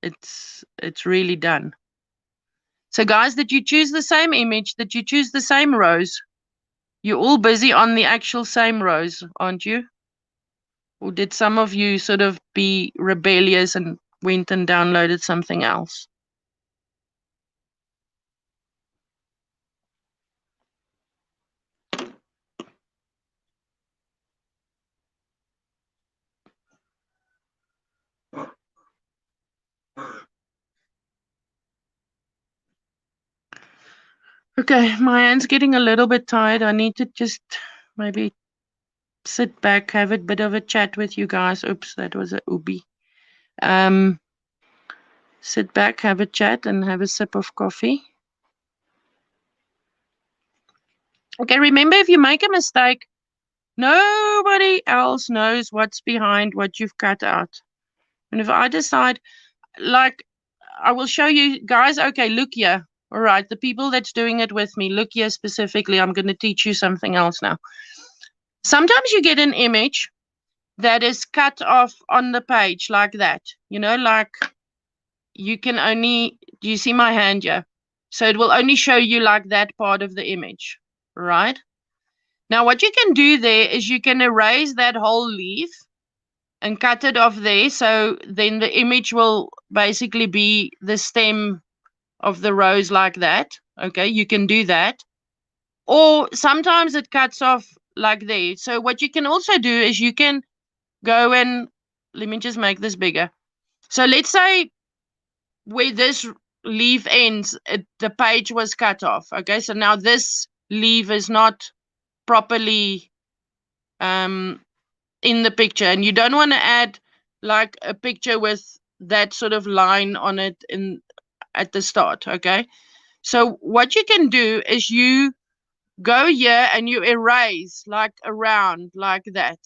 it's really done. So guys, did you choose the same image? Did you choose the same rose? You're all busy on the actual same rose, aren't you? Or did some of you sort of be rebellious and went and downloaded something else? Okay, my hand's getting a little bit tired. I need to just maybe sit back, have a bit of a chat with you guys. Oops, that was a ubi. Sit back, have a chat, and have a sip of coffee. Okay, remember, if you make a mistake, nobody else knows what's behind what you've cut out. And if I decide, like, I will show you guys, okay, look here. All right, the people that's doing it with me, look here specifically. I'm going to teach you something else now. Sometimes you get an image that is cut off on the page like that. You know, like you can only, do you see my hand here? So it will only show you like that part of the image, right? Now what you can do there is you can erase that whole leaf and cut it off there. So then the image will basically be the stem of the rose like that. Okay, you can do that. or sometimes it cuts off like there. So what you can also do is you can go and, let me just make this bigger. So let's say where this leaf ends, the page was cut off. Okay, so now this leaf is not properly in the picture, and you don't want to add like a picture with that sort of line on it at the start. Okay, so what you can do is you go here and you erase like around like that.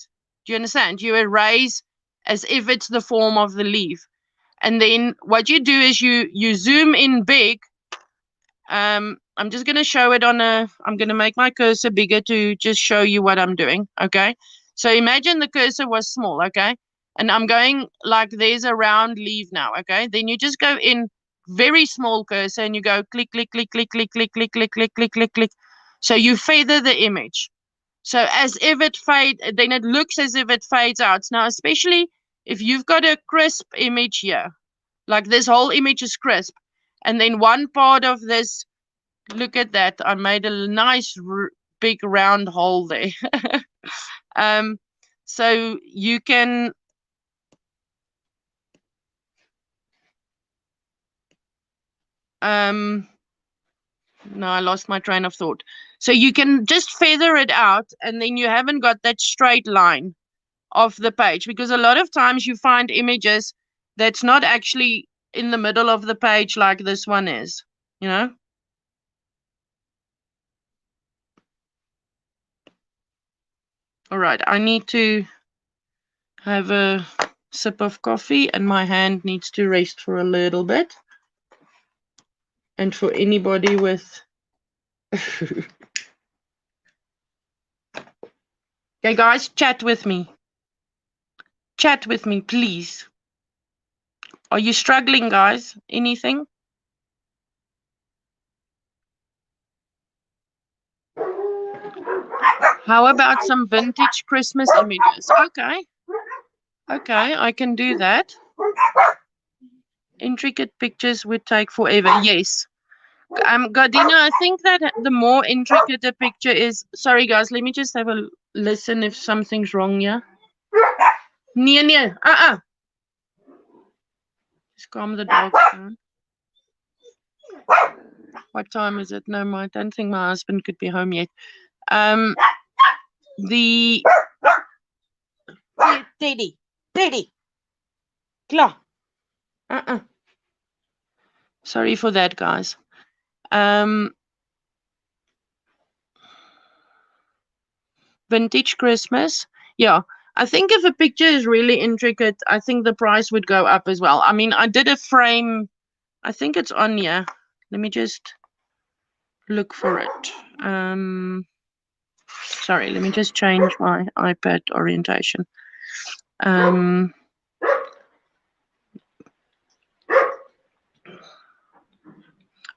Do you understand? You erase as if it's the form of the leaf. And then what you do is you zoom in big. I'm just going to show it I'm going to make my cursor bigger to just show you what I'm doing. Okay. So imagine the cursor was small. Okay. And I'm going like there's a round leaf now. Okay. Then you just go in very small cursor and you go click, click, click, click, click, click, click, click, click, click, click, click. So you feather the image. So as if it fades, then it looks as if it fades out. Now, especially if you've got a crisp image here, like this whole image is crisp. And then one part of this, look at that. I made a nice big round hole there. So you can no, I lost my train of thought. So you can just feather it out, and then you haven't got that straight line of the page, because a lot of times you find images that's not actually in the middle of the page like this one is, you know? All right, I need to have a sip of coffee and my hand needs to rest for a little bit. And for anybody with okay, guys, chat with me. Chat with me, please. Are you struggling, guys? Anything? How about some vintage Christmas images? Okay. Okay, I can do that. Intricate pictures would take forever. Yes. Gardina, I think that the more intricate a picture is. Sorry, guys, let me just have a listen if something's wrong here. Nee, nee. Just calm the dog down. What time is it? No, I don't think my husband could be home yet. The Teddy. Klaar. Sorry for that, guys. Vintage Christmas. Yeah. I think if a picture is really intricate, I think the price would go up as well. I mean, I did a frame. I think it's on here. Let me just look for it. Sorry, let me just change my iPad orientation.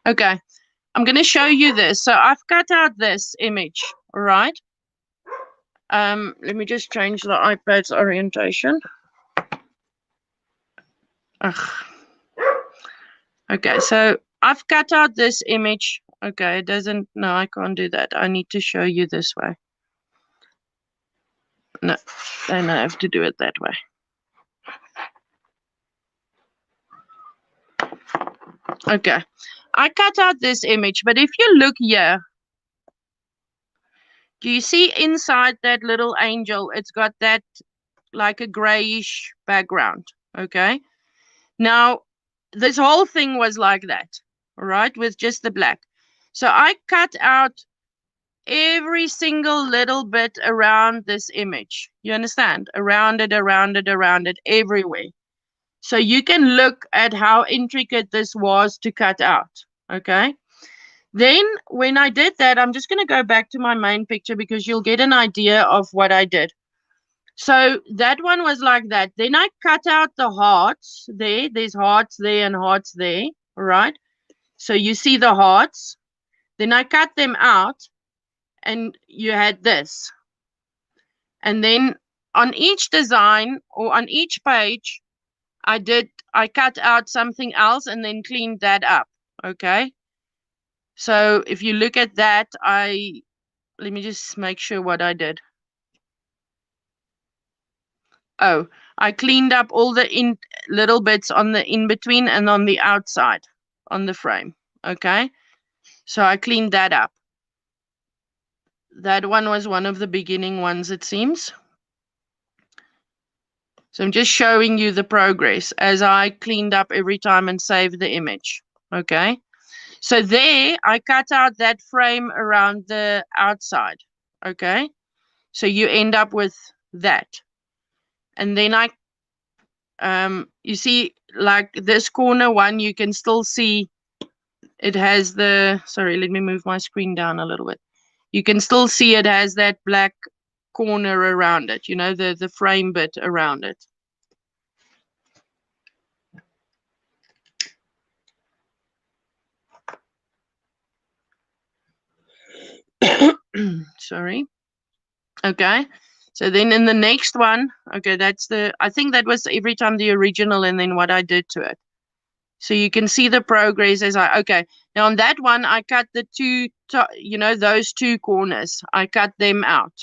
Okay, I'm going to show you this. So I've cut out this image, all right? Let me just change the iPad's orientation. Ugh. Okay, so I've cut out this image. Okay, it doesn't, no, I can't do that. I need to show you this way. No, then I have to do it that way. Okay, I cut out this image, but if you look here, do you see inside that little angel, it's got that like a grayish background, okay? Now, this whole thing was like that, all right, with just the black. So I cut out every single little bit around this image. You understand? Around it, everywhere. So you can look at how intricate this was to cut out, okay? Then when I did that, I'm just going to go back to my main picture because you'll get an idea of what I did. So that one was like that. Then I cut out the hearts there. There's hearts there and hearts there, all right? So you see the hearts. Then I cut them out and you had this. And then on each design or on each page, I cut out something else and then cleaned that up, okay? So if you look at that, I let me just make sure what I did. Oh, I cleaned up all the little bits on the in-between and on the outside on the frame. Okay, so I cleaned that up. That one was one of the beginning ones, it seems. So I'm just showing you the progress as I cleaned up every time and saved the image. Okay, so there I cut out that frame around the outside. Okay, so you end up with that. And then you see, like this corner one, you can still see it has the, sorry, let me move my screen down a little bit. You can still see it has that black corner around it, you know, the frame bit around it. Sorry. Okay. So then in the next one, okay, that's the, I think that was every time the original and then what I did to it. So you can see the progress as okay. Now on that one, I cut the two, you know, those two corners. I cut them out.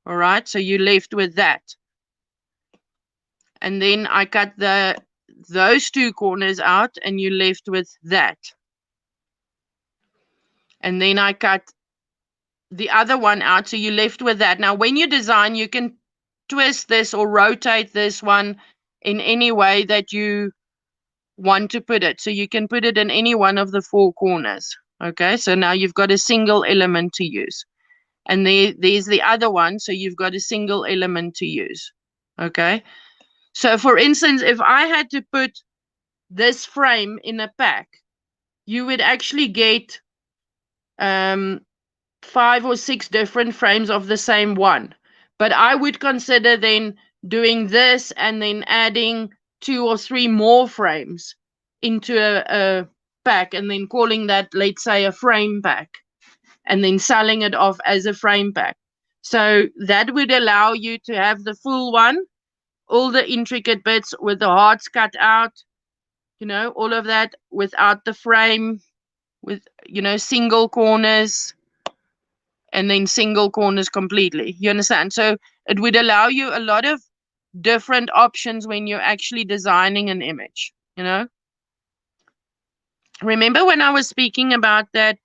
All right. So you're left with that. And then I cut those two corners out and you're left with that. And then I cut the other one out. So you're left with that. Now, when you design, you can twist this or rotate this one in any way that you want to put it. So you can put it in any one of the four corners. Okay, so now you've got a single element to use. And there's the other one, so you've got a single element to use. Okay, so for instance, if I had to put this frame in a pack, you would actually get 5 or 6 different frames of the same one. But I would consider then doing this and then adding 2 or 3 more frames into a pack and then calling that, let's say, a frame pack, and then selling it off as a frame pack. So that would allow you to have the full one, all the intricate bits with the hearts cut out, you know, all of that without the frame, with, you know, single corners and then single corners completely. You understand? So it would allow you a lot of different options when you're actually designing an image, you know? Remember when I was speaking about that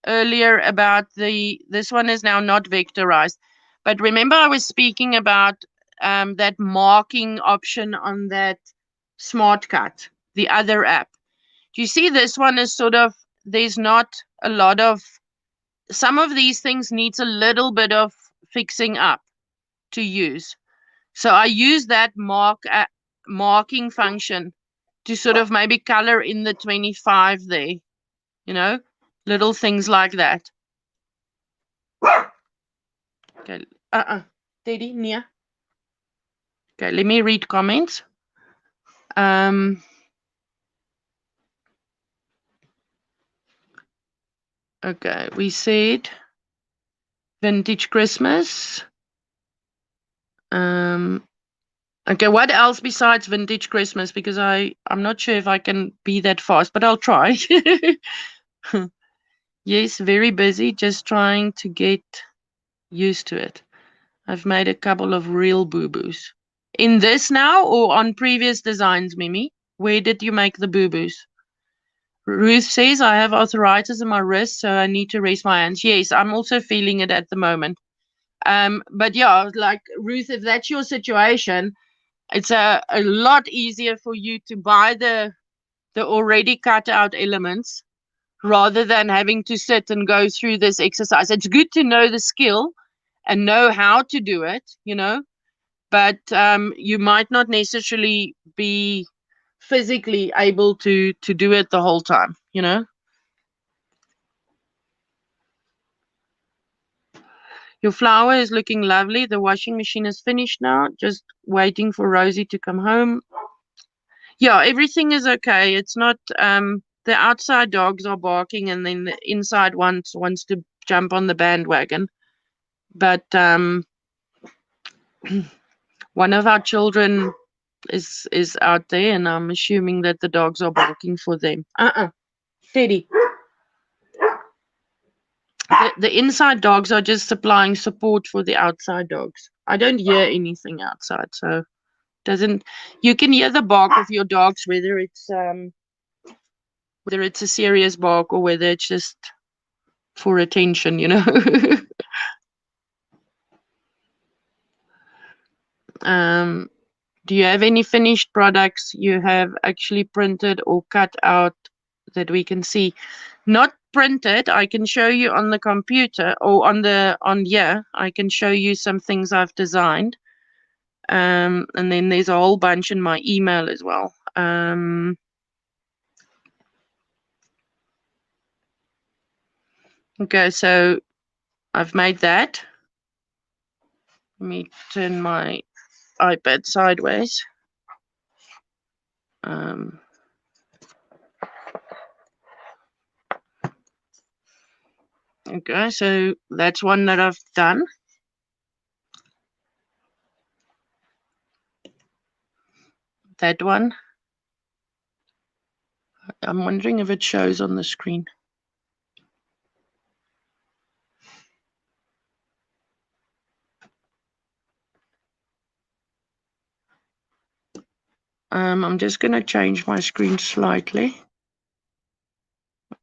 earlier about this one is now not vectorized, but remember I was speaking about that marking option on that Smart Cut, the other app. Do you see this one is sort of, there's not a lot of, some of these things needs a little bit of fixing up to use. So I use that marking function to sort of maybe color in the 25 there, you know, little things like that. Okay, Teddy, Nia. Okay, let me read comments. Okay, we said vintage Christmas. Okay, what else besides vintage Christmas? Because I'm not sure if I can be that fast, but I'll try. Yes, very busy, just trying to get used to it. I've made a couple of real boo-boos. In this now or on previous designs, Mimi? Where did you make the boo-boos? Ruth says, I have arthritis in my wrist, so I need to rest my hands. Yes, I'm also feeling it at the moment. But yeah, like Ruth, if that's your situation, it's a lot easier for you to buy the already cut out elements rather than having to sit and go through this exercise. It's good to know the skill and know how to do it, you know, but you might not necessarily be physically able to do it the whole time, you know. Your flower is looking lovely. The washing machine is finished now. Just waiting for Rosie to come home. Yeah, everything is okay. It's not the outside dogs are barking and then the inside wants to jump on the bandwagon. But one of our children is out there and I'm assuming that the dogs are barking for them. Teddy. the inside dogs are just supplying support for the outside dogs. I don't hear anything outside, so doesn't. You can hear the bark of your dogs, whether it's a serious bark or whether it's just for attention, you know. Do you have any finished products you have actually printed or cut out that we can see? Not printed. I can show you on the computer or on here. I can show you some things I've designed. And then there's a whole bunch in my email as well. Okay, so I've made that. Let me turn my iPad sideways. Okay, so that's one that I've done. That one. I'm wondering if it shows on the screen. I'm just going to change my screen slightly.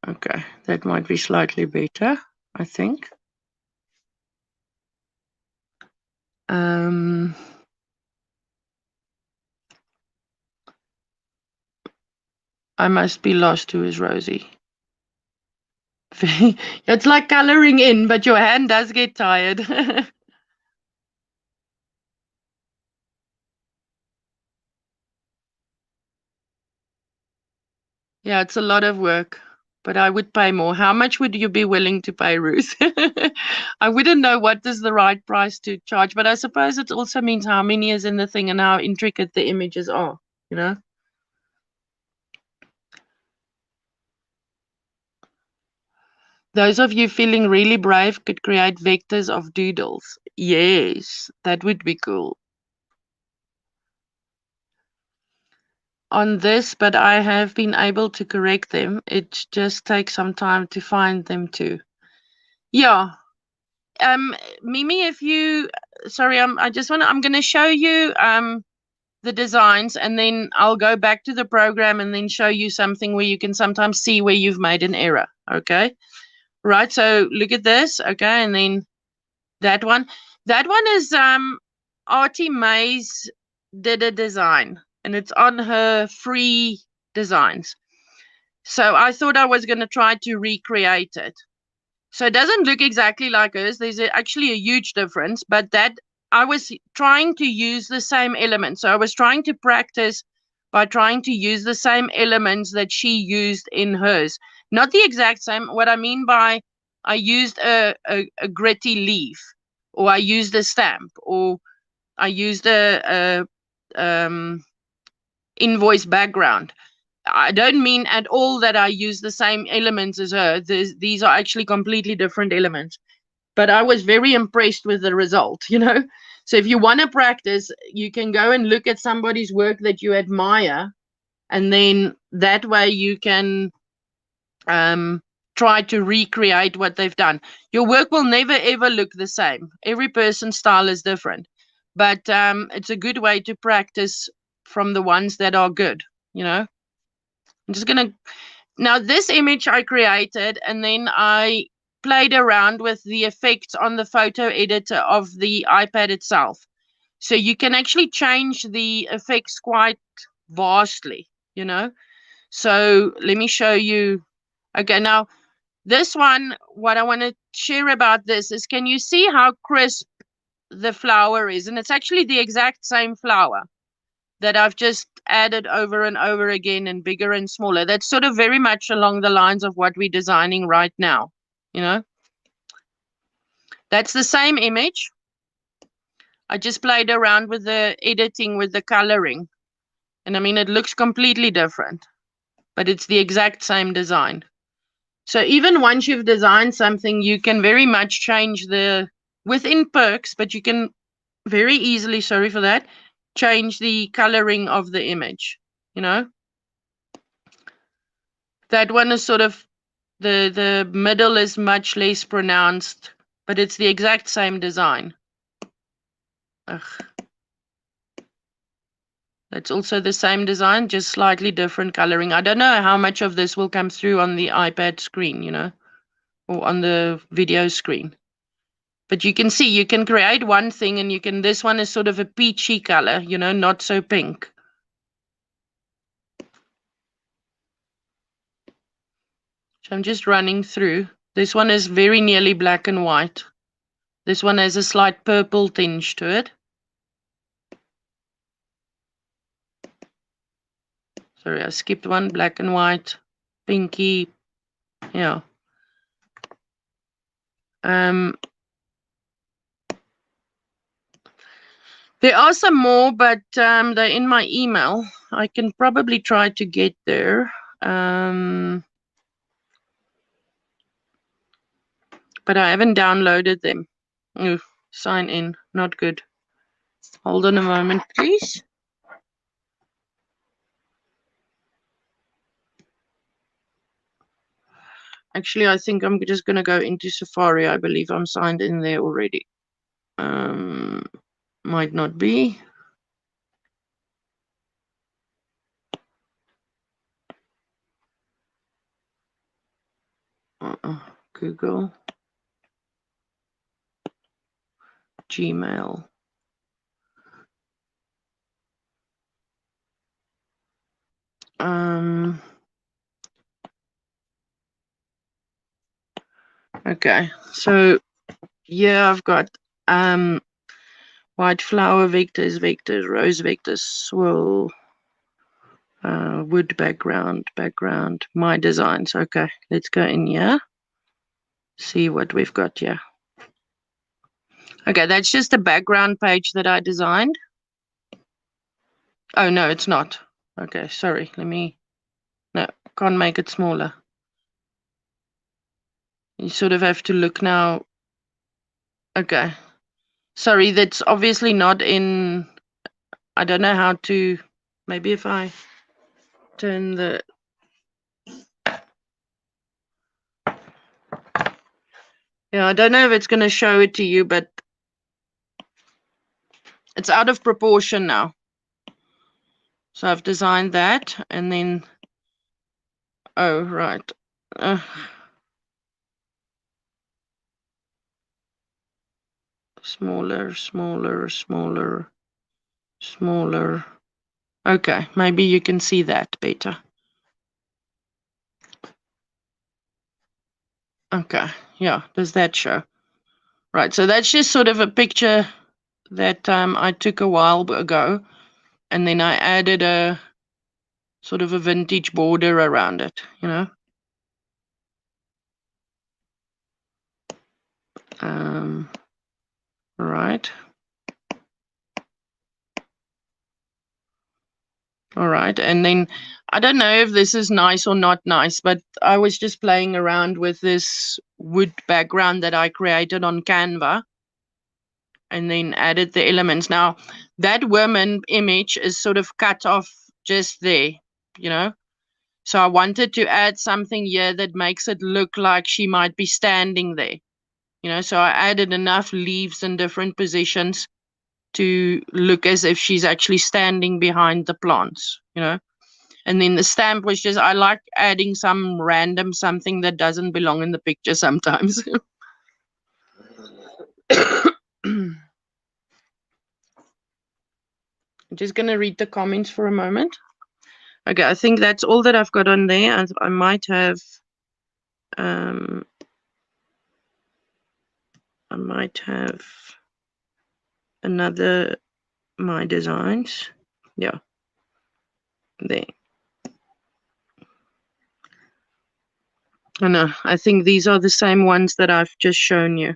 Okay, that might be slightly better, I think. I must be lost. Who is Rosie? It's like coloring in, but your hand does get tired. Yeah, it's a lot of work, but I would pay more. How much would you be willing to pay, Ruth? I wouldn't know what is the right price to charge, but I suppose it also means how many is in the thing and how intricate the images are, you know? Those of you feeling really brave could create vectors of doodles. Yes, that would be cool. On this, but I have been able to correct them. It just takes some time to find them too. Yeah. Mimi, if you, sorry, I'm going to show you the designs, and then I'll go back to the program and then show you something where you can sometimes see where you've made an error. Okay. Right. So look at this. Okay. And then that one is Artie Mays did a design, and it's on her free designs. So I thought I was going to try to recreate it. So it doesn't look exactly like hers. There's actually a huge difference, but that I was trying to use the same elements. So I was trying to practice by trying to use the same elements that she used in hers. Not the exact same. What I mean by I used a gritty leaf, or I used a stamp, or I used a invoice background. I don't mean at all that I use the same elements as her. These are actually completely different elements. But I was very impressed with the result, you know. So if you want to practice, you can go and look at somebody's work that you admire, and then that way you can try to recreate what they've done. Your work will never ever look the same. Every person's style is different, but it's a good way to practice from the ones that are good, you know. I'm just gonna, now this image I created, and then I played around with the effects on the photo editor of the iPad itself. So you can actually change the effects quite vastly, you know. So let me show you. Okay, now this one, what I want to share about this is, can you see how crisp the flower is? And it's actually the exact same flower that I've just added over and over again, and bigger and smaller. That's sort of very much along the lines of what we're designing right now, you know. That's the same image. I just played around with the editing, with the coloring. And I mean, it looks completely different, but it's the exact same design. So even once you've designed something, you can very much change within perks, but you can very easily, sorry for that, change the coloring of the image, you know. That one is sort of The middle is much less pronounced, but it's the exact same design. Ugh. That's also the same design, just slightly different coloring. I don't know how much of this will come through on the iPad screen, you know, or on the video screen. But you can see, you can create one thing and you can, this one is sort of a peachy color, you know, not so pink. So I'm just running through. This one is very nearly black and white. This one has a slight purple tinge to it. Sorry, I skipped one. Black and white, pinky, yeah. There are some more, but they're in my email. I can probably try to get there. But I haven't downloaded them. Ooh, sign in, not good. Hold on a moment, please. Actually, I think I'm just going to go into Safari. I believe I'm signed in there already. Might not be. Google. Gmail. Okay, so yeah, I've got white flower vectors, rose vectors, swirl, wood background, my designs. Okay, let's go in here. See what we've got here. Okay, that's just a background page that I designed. Oh, no, it's not. Okay, sorry. No, can't make it smaller. You sort of have to look now. Okay. Sorry, that's obviously not in. I don't know how to. Maybe if I turn the. Yeah, I don't know if it's going to show it to you, but it's out of proportion now. So I've designed that and then. Oh, right. Smaller. Okay, maybe you can see that better. Okay, yeah, does that show? Right, so that's just sort of a picture that I took a while ago, and then I added a sort of a vintage border around it, you know. Right. All right, and then I don't know if this is nice or not nice, but I was just playing around with this wood background that I created on Canva and then added the elements. Now, that woman image is sort of cut off just there, you know. So I wanted to add something here that makes it look like she might be standing there, you know. So I added enough leaves in different positions to look as if she's actually standing behind the plants, you know. And then the stamp was just, I like adding some random something that doesn't belong in the picture sometimes. I'm just going to read the comments for a moment. Okay, I think that's all that I've got on there. I might have another my designs. Yeah, there. I know. I think these are the same ones that I've just shown you.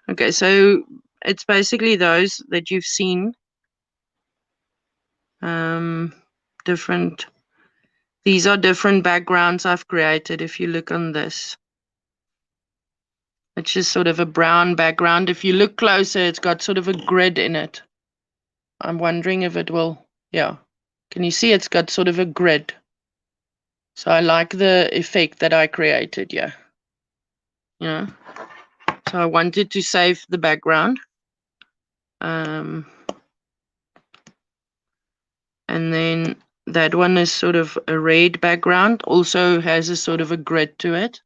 Okay, so it's basically those that you've seen. Different. These are different backgrounds I've created. If you look on this, it's just sort of a brown background. If you look closer, it's got sort of a grid in it. I'm wondering if it will. Yeah. Can you see it's got sort of a grid? So I like the effect that I created, yeah. So I wanted to save the background. And then that one is sort of a red background, also has a sort of a grid to it.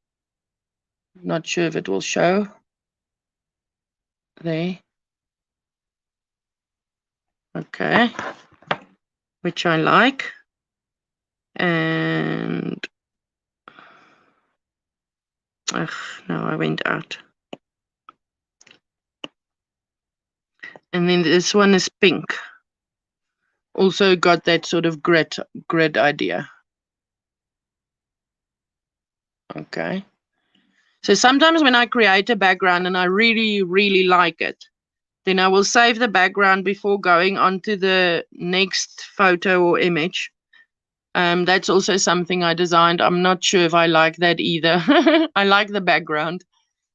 Not sure if it will show there. Okay, which I like. And no, I went out. And then this one is pink. Also got that sort of grid idea. Okay. So sometimes when I create a background and I really, really like it, then I will save the background before going on to the next photo or image. That's also something I designed. I'm not sure if I like that either. I like the background.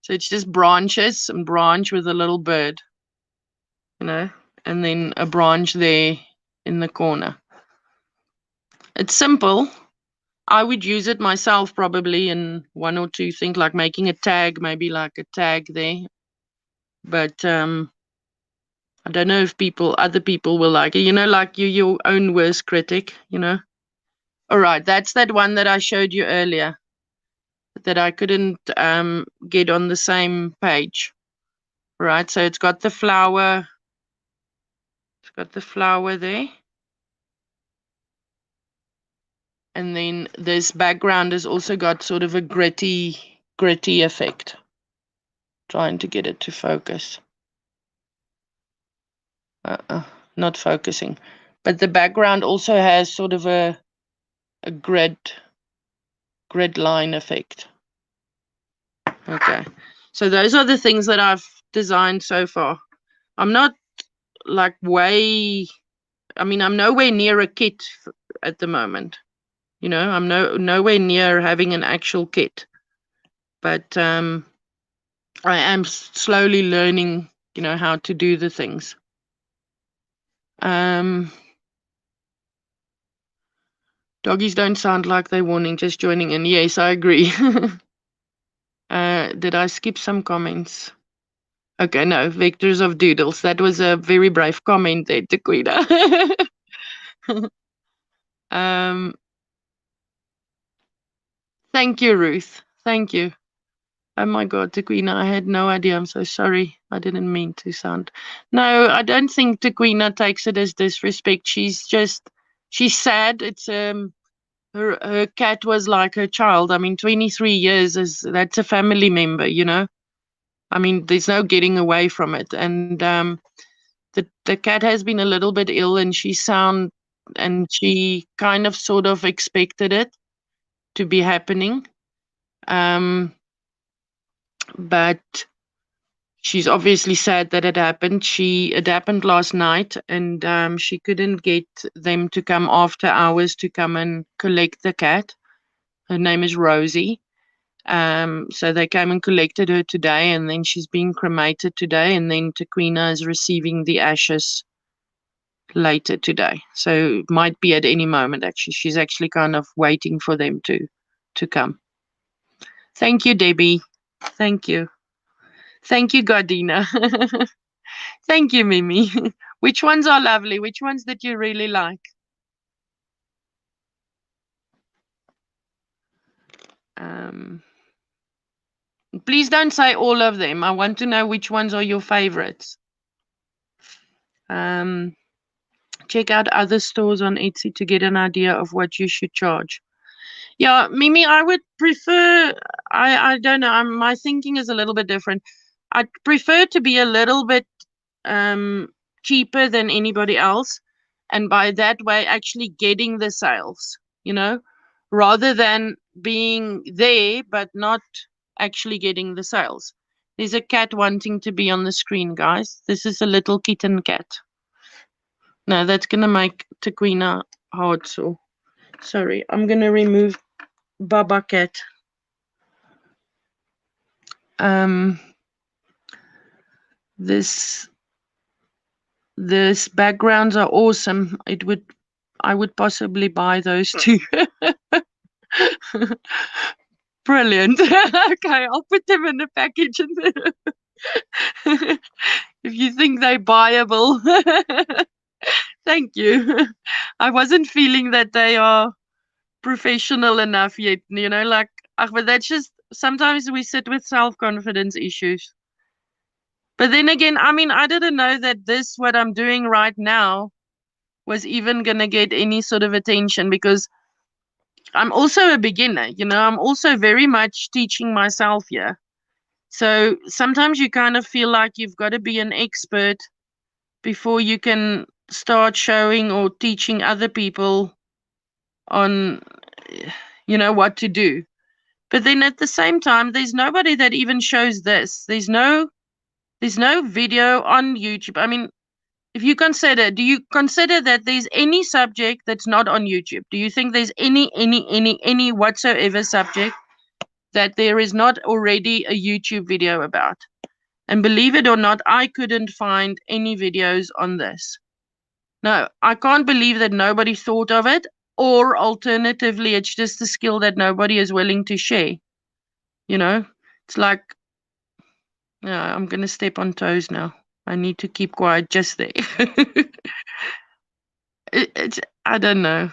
So it's just branches and branch with a little bird, and then a branch there in the corner. It's simple. I would use it myself probably in one or two things, like making a tag, maybe like a tag there. But I don't know if other people will like it. Like your own worst critic, All right, that's that one that I showed you earlier that I couldn't get on the same page. Right, so it's got the flower. It's got the flower there. And then this background has also got sort of a gritty effect. Trying to get it to focus. Not focusing. But the background also has sort of a grid line effect. Okay. So those are the things that I've designed so far. I'm not like I'm nowhere near a kit at the moment. I'm nowhere near having an actual kit. But I am slowly learning, how to do the things. Doggies don't sound like they're warning, just joining in. Yes, I agree. Did I skip some comments? Okay, no, vectors of doodles. That was a very brave comment there, Tequila. Thank you, Ruth. Thank you. Oh my God, Tequila, I had no idea. I'm so sorry. I didn't mean to sound. No, I don't think Tequila takes it as disrespect. She's sad. It's her cat was like her child. 23 years that's a family member, there's no getting away from it. And the cat has been a little bit ill, and she kind of sort of expected it to be happening. But she's obviously sad that it happened. It happened last night, and she couldn't get them to come after hours to come and collect the cat. Her name is Rosie. So they came and collected her today, and then she's being cremated today, and then Tequila is receiving the ashes later today. So it might be at any moment, actually. She's actually kind of waiting for them to come. Thank you, Debbie. Thank you. Thank you, Gardina. Thank you, Mimi. Which ones are lovely? Which ones did you really like? Please don't say all of them. I want to know which ones are your favorites. Check out other stores on Etsy to get an idea of what you should charge. Yeah, Mimi, I would prefer, I don't know, my thinking is a little bit different. I'd prefer to be a little bit cheaper than anybody else, and by that way actually getting the sales, rather than being there but not actually getting the sales. There's a cat wanting to be on the screen, guys. This is a little kitten cat. No, that's gonna make Tequila hard sore. Sorry, I'm gonna remove Baba Cat. This backgrounds are awesome. I would possibly buy those too. Brilliant. Okay, I'll put them in the package if you think they're buyable. Thank you. I wasn't feeling that they are professional enough yet, like, but that's just sometimes we sit with self-confidence issues. But then again, I mean, I didn't know that what I'm doing right now was even gonna get any sort of attention because I'm also a beginner, I'm also very much teaching myself here. So sometimes you kind of feel like you've got to be an expert before you can start showing or teaching other people on, what to do. But then at the same time, there's nobody that even shows this. There's no video on YouTube. I mean, do you consider that there's any subject that's not on YouTube? Do you think there's any whatsoever subject that there is not already a YouTube video about? And believe it or not, I couldn't find any videos on this. No, I can't believe that nobody thought of it, or alternatively, it's just a skill that nobody is willing to share. It's like, yeah, I'm going to step on toes now. I need to keep quiet just there. I don't know.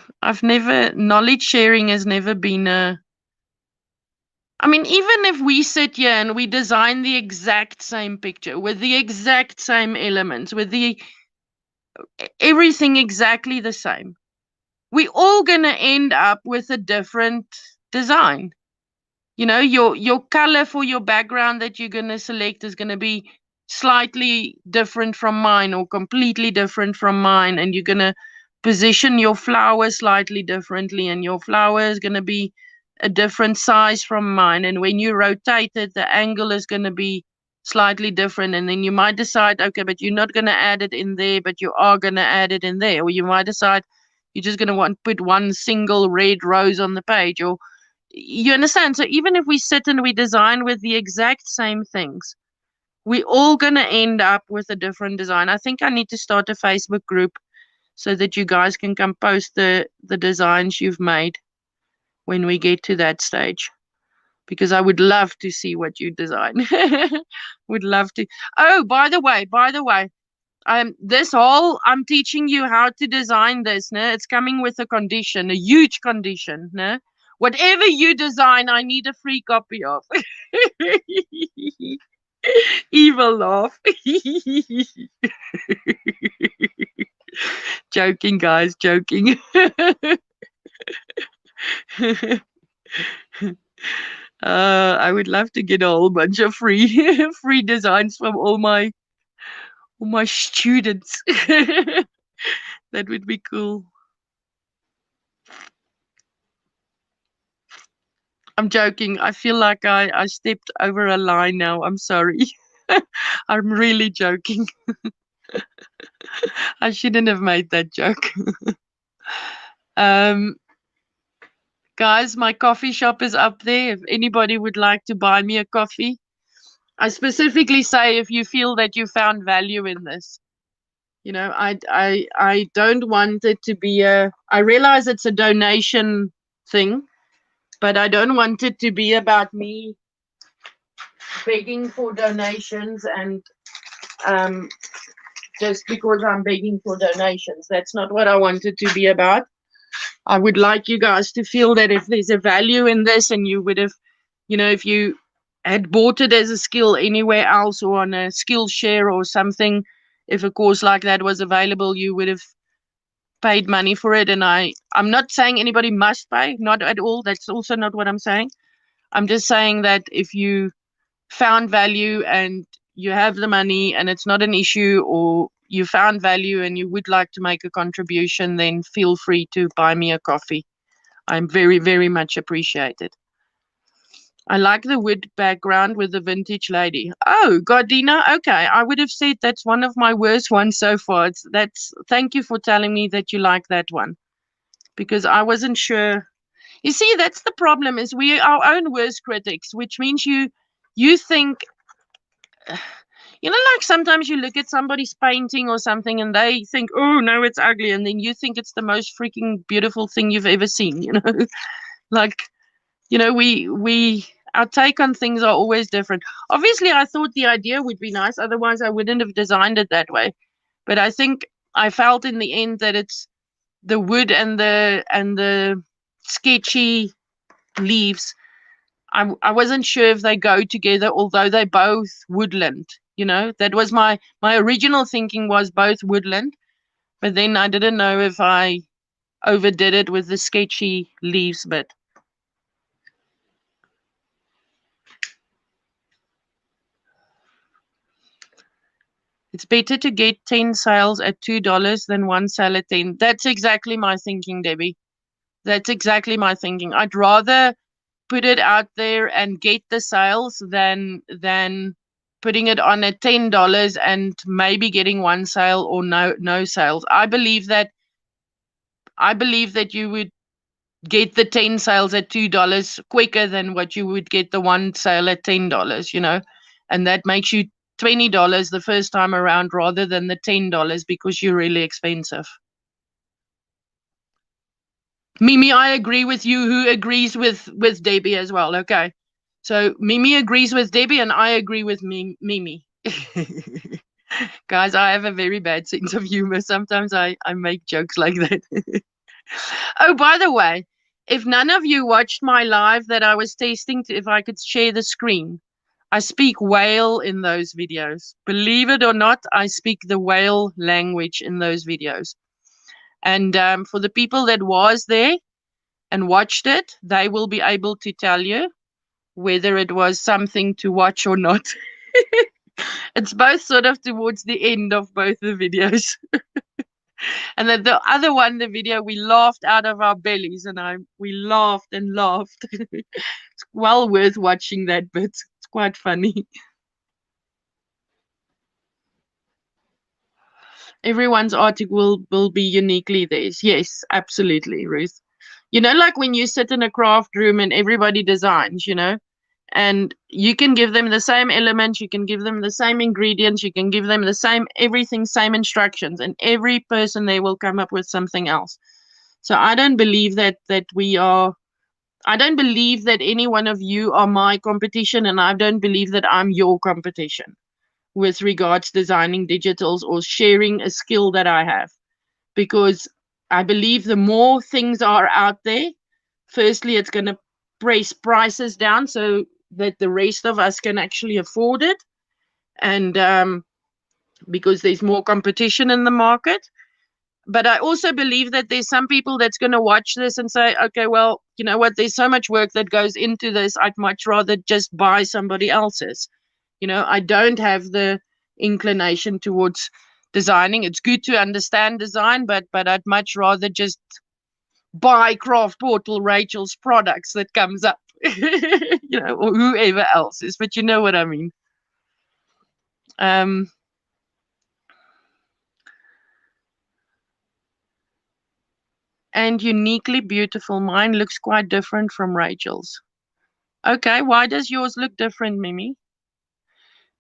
Knowledge sharing has never been I mean, even if we sit here and we design the exact same picture with the exact same elements, with everything exactly the same, we all going to end up with a different design. Your color for your background that you're going to select is going to be slightly different from mine or completely different from mine. And you're going to position your flower slightly differently. And your flower is going to be a different size from mine. And when you rotate it, the angle is going to be slightly different. And then you might decide, okay, but you're not going to add it in there, but you are going to add it in there. Or you might decide you're just going to put one single red rose on the page, or you understand? So even if we sit and we design with the exact same things, we're all going to end up with a different design. I think I need to start a Facebook group so that you guys can come post the designs you've made when we get to that stage, because I would love to see what you design. Would love to. Oh, by the way, this whole, I'm teaching you how to design this, no? It's coming with a condition, a huge condition, no? Whatever you design, I need a free copy of. Evil laugh. Joking, guys, joking. I would love to get a whole bunch of free free designs from all my students. That would be cool. I'm joking. I feel like I stepped over a line now. I'm sorry. I'm really joking. I shouldn't have made that joke. Guys, my coffee shop is up there. If anybody would like to buy me a coffee, I specifically say if you feel that you found value in this. I don't want it to be I realize it's a donation thing, but I don't want it to be about me begging for donations and just because I'm begging for donations. That's not what I want it to be about. I would like you guys to feel that if there's a value in this, and you would have, if you had bought it as a skill anywhere else or on a skill share or something, if a course like that was available, you would have paid money for it. And I'm not saying anybody must pay, not at all. That's also not what I'm saying. I'm just saying that if you found value and you have the money and it's not an issue, or you found value and you would like to make a contribution, then feel free to buy me a coffee. I'm very, very much appreciated. I like the wood background with the vintage lady. Oh, Gardina. Okay, I would have said that's one of my worst ones so far. Thank you for telling me that you like that one, because I wasn't sure. You see, that's the problem, is we are our own worst critics, which means you think, like sometimes you look at somebody's painting or something and they think, oh no, it's ugly, and then you think it's the most freaking beautiful thing you've ever seen. Like, You know, our take on things are always different. Obviously, I thought the idea would be nice, otherwise I wouldn't have designed it that way. But I think I felt in the end that it's the wood and the sketchy leaves. I wasn't sure if they go together, although they both woodland. You know, that was my original thinking, was both woodland, but then I didn't know if I overdid it with the sketchy leaves bit. It's better to get 10 sales at $2 than one sale at 10. That's exactly my thinking, Debbie. That's exactly my thinking. I'd rather put it out there and get the sales than putting it on at $10 and maybe getting one sale or no sales. I believe that you would get the 10 sales at $2 quicker than what you would get the one sale at $10, you know, and that makes you $20 the first time around rather than the $10 because you're really expensive. Mimi, I agree with you. Who agrees with Debbie as well? Okay, so Mimi agrees with Debbie, and I agree with Mimi. Guys, I have a very bad sense of humor. Sometimes I make jokes like that. Oh, by the way, if none of you watched my live that I was testing, if I could share the screen, I speak whale in those videos. Believe it or not, I speak the whale language in those videos. And for the people that was there and watched it, they will be able to tell you whether it was something to watch or not. It's both sort of towards the end of both the videos. And then the other one, the video, we laughed out of our bellies, and we laughed and laughed. It's well worth watching that bit. It's quite funny. Everyone's article will be uniquely theirs. Yes, absolutely, Ruth. You know, like when you sit in a craft room and everybody designs, you know, and you can give them the same elements, you can give them the same ingredients, you can give them the same everything, same instructions, and every person there will come up with something else. So I don't believe that I don't believe that any one of you are my competition, and I don't believe that I'm your competition with regards designing digitals or sharing a skill that I have, because I believe the more things are out there, firstly, it's going to press prices down so that the rest of us can actually afford it. And because there's more competition in the market. But I also believe that there's some people that's going to watch this and say, okay, well, you know what, there's so much work that goes into this. I'd much rather just buy somebody else's. You know, I don't have the inclination towards designing. It's good to understand design, but I'd much rather just buy Craft Portal Rachel's products that comes up, you know, or whoever else is. But you know what I mean. And uniquely beautiful. Mine looks quite different from Rachel's. Okay, why does yours look different, Mimi?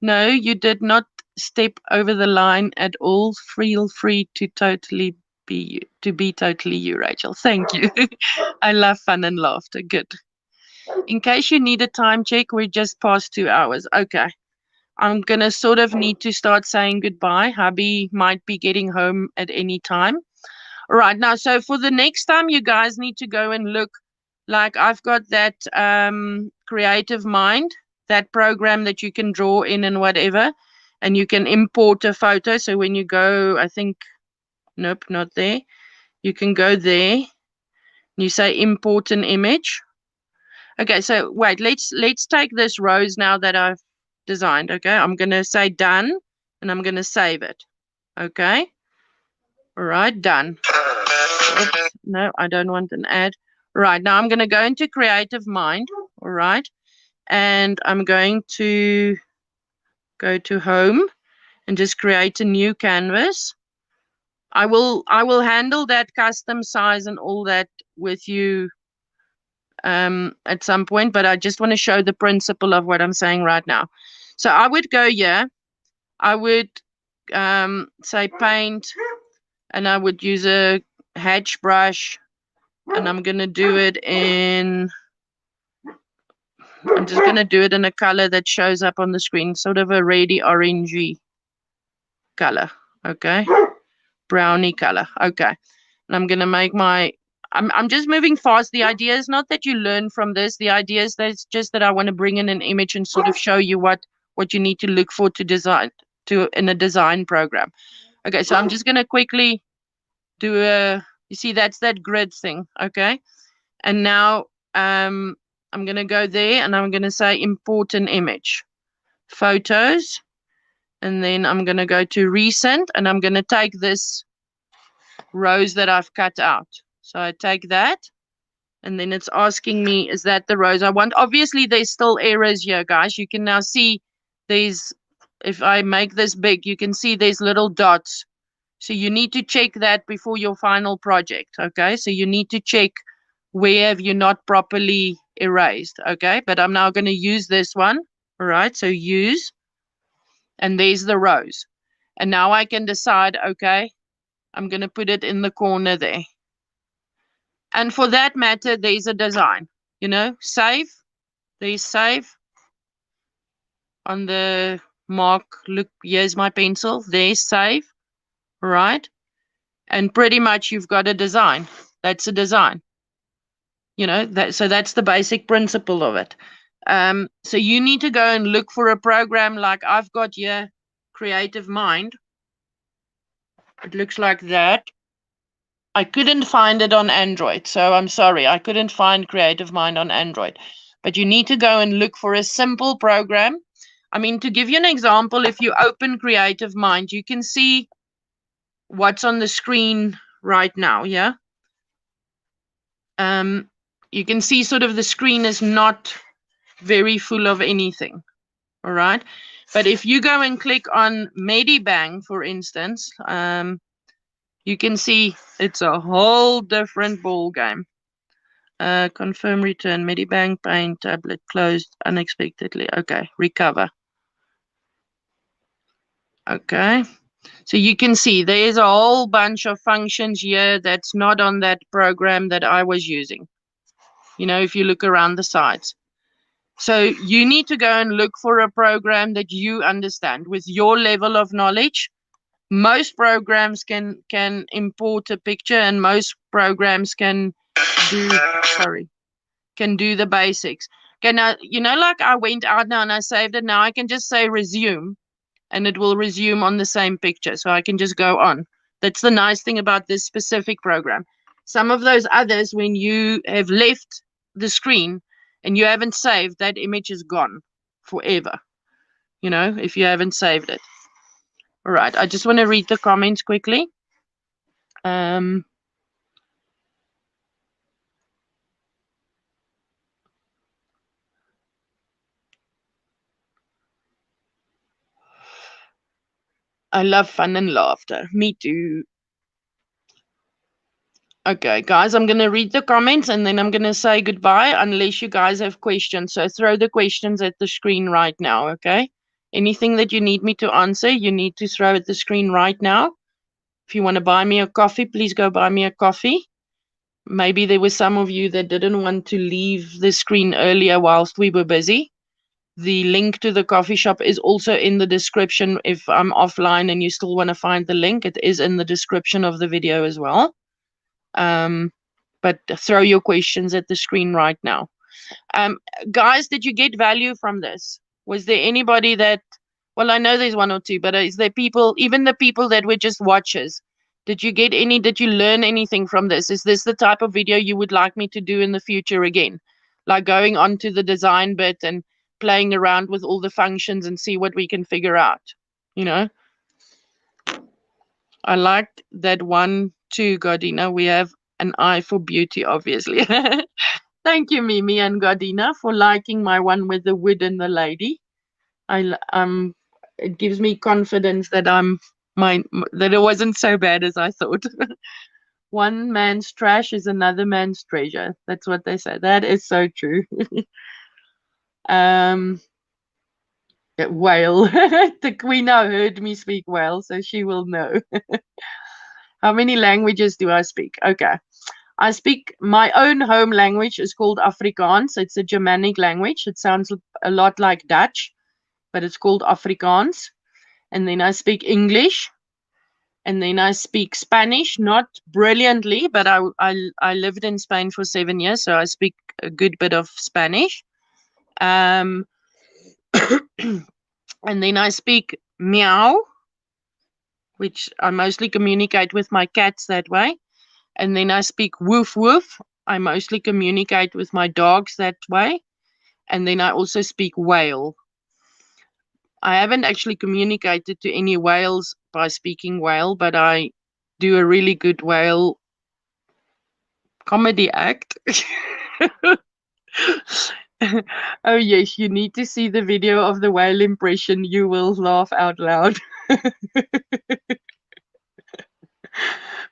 No, you did not step over the line at all. Feel free to be totally you, Rachel. Thank you. I love fun and laughter. Good. In case you need a time check, we're just past 2 hours. Okay. I'm gonna sort of need to start saying goodbye. Hubby might be getting home at any time. All right, now, so for the next time, you guys need to go and look. Like, I've got that Creative Mind, that program that you can draw in and whatever, and you can import a photo. So when you go, I think, nope, not there. You can go there. You say import an image. Okay, so wait, let's take this rose now that I've designed. Okay, I'm gonna say done, and I'm gonna save it. Okay. All right, done. Oops, no, I don't want an ad. Right, now I'm going to go into Creative Mind. All right. And I'm going to go to Home and just create a new canvas. I will handle that custom size and all that with you at some point, but I just want to show the principle of what I'm saying right now. So I would go here. I would say paint, and I would use a hatch brush, and I'm going to do it in I'm just going to do it in a color that shows up on the screen, sort of a reddy orangey color. Okay. Brownie color. Okay. And I'm going to make my, I'm just moving fast. The idea is not that you learn from this. The idea is that it's just that I want to bring in an image and sort of show you what you need to look for to design in a design program. Okay. So I'm just going to quickly do you see, that's that grid thing. Okay. And now, I'm going to go there and I'm going to say import an image, photos. And then I'm going to go to recent and I'm going to take this rose that I've cut out. So I take that and then it's asking me, is that the rose I want? Obviously, there's still errors here, guys. You can now see there's, if I make this big, you can see there's little dots. So you need to check that before your final project. Okay. So you need to check where have you not properly erased. Okay. But I'm now going to use this one. All right. So use, and there's the rose. And now I can decide, okay, I'm going to put it in the corner there. And for that matter, there's a design, save. There's save on the mark. Look, here's my pencil. There's save, right? And pretty much you've got a design. That's a design. So that's the basic principle of it. So you need to go and look for a program like I've got here, Creative Mind. It looks like that. I couldn't find it on Android, so I'm sorry. I couldn't find Creative Mind on Android. But you need to go and look for a simple program. I mean, to give you an example, if you open Creative Mind, you can see what's on the screen right now, yeah? You can see sort of the screen is not very full of anything, all right? But if you go and click on Medibang, for instance, you can see it's a whole different ball game. Confirm return, Medibang, Paint, tablet closed unexpectedly. Okay, recover. Okay, so you can see there's a whole bunch of functions here that's not on that program that I was using. If you look around the sides. So you need to go and look for a program that you understand with your level of knowledge. Most programs can import a picture, and most programs can do the basics. Okay, now like I went out now and I saved it. Now I can just say resume and it will resume on the same picture, so I can just go on. That's the nice thing about this specific program. Some of those others, when you have left the screen and you haven't saved, that image is gone forever, if you haven't saved it. All right, I just want to read the comments quickly. I love fun and laughter. Me too. Okay, guys, I'm going to read the comments and then I'm going to say goodbye unless you guys have questions. So throw the questions at the screen right now, okay? Anything that you need me to answer, you need to throw at the screen right now. If you want to buy me a coffee, please go buy me a coffee. Maybe there were some of you that didn't want to leave the screen earlier whilst we were busy. The link to the coffee shop is also in the description. If I'm offline and you still want to find the link, it is in the description of the video as well. But throw your questions at the screen right now. Guys, did you get value from this? Was there anybody that, well, I know there's one or two, but is there people, even the people that were just watchers, did you learn anything from this? Is this the type of video you would like me to do in the future again? Like going on to the design bit and playing around with all the functions and see what we can figure out, I liked that one too, Gardina. We have an eye for beauty, obviously. Thank you, Mimi and Gardina, for liking my one with the wood and the lady. It gives me confidence that that it wasn't so bad as I thought. One man's trash is another man's treasure. That's what they say. That is so true. Whale. The queen now heard me speak whale, so she will know. How many languages do I speak? Okay. I speak my own home language is called Afrikaans. It's a Germanic language. It sounds a lot like Dutch, but it's called Afrikaans. And then I speak English, and then I speak Spanish, not brilliantly, but I lived in Spain for 7 years, so I speak a good bit of Spanish. And then I speak meow, which I mostly communicate with my cats that way. And then I speak woof woof. I mostly communicate with my dogs that way. And then I also speak whale. I haven't actually communicated to any whales by speaking whale, but I do a really good whale comedy act. Oh yes, you need to see the video of the whale impression. You will laugh out loud.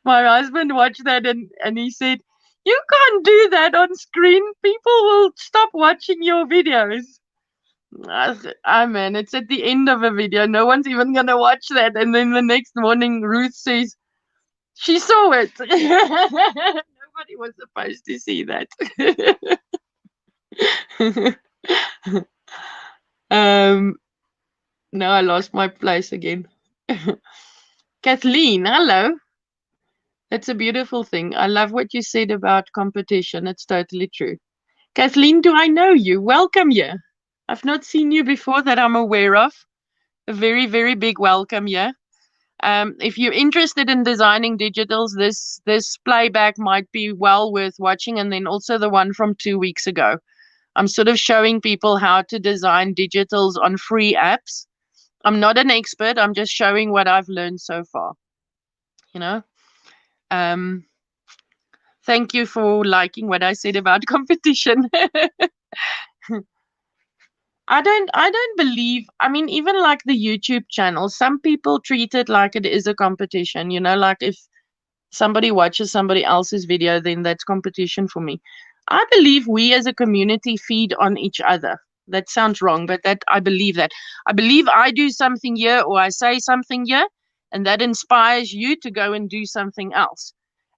My husband watched that and he said, "You can't do that on screen. People will stop watching your videos." Man, it's at the end of a video. No one's even going to watch that. And then the next morning, Ruth says, she saw it. Nobody was supposed to see that. Now I lost my place again. Kathleen, hello. That's a beautiful thing. I love what you said about competition. It's totally true. Kathleen, do I know you? Welcome here. I've not seen you before that I'm aware of. A very, very big welcome here. If you're interested in designing digitals, this playback might be well worth watching, and then also the one from 2 weeks ago. I'm sort of showing people how to design digitals on free apps. I'm not an expert. I'm just showing what I've learned so far. You know. Thank you for liking what I said about competition. I don't believe, I mean, even like the YouTube channel, some people treat it like it is a competition, you know, like if somebody watches somebody else's video, then that's competition for me. I believe we as a community feed on each other. That sounds wrong, but that I believe that. I believe I do something here or I say something here, and that inspires you to go and do something else.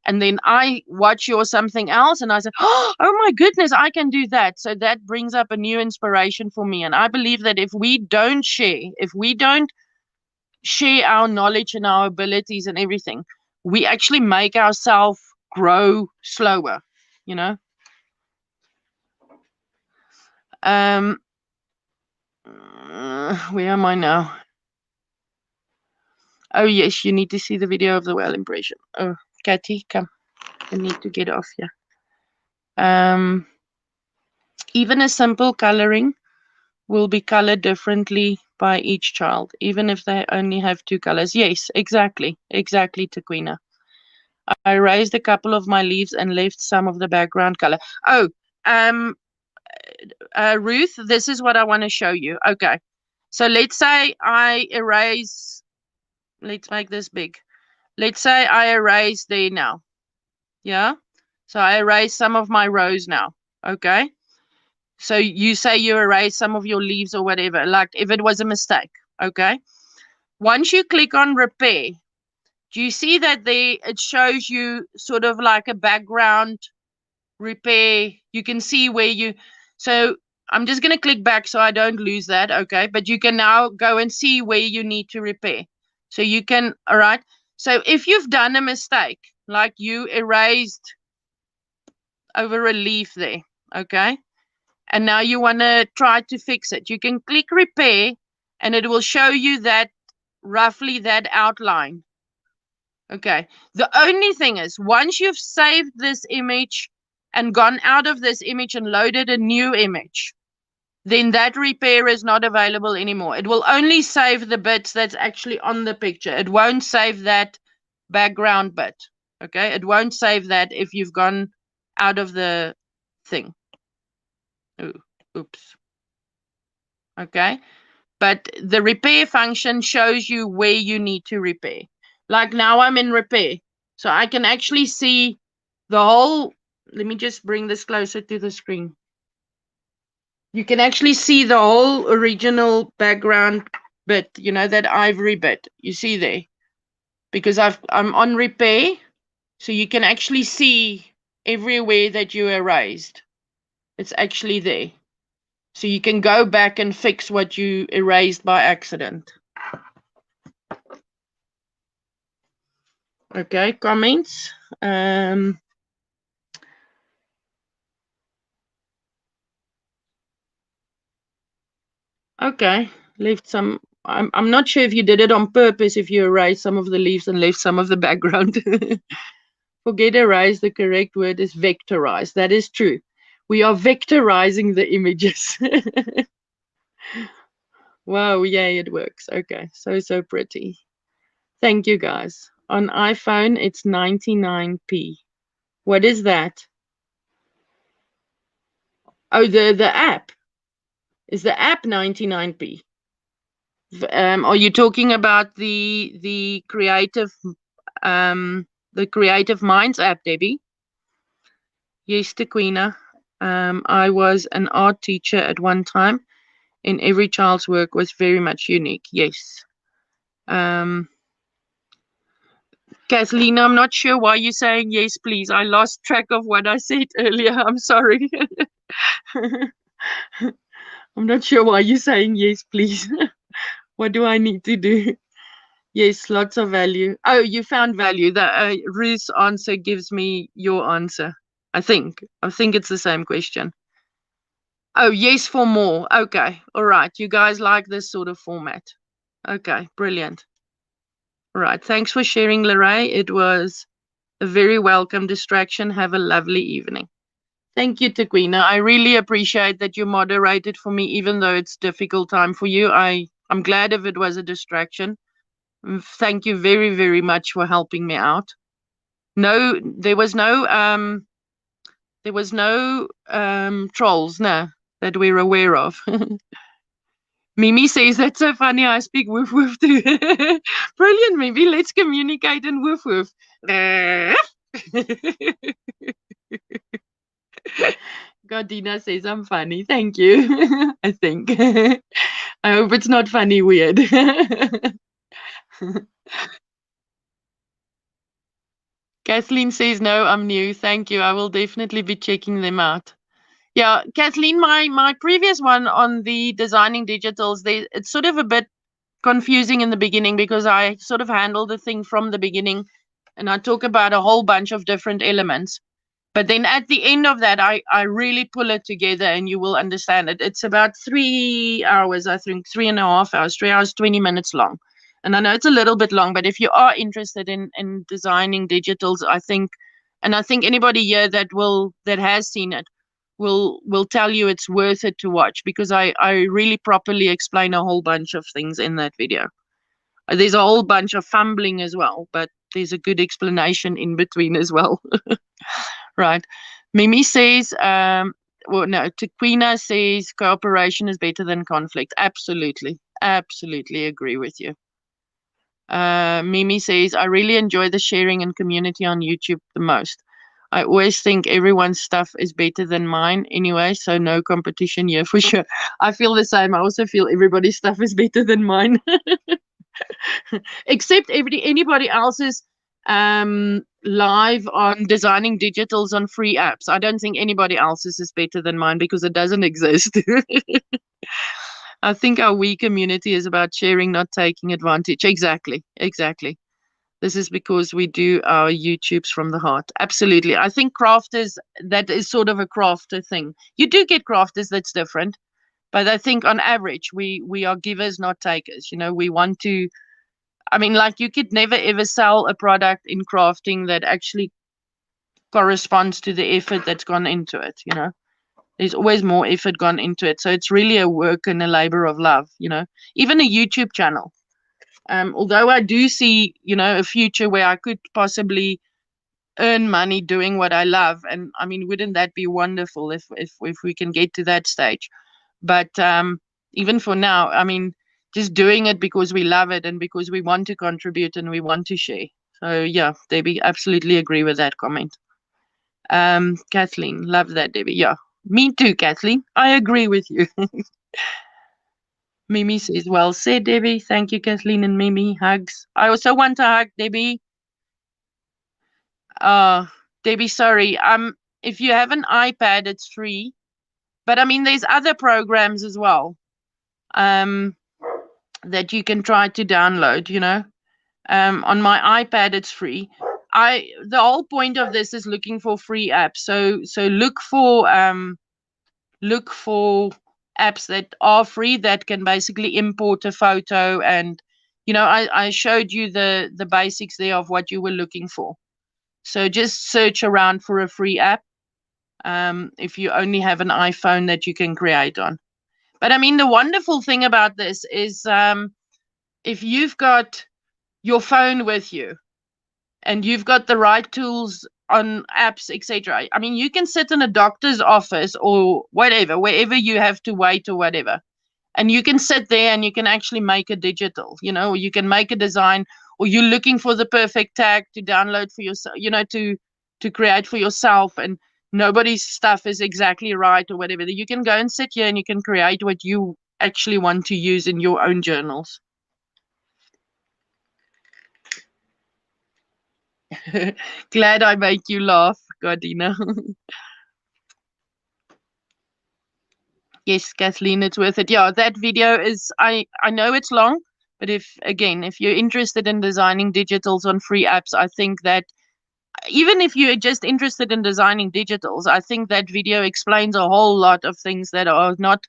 And then I watch your something else and I say, oh my goodness, I can do that. So that brings up a new inspiration for me. And I believe that if we don't share our knowledge and our abilities and everything, we actually make ourselves grow slower, you know. Where am I now? Oh yes, you need to see the video of the whale impression. Oh, Kathy, come. I need to get off here. Even a simple coloring will be colored differently by each child, even if they only have 2 colors. Yes, exactly, Taquina. I erased a couple of my leaves and left some of the background color. Oh, Ruth, this is what I want to show you. Okay, so let's say I erase, let's make this big. Let's say I erase there now. Yeah, so I erase some of my rows now. Okay, so you say you erase some of your leaves or whatever, like if it was a mistake. Okay, once you click on repair, do you see that there it shows you sort of like a background repair? You can see where you, so I'm just going to click back so I don't lose that. Okay, but you can now go and see where you need to repair. So you can, all right. So if you've done a mistake, like you erased over a leaf there, okay, and now you want to try to fix it, you can click repair and it will show you that roughly that outline. Okay, the only thing is once you've saved this image and gone out of this image and loaded a new image, then that repair is not available anymore. It will only save the bits that's actually on the picture. It won't save that background bit. Okay, it won't save that if you've gone out of the thing. Oops. Okay, but the repair function shows you where you need to repair. Like now I'm in repair, so I can actually see the whole, let me just bring this closer to the screen. You can actually see the whole original background bit, you know, that ivory bit, you see there, because I'm on repair, so you can actually see everywhere that you erased. It's actually there. So you can go back and fix what you erased by accident. Okay, comments. Okay, left some. I'm not sure if you did it on purpose, if you erased some of the leaves and left some of the background. Forget erase, the correct word is vectorize. That is true. We are vectorizing the images. Wow, yay, it works. Okay, so pretty. Thank you, guys. On iPhone, it's 99p. What is that? Oh, the app. Is the app 99p? Are you talking about the creative Minds app, Debbie? Yes, Tequina. I was an art teacher at one time, and every child's work was very much unique. Yes. Kathleen, I'm not sure why you're saying yes, please. I lost track of what I said earlier. I'm sorry. I'm not sure why you're saying yes, please. What do I need to do? Yes, lots of value. Oh, you found value. The Ruth's answer gives me your answer. I think it's the same question. Oh, yes for more. Okay. All right. You guys like this sort of format. Okay. Brilliant. All right. Thanks for sharing, Lorraine. It was a very welcome distraction. Have a lovely evening. Thank you, Tequina. I really appreciate that you moderated for me, even though it's a difficult time for you. I'm glad if it was a distraction. Thank you very, very much for helping me out. No, there was no trolls, no, that we're aware of. Mimi says that's so funny. I speak woof woof too. Brilliant, Mimi. Let's communicate in woof woof. Gardina says I'm funny. Thank you. I think. I hope it's not funny weird. Kathleen says no, I'm new. Thank you. I will definitely be checking them out. Yeah, Kathleen, my previous one on the Designing Digitals, it's sort of a bit confusing in the beginning because I sort of handle the thing from the beginning and I talk about a whole bunch of different elements. But then at the end of that, I really pull it together and you will understand it. It's about 3 hours, I think, 3.5 hours, 3 hours, 20 minutes long. And I know it's a little bit long, but if you are interested in designing digitals, I think anybody here that has seen it will tell you it's worth it to watch because I really properly explain a whole bunch of things in that video. There's a whole bunch of fumbling as well, but there's a good explanation in between as well. Right. Mimi says, Tequina says cooperation is better than conflict. Absolutely. Absolutely agree with you. Mimi says, I really enjoy the sharing and community on YouTube the most. I always think everyone's stuff is better than mine anyway, so no competition here for sure. I feel the same. I also feel everybody's stuff is better than mine. Except anybody else's live on Designing Digitals on free apps. I don't think anybody else's is better than mine because it doesn't exist. I think our we community is about sharing, not taking advantage. Exactly. This is because we do our YouTubes from the heart. Absolutely. I think that is sort of a crafter thing. You do get crafters that's different, but I think on average, we are givers, not takers. We want to, like you could never ever sell a product in crafting that actually corresponds to the effort that's gone into it. There's always more effort gone into it. So it's really a work and a labor of love, even a YouTube channel. Although I do see, a future where I could possibly earn money doing what I love. And wouldn't that be wonderful if we can get to that stage? But even for now, just doing it because we love it and because we want to contribute and we want to share. So yeah, Debbie, absolutely agree with that comment. Kathleen, love that, Debbie. Yeah, me too, Kathleen. I agree with you. Mimi says, well said, Debbie. Thank you, Kathleen and Mimi. Hugs. I also want to hug Debbie. Debbie, sorry. If you have an iPad, it's free. But I mean, there's other programs as well. That you can try to download, on my iPad it's free. The whole point of this is looking for free apps. So look for apps that are free that can basically import a photo, and I showed you the basics there of what you were looking for. So just search around for a free app, if you only have an iPhone that you can create on. But I mean, the wonderful thing about this is, if you've got your phone with you and you've got the right tools on apps, etc. I mean, you can sit in a doctor's office or whatever, wherever you have to wait or whatever, and you can sit there and you can actually make a digital, or you can make a design, or you're looking for the perfect tag to download for yourself, to create for yourself, and nobody's stuff is exactly right or whatever. You can go and sit here and you can create what you actually want to use in your own journals. Glad I make you laugh, Gardina. Yes, Kathleen, it's worth it. Yeah, that video is, I know it's long, but if you're interested in designing digitals on free apps, I think that even if you're just interested in designing digitals, I think that video explains a whole lot of things that are not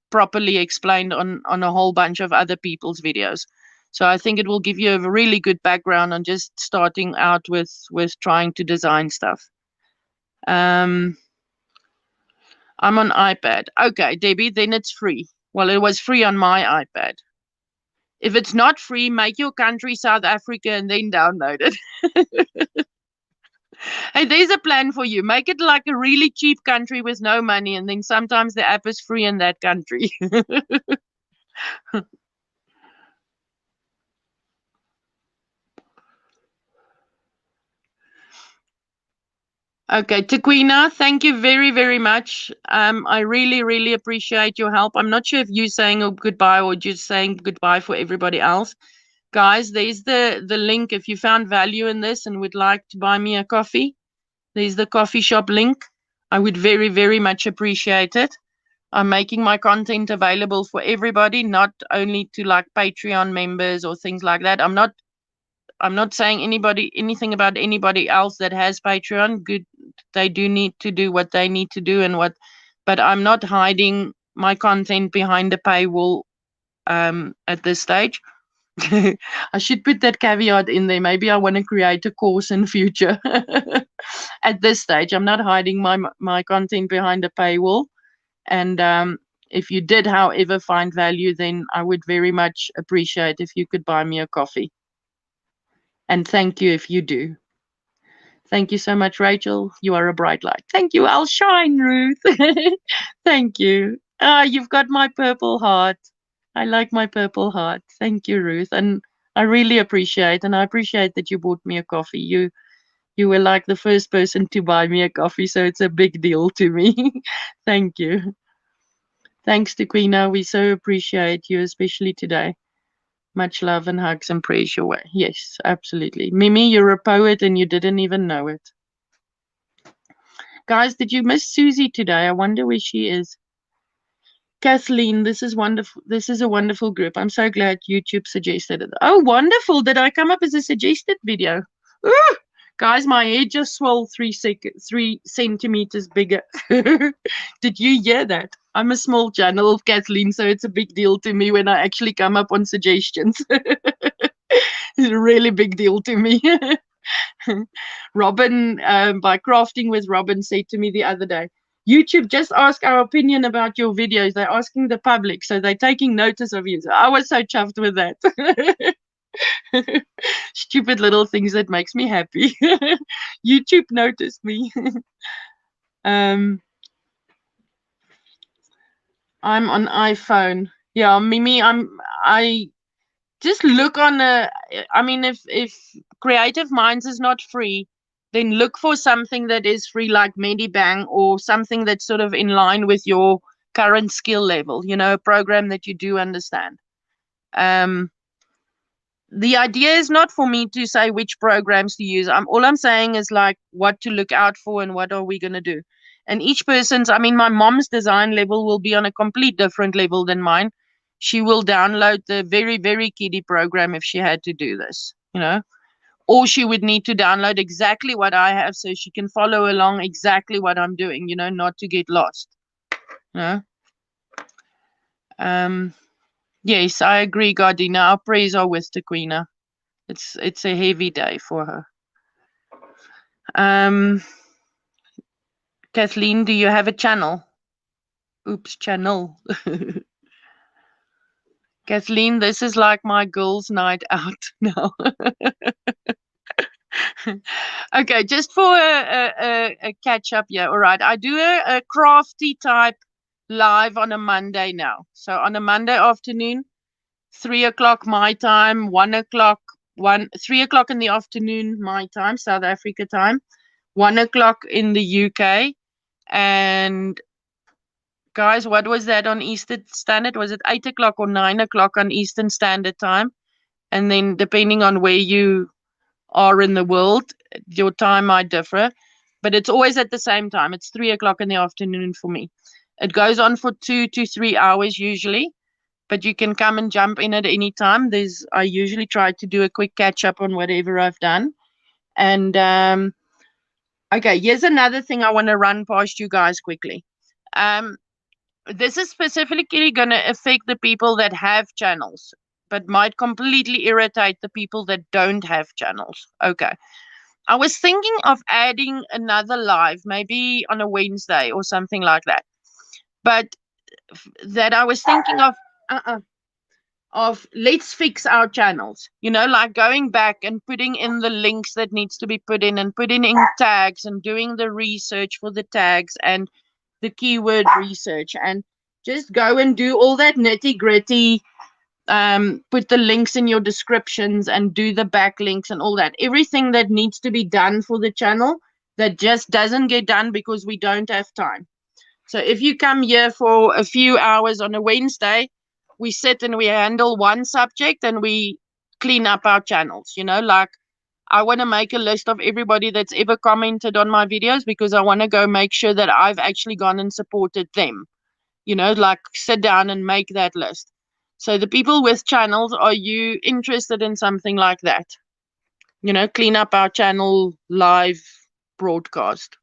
properly explained on a whole bunch of other people's videos. So I think it will give you a really good background on just starting out with trying to design stuff. I'm on iPad. Okay, Debbie, then it's free. Well, it was free on my iPad. If it's not free, make your country South Africa and then download it. Hey, there's a plan for you. Make it like a really cheap country with no money, and then sometimes the app is free in that country. Okay, Tequina, thank you very, very much. I really, really appreciate your help. I'm not sure if you're saying goodbye or just saying goodbye for everybody else. Guys, there's the link if you found value in this and would like to buy me a coffee. There's the coffee shop link. I would very, very much appreciate it. I'm making my content available for everybody, not only to like Patreon members or things like that. I'm not saying anything about anybody else that has Patreon. Good, they do need to do what they need to do, but I'm not hiding my content behind a paywall at this stage. I should put that caveat in there. Maybe I want to create a course in future. At this stage, I'm not hiding my content behind a paywall. And if you did, however, find value, then I would very much appreciate if you could buy me a coffee. And thank you if you do. Thank you so much, Rachel. You are a bright light. Thank you. I'll shine, Ruth. Thank you. You've got my purple heart. I like my purple heart. Thank you, Ruth. And I really appreciate, and I appreciate that you bought me a coffee. You were like the first person to buy me a coffee, so it's a big deal to me. Thank you. Thanks to Queena. We so appreciate you, especially today. Much love and hugs and prayers your way. Yes, absolutely. Mimi, you're a poet and you didn't even know it. Guys, did you miss Susie today? I wonder where she is. Kathleen, this is wonderful. This is a wonderful group. I'm so glad YouTube suggested it. Oh, wonderful. Did I come up as a suggested video? Ooh, guys, my head just swelled 3 centimeters bigger. Did you hear that? I'm a small channel, Kathleen, so it's a big deal to me when I actually come up on suggestions. It's a really big deal to me. Robin, by Crafting with Robin, said to me the other day, YouTube just ask our opinion about your videos. They're asking the public, so they're taking notice of you. So I was so chuffed with that. Stupid little things that makes me happy. YouTube noticed me. I'm on iPhone. Yeah, Mimi, I just look on I mean, if Creative Minds is not free, then look for something that is free, like Medibang, or something that's sort of in line with your current skill level, a program that you do understand. the idea is not for me to say which programs to use. All I'm saying is like what to look out for and what are we going to do. And each person's, I mean, my mom's design level will be on a complete different level than mine. She will download the very, very kiddie program if she had to do this, or she would need to download exactly what I have so she can follow along exactly what I'm doing, not to get lost. Um, yes, I agree, Gardina. Our prayers are with the Queen. It's a heavy day for her. Kathleen, do you have a channel? Oops, channel. Kathleen, this is like my girls' night out now. Okay, just for a catch up. Yeah, all right. I do a crafty type live on a Monday now. So on a Monday afternoon, 3 o'clock my time, 1 o'clock, 3 o'clock in the afternoon my time, South Africa time, 1 o'clock in the UK. And guys, what was that on Eastern Standard? Was it 8 o'clock or 9 o'clock on Eastern Standard Time? And then depending on where you are in the world, your time might differ, but it's always at the same time. It's 3 o'clock in the afternoon for me. It goes on for 2 to 3 hours usually, but you can come and jump in at any time. I usually try to do a quick catch up on whatever I've done. And okay, here's another thing I want to run past you guys quickly. This is specifically going to affect the people that have channels, but might completely irritate the people that don't have channels. Okay. I was thinking of adding another live, maybe on a Wednesday or something like that. But that I was thinking of let's fix our channels, like going back and putting in the links that needs to be put in and putting in tags and doing the research for the tags and the keyword research and just go and do all that nitty gritty, put the links in your descriptions and do the backlinks and all that. Everything that needs to be done for the channel that just doesn't get done because we don't have time. So if you come here for a few hours on a Wednesday, we sit and we handle one subject and we clean up our channels, like I want to make a list of everybody that's ever commented on my videos because I want to go make sure that I've actually gone and supported them. Like sit down and make that list. So the people with channels, are you interested in something like that? Clean up our channel live broadcast.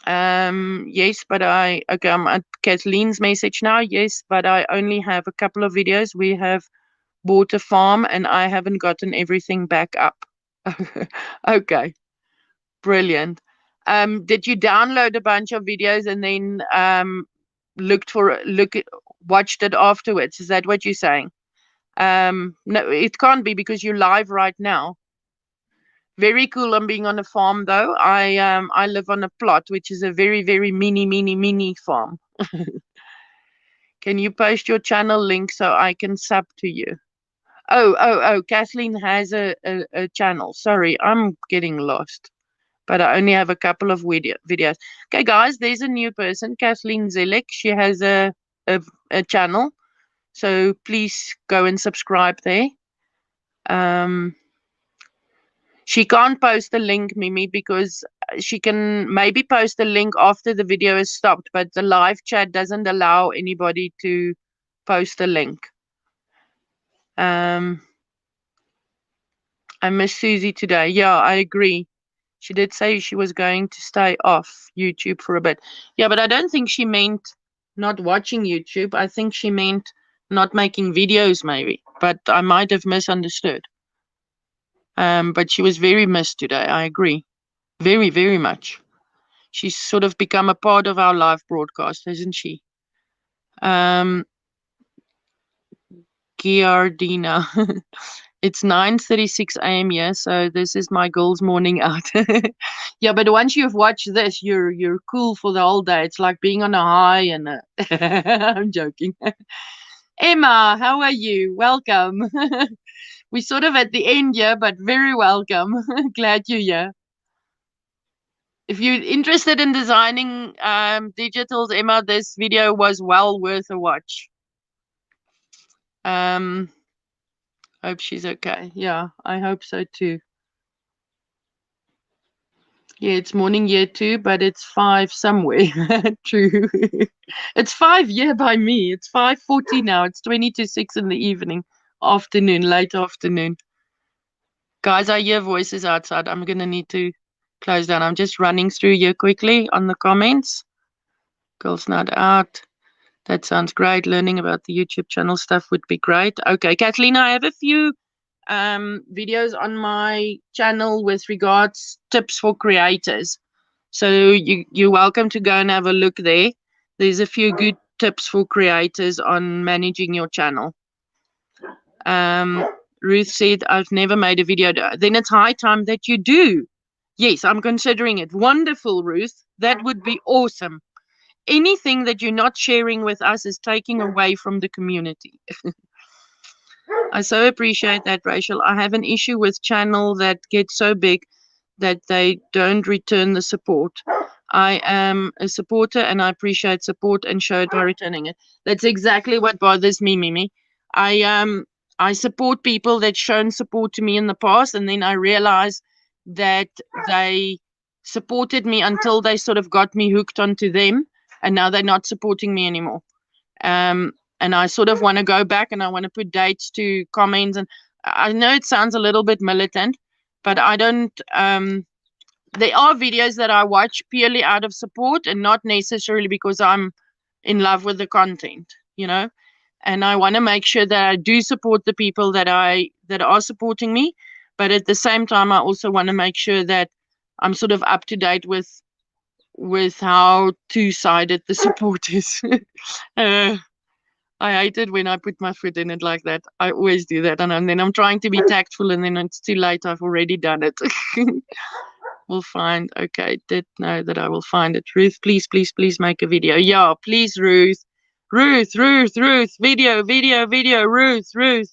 Yes, but I'm at Kathleen's message now. Yes, but I only have a couple of videos. We have bought a farm and I haven't gotten everything back up. Okay, brilliant. Did you download a bunch of videos and then watched it afterwards? Is that what you're saying? No, it can't be because you're live right now. Very cool on being on a farm though. I live on a plot, which is a very, very mini farm. Can you post your channel link so I can sub to you? Oh, Kathleen has a channel. Sorry, I'm getting lost. But I only have a couple of videos. Okay, guys, there's a new person, Kathleen Zelik. She has a channel. So please go and subscribe there. She can't post the link, Mimi, because she can maybe post the link after the video is stopped, but the live chat doesn't allow anybody to post the link. I miss Susie today. Yeah, I agree. She did say she was going to stay off YouTube for a bit. Yeah, but I don't think she meant not watching YouTube. I think she meant not making videos, maybe. But I might have misunderstood. But she was very missed today. I agree. Very, very much. She's sort of become a part of our live broadcast, hasn't she? Giardina. It's 9:36 a.m. here, so this is my girl's morning out. Yeah, but once you've watched this, you're cool for the whole day. It's like being on a high and I'm joking. Emma, how are you? Welcome. We're sort of at the end here, but very welcome. Glad you're here. If you're interested in designing digitals, Emma, this video was well worth a watch. Hope she's okay. Yeah, I hope so too. Yeah, it's morning here too, but it's 5 somewhere. True. It's 5 here by me. It's 5:40 now. It's 20 to 6 in the evening. Afternoon, late afternoon. Guys, I hear voices outside. I'm gonna need to close down. I'm just running through here quickly on the comments. Girls Night Out. That sounds great. Learning about the YouTube channel stuff would be great. Okay, Kathleen, I have a few videos on my channel with regards tips for creators. So you're welcome to go and have a look there. There's a few good tips for creators on managing your channel. Ruth said, I've never made a video. Then it's high time that you do. Yes, I'm considering it. Wonderful, Ruth. That would be awesome. Anything that you're not sharing with us is taking away from the community. I so appreciate that, Rachel. I have an issue with channel that gets so big that they don't return the support. I am a supporter and I appreciate support and show it by returning it. That's exactly what bothers me, Mimi. I support people that shown support to me in the past, and then I realize that they supported me until they sort of got me hooked onto them, and now they're not supporting me anymore. And I sort of want to go back and I want to put dates to comments. And I know it sounds a little bit militant, but I don't. There are videos that I watch purely out of support and not necessarily because I'm in love with the content, you know. And I want to make sure that I do support the people that are supporting me, but at the same time, I also want to make sure that I'm sort of up to date with how two-sided the support is. I hate it when I put my foot in it like that. I always do that, and then I'm trying to be tactful, and then it's too late. I've already done it. We'll find. Okay, did know that I will find it. Ruth, please, please, please make a video. Yeah, please, Ruth. Ruth, video, Ruth.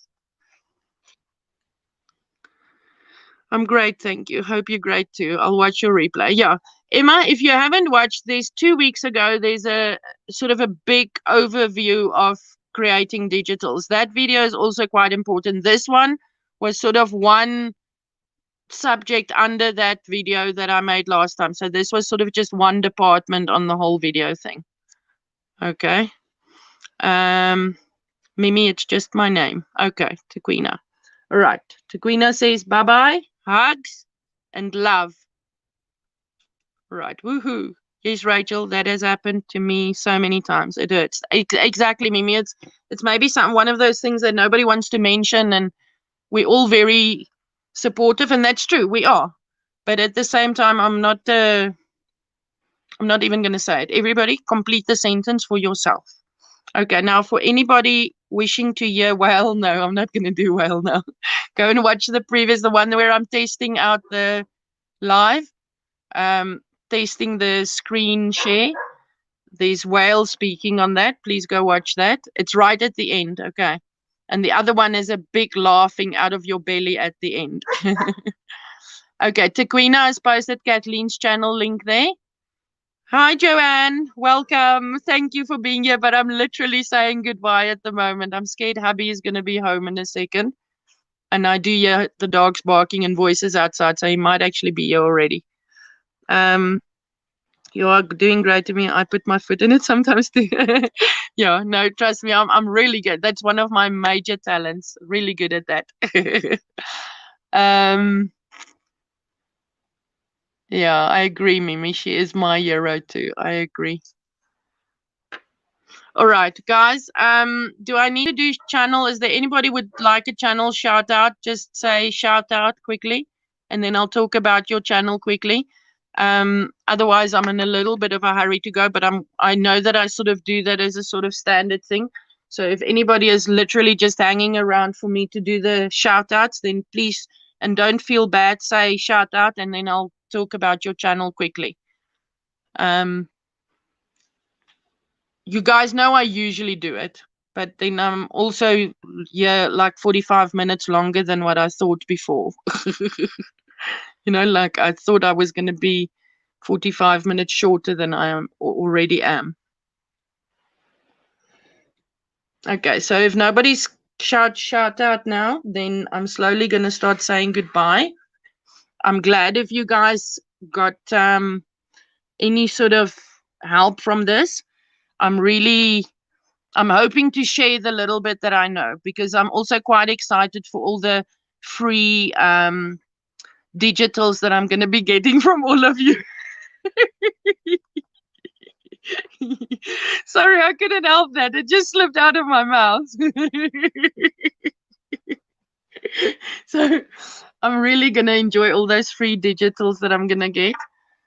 I'm great, thank you. Hope you're great too. I'll watch your replay. Yeah. Emma, if you haven't watched this, 2 weeks ago, there's a sort of a big overview of creating digitals. That video is also quite important. This one was sort of one subject under that video that I made last time. So this was sort of just one department on the whole video thing. Okay. Mimi, it's just my name. Okay, Tequina. All right. Tequina says bye-bye, hugs, and love. Right. Woohoo. Yes, Rachel, that has happened to me so many times. It hurts. Exactly, Mimi. It's maybe one of those things that nobody wants to mention, and we're all very supportive, and that's true. We are. But at the same time, I'm not even going to say it. Everybody, complete the sentence for yourself. Okay, now for anybody wishing to hear whale, no, I'm not going to do whale now. Go and watch the one where I'm testing out the live, testing the screen share. There's whale speaking on that. Please go watch that. It's right at the end, okay? And the other one is a big laughing out of your belly at the end. Okay, Tequina has posted Kathleen's channel link there. Hi, Joanne. Welcome. Thank you for being here, but I'm literally saying goodbye at the moment. I'm scared hubby is going to be home in a second. And I do hear the dogs barking and voices outside, so he might actually be here already. You are doing great to me. I put my foot in it sometimes too. Yeah, no, trust me, I'm really good. That's one of my major talents. Really good at that. Yeah, I agree, Mimi. She is my hero too. I agree. All right, guys. Do I need to do channel? Is there anybody would like a channel shout out? Just say shout out quickly, and then I'll talk about your channel quickly. Otherwise, I'm in a little bit of a hurry to go, but I know that I sort of do that as a sort of standard thing. So if anybody is literally just hanging around for me to do the shout outs, then please, and don't feel bad, say shout out, and then I'll talk about your channel quickly. You guys know I usually do it, but then I'm also like 45 minutes longer than what I thought before. You know, like I thought I was going to be 45 minutes shorter than I already am. Okay, so if nobody's shout out now. Then I'm slowly going to start saying goodbye. I'm glad if you guys got any sort of help from this. I'm hoping to share the little bit that I know, because I'm also quite excited for all the free digitals that I'm going to be getting from all of you. Sorry, I couldn't help that. It just slipped out of my mouth. So I'm really going to enjoy all those free digitals that I'm going to get.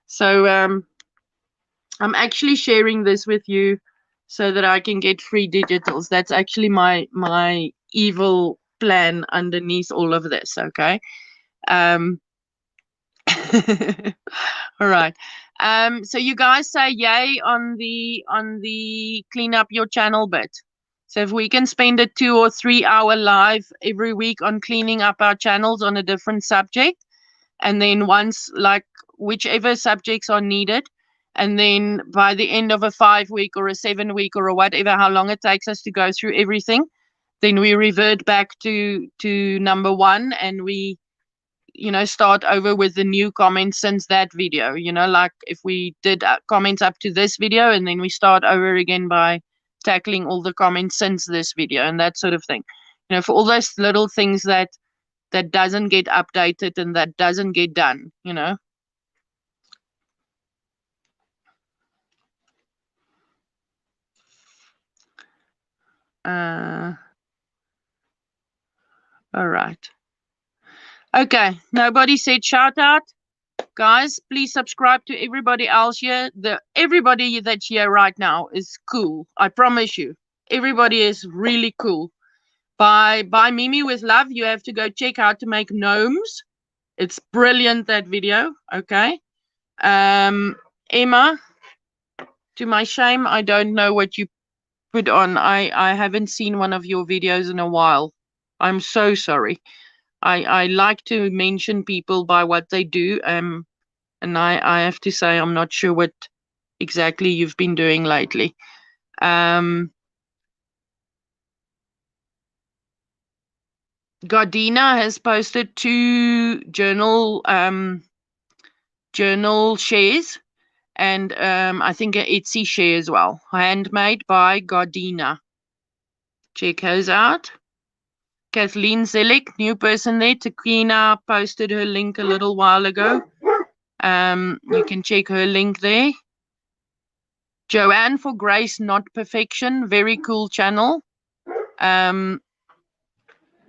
So I'm actually sharing this with you so that I can get free digitals. That's actually my evil plan underneath all of this, okay? All right. So you guys say yay on the clean up your channel bit. So if we can spend a 2 or 3 hour live every week on cleaning up our channels on a different subject, and then once, like, whichever subjects are needed, and then by the end of a 5 week or a 7 week or a whatever, how long it takes us to go through everything, then we revert back to number 1, and we start over with the new comments since that video. Like if we did comments up to this video, and then we start over again by tackling all the comments since this video and that sort of thing. For all those little things that doesn't get updated and that doesn't get done. All right. Okay, nobody said shout out. Guys, please subscribe to everybody else here. Everybody that's here right now is cool. I promise you. Everybody is really cool. By Mimi with Love, you have to go check how to make gnomes. It's brilliant, that video. Okay. Emma, to my shame, I don't know what you put on. I haven't seen one of your videos in a while. I'm so sorry. I like to mention people by what they do. And I have to say, I'm not sure what exactly you've been doing lately. Gardina has posted 2 journal shares, and I think an Etsy share as well, handmade by Gardina. Check hers out. Kathleen Zelick, new person there. Takina posted her link a little while ago. You can check her link there. Joanne for Grace Not Perfection, very cool channel.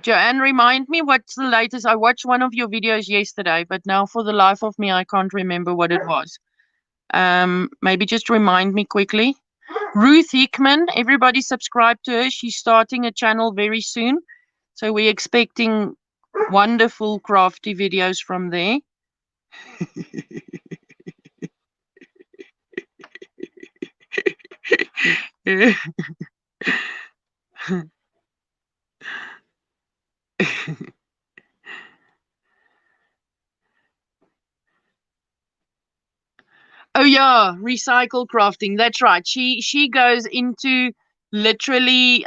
Joanne, remind me what's the latest. I watched one of your videos yesterday, but now for the life of me, I can't remember what it was. Maybe just remind me quickly. Ruth Hickman, everybody subscribe to her. She's starting a channel very soon. So we're expecting wonderful crafty videos from there. Oh yeah, recycle crafting. That's right. She goes into literally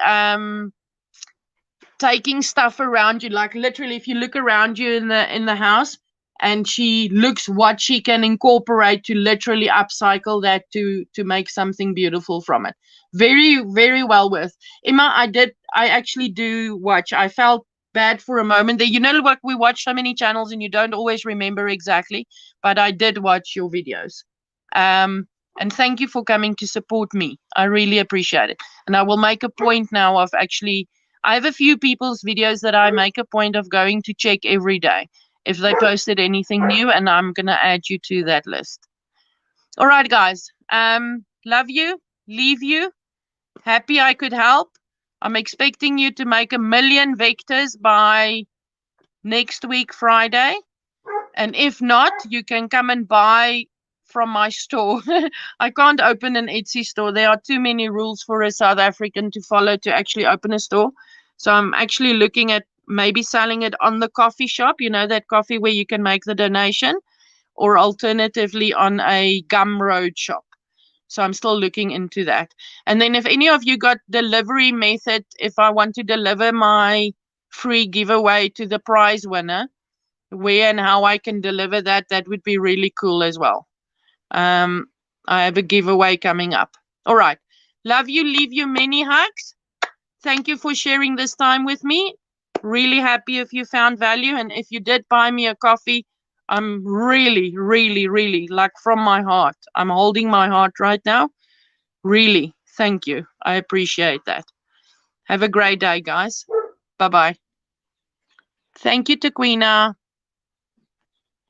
taking stuff around you, like literally if you look around you in the house, and she looks what she can incorporate to literally upcycle that to make something beautiful from it. Very, very well worth. Emma, I actually do watch. I felt bad for a moment there. What, we watch so many channels and you don't always remember exactly, but I did watch your videos. And thank you for coming to support me. I really appreciate it. And I will make a point now of actually, I have a few people's videos that I make a point of going to check every day if they posted anything new, and I'm going to add you to that list. All right, guys. Love you. Leave you. Happy I could help. I'm expecting you to make 1 million vectors by next week, Friday. And if not, you can come and buy from my store. I can't open an Etsy store. There are too many rules for a South African to follow to actually open a store. So I'm actually looking at maybe selling it on the coffee shop, that coffee where you can make the donation, or alternatively on a Gumroad shop. So I'm still looking into that. And then if any of you got delivery method, if I want to deliver my free giveaway to the prize winner, where and how I can deliver that, that would be really cool as well. I have a giveaway coming up. All right. Love you. Leave you many hugs. Thank you for sharing this time with me. Really happy if you found value. And if you did buy me a coffee, I'm really, really, really, like from my heart. I'm holding my heart right now. Really, thank you. I appreciate that. Have a great day, guys. Bye-bye. Thank you, Taquina.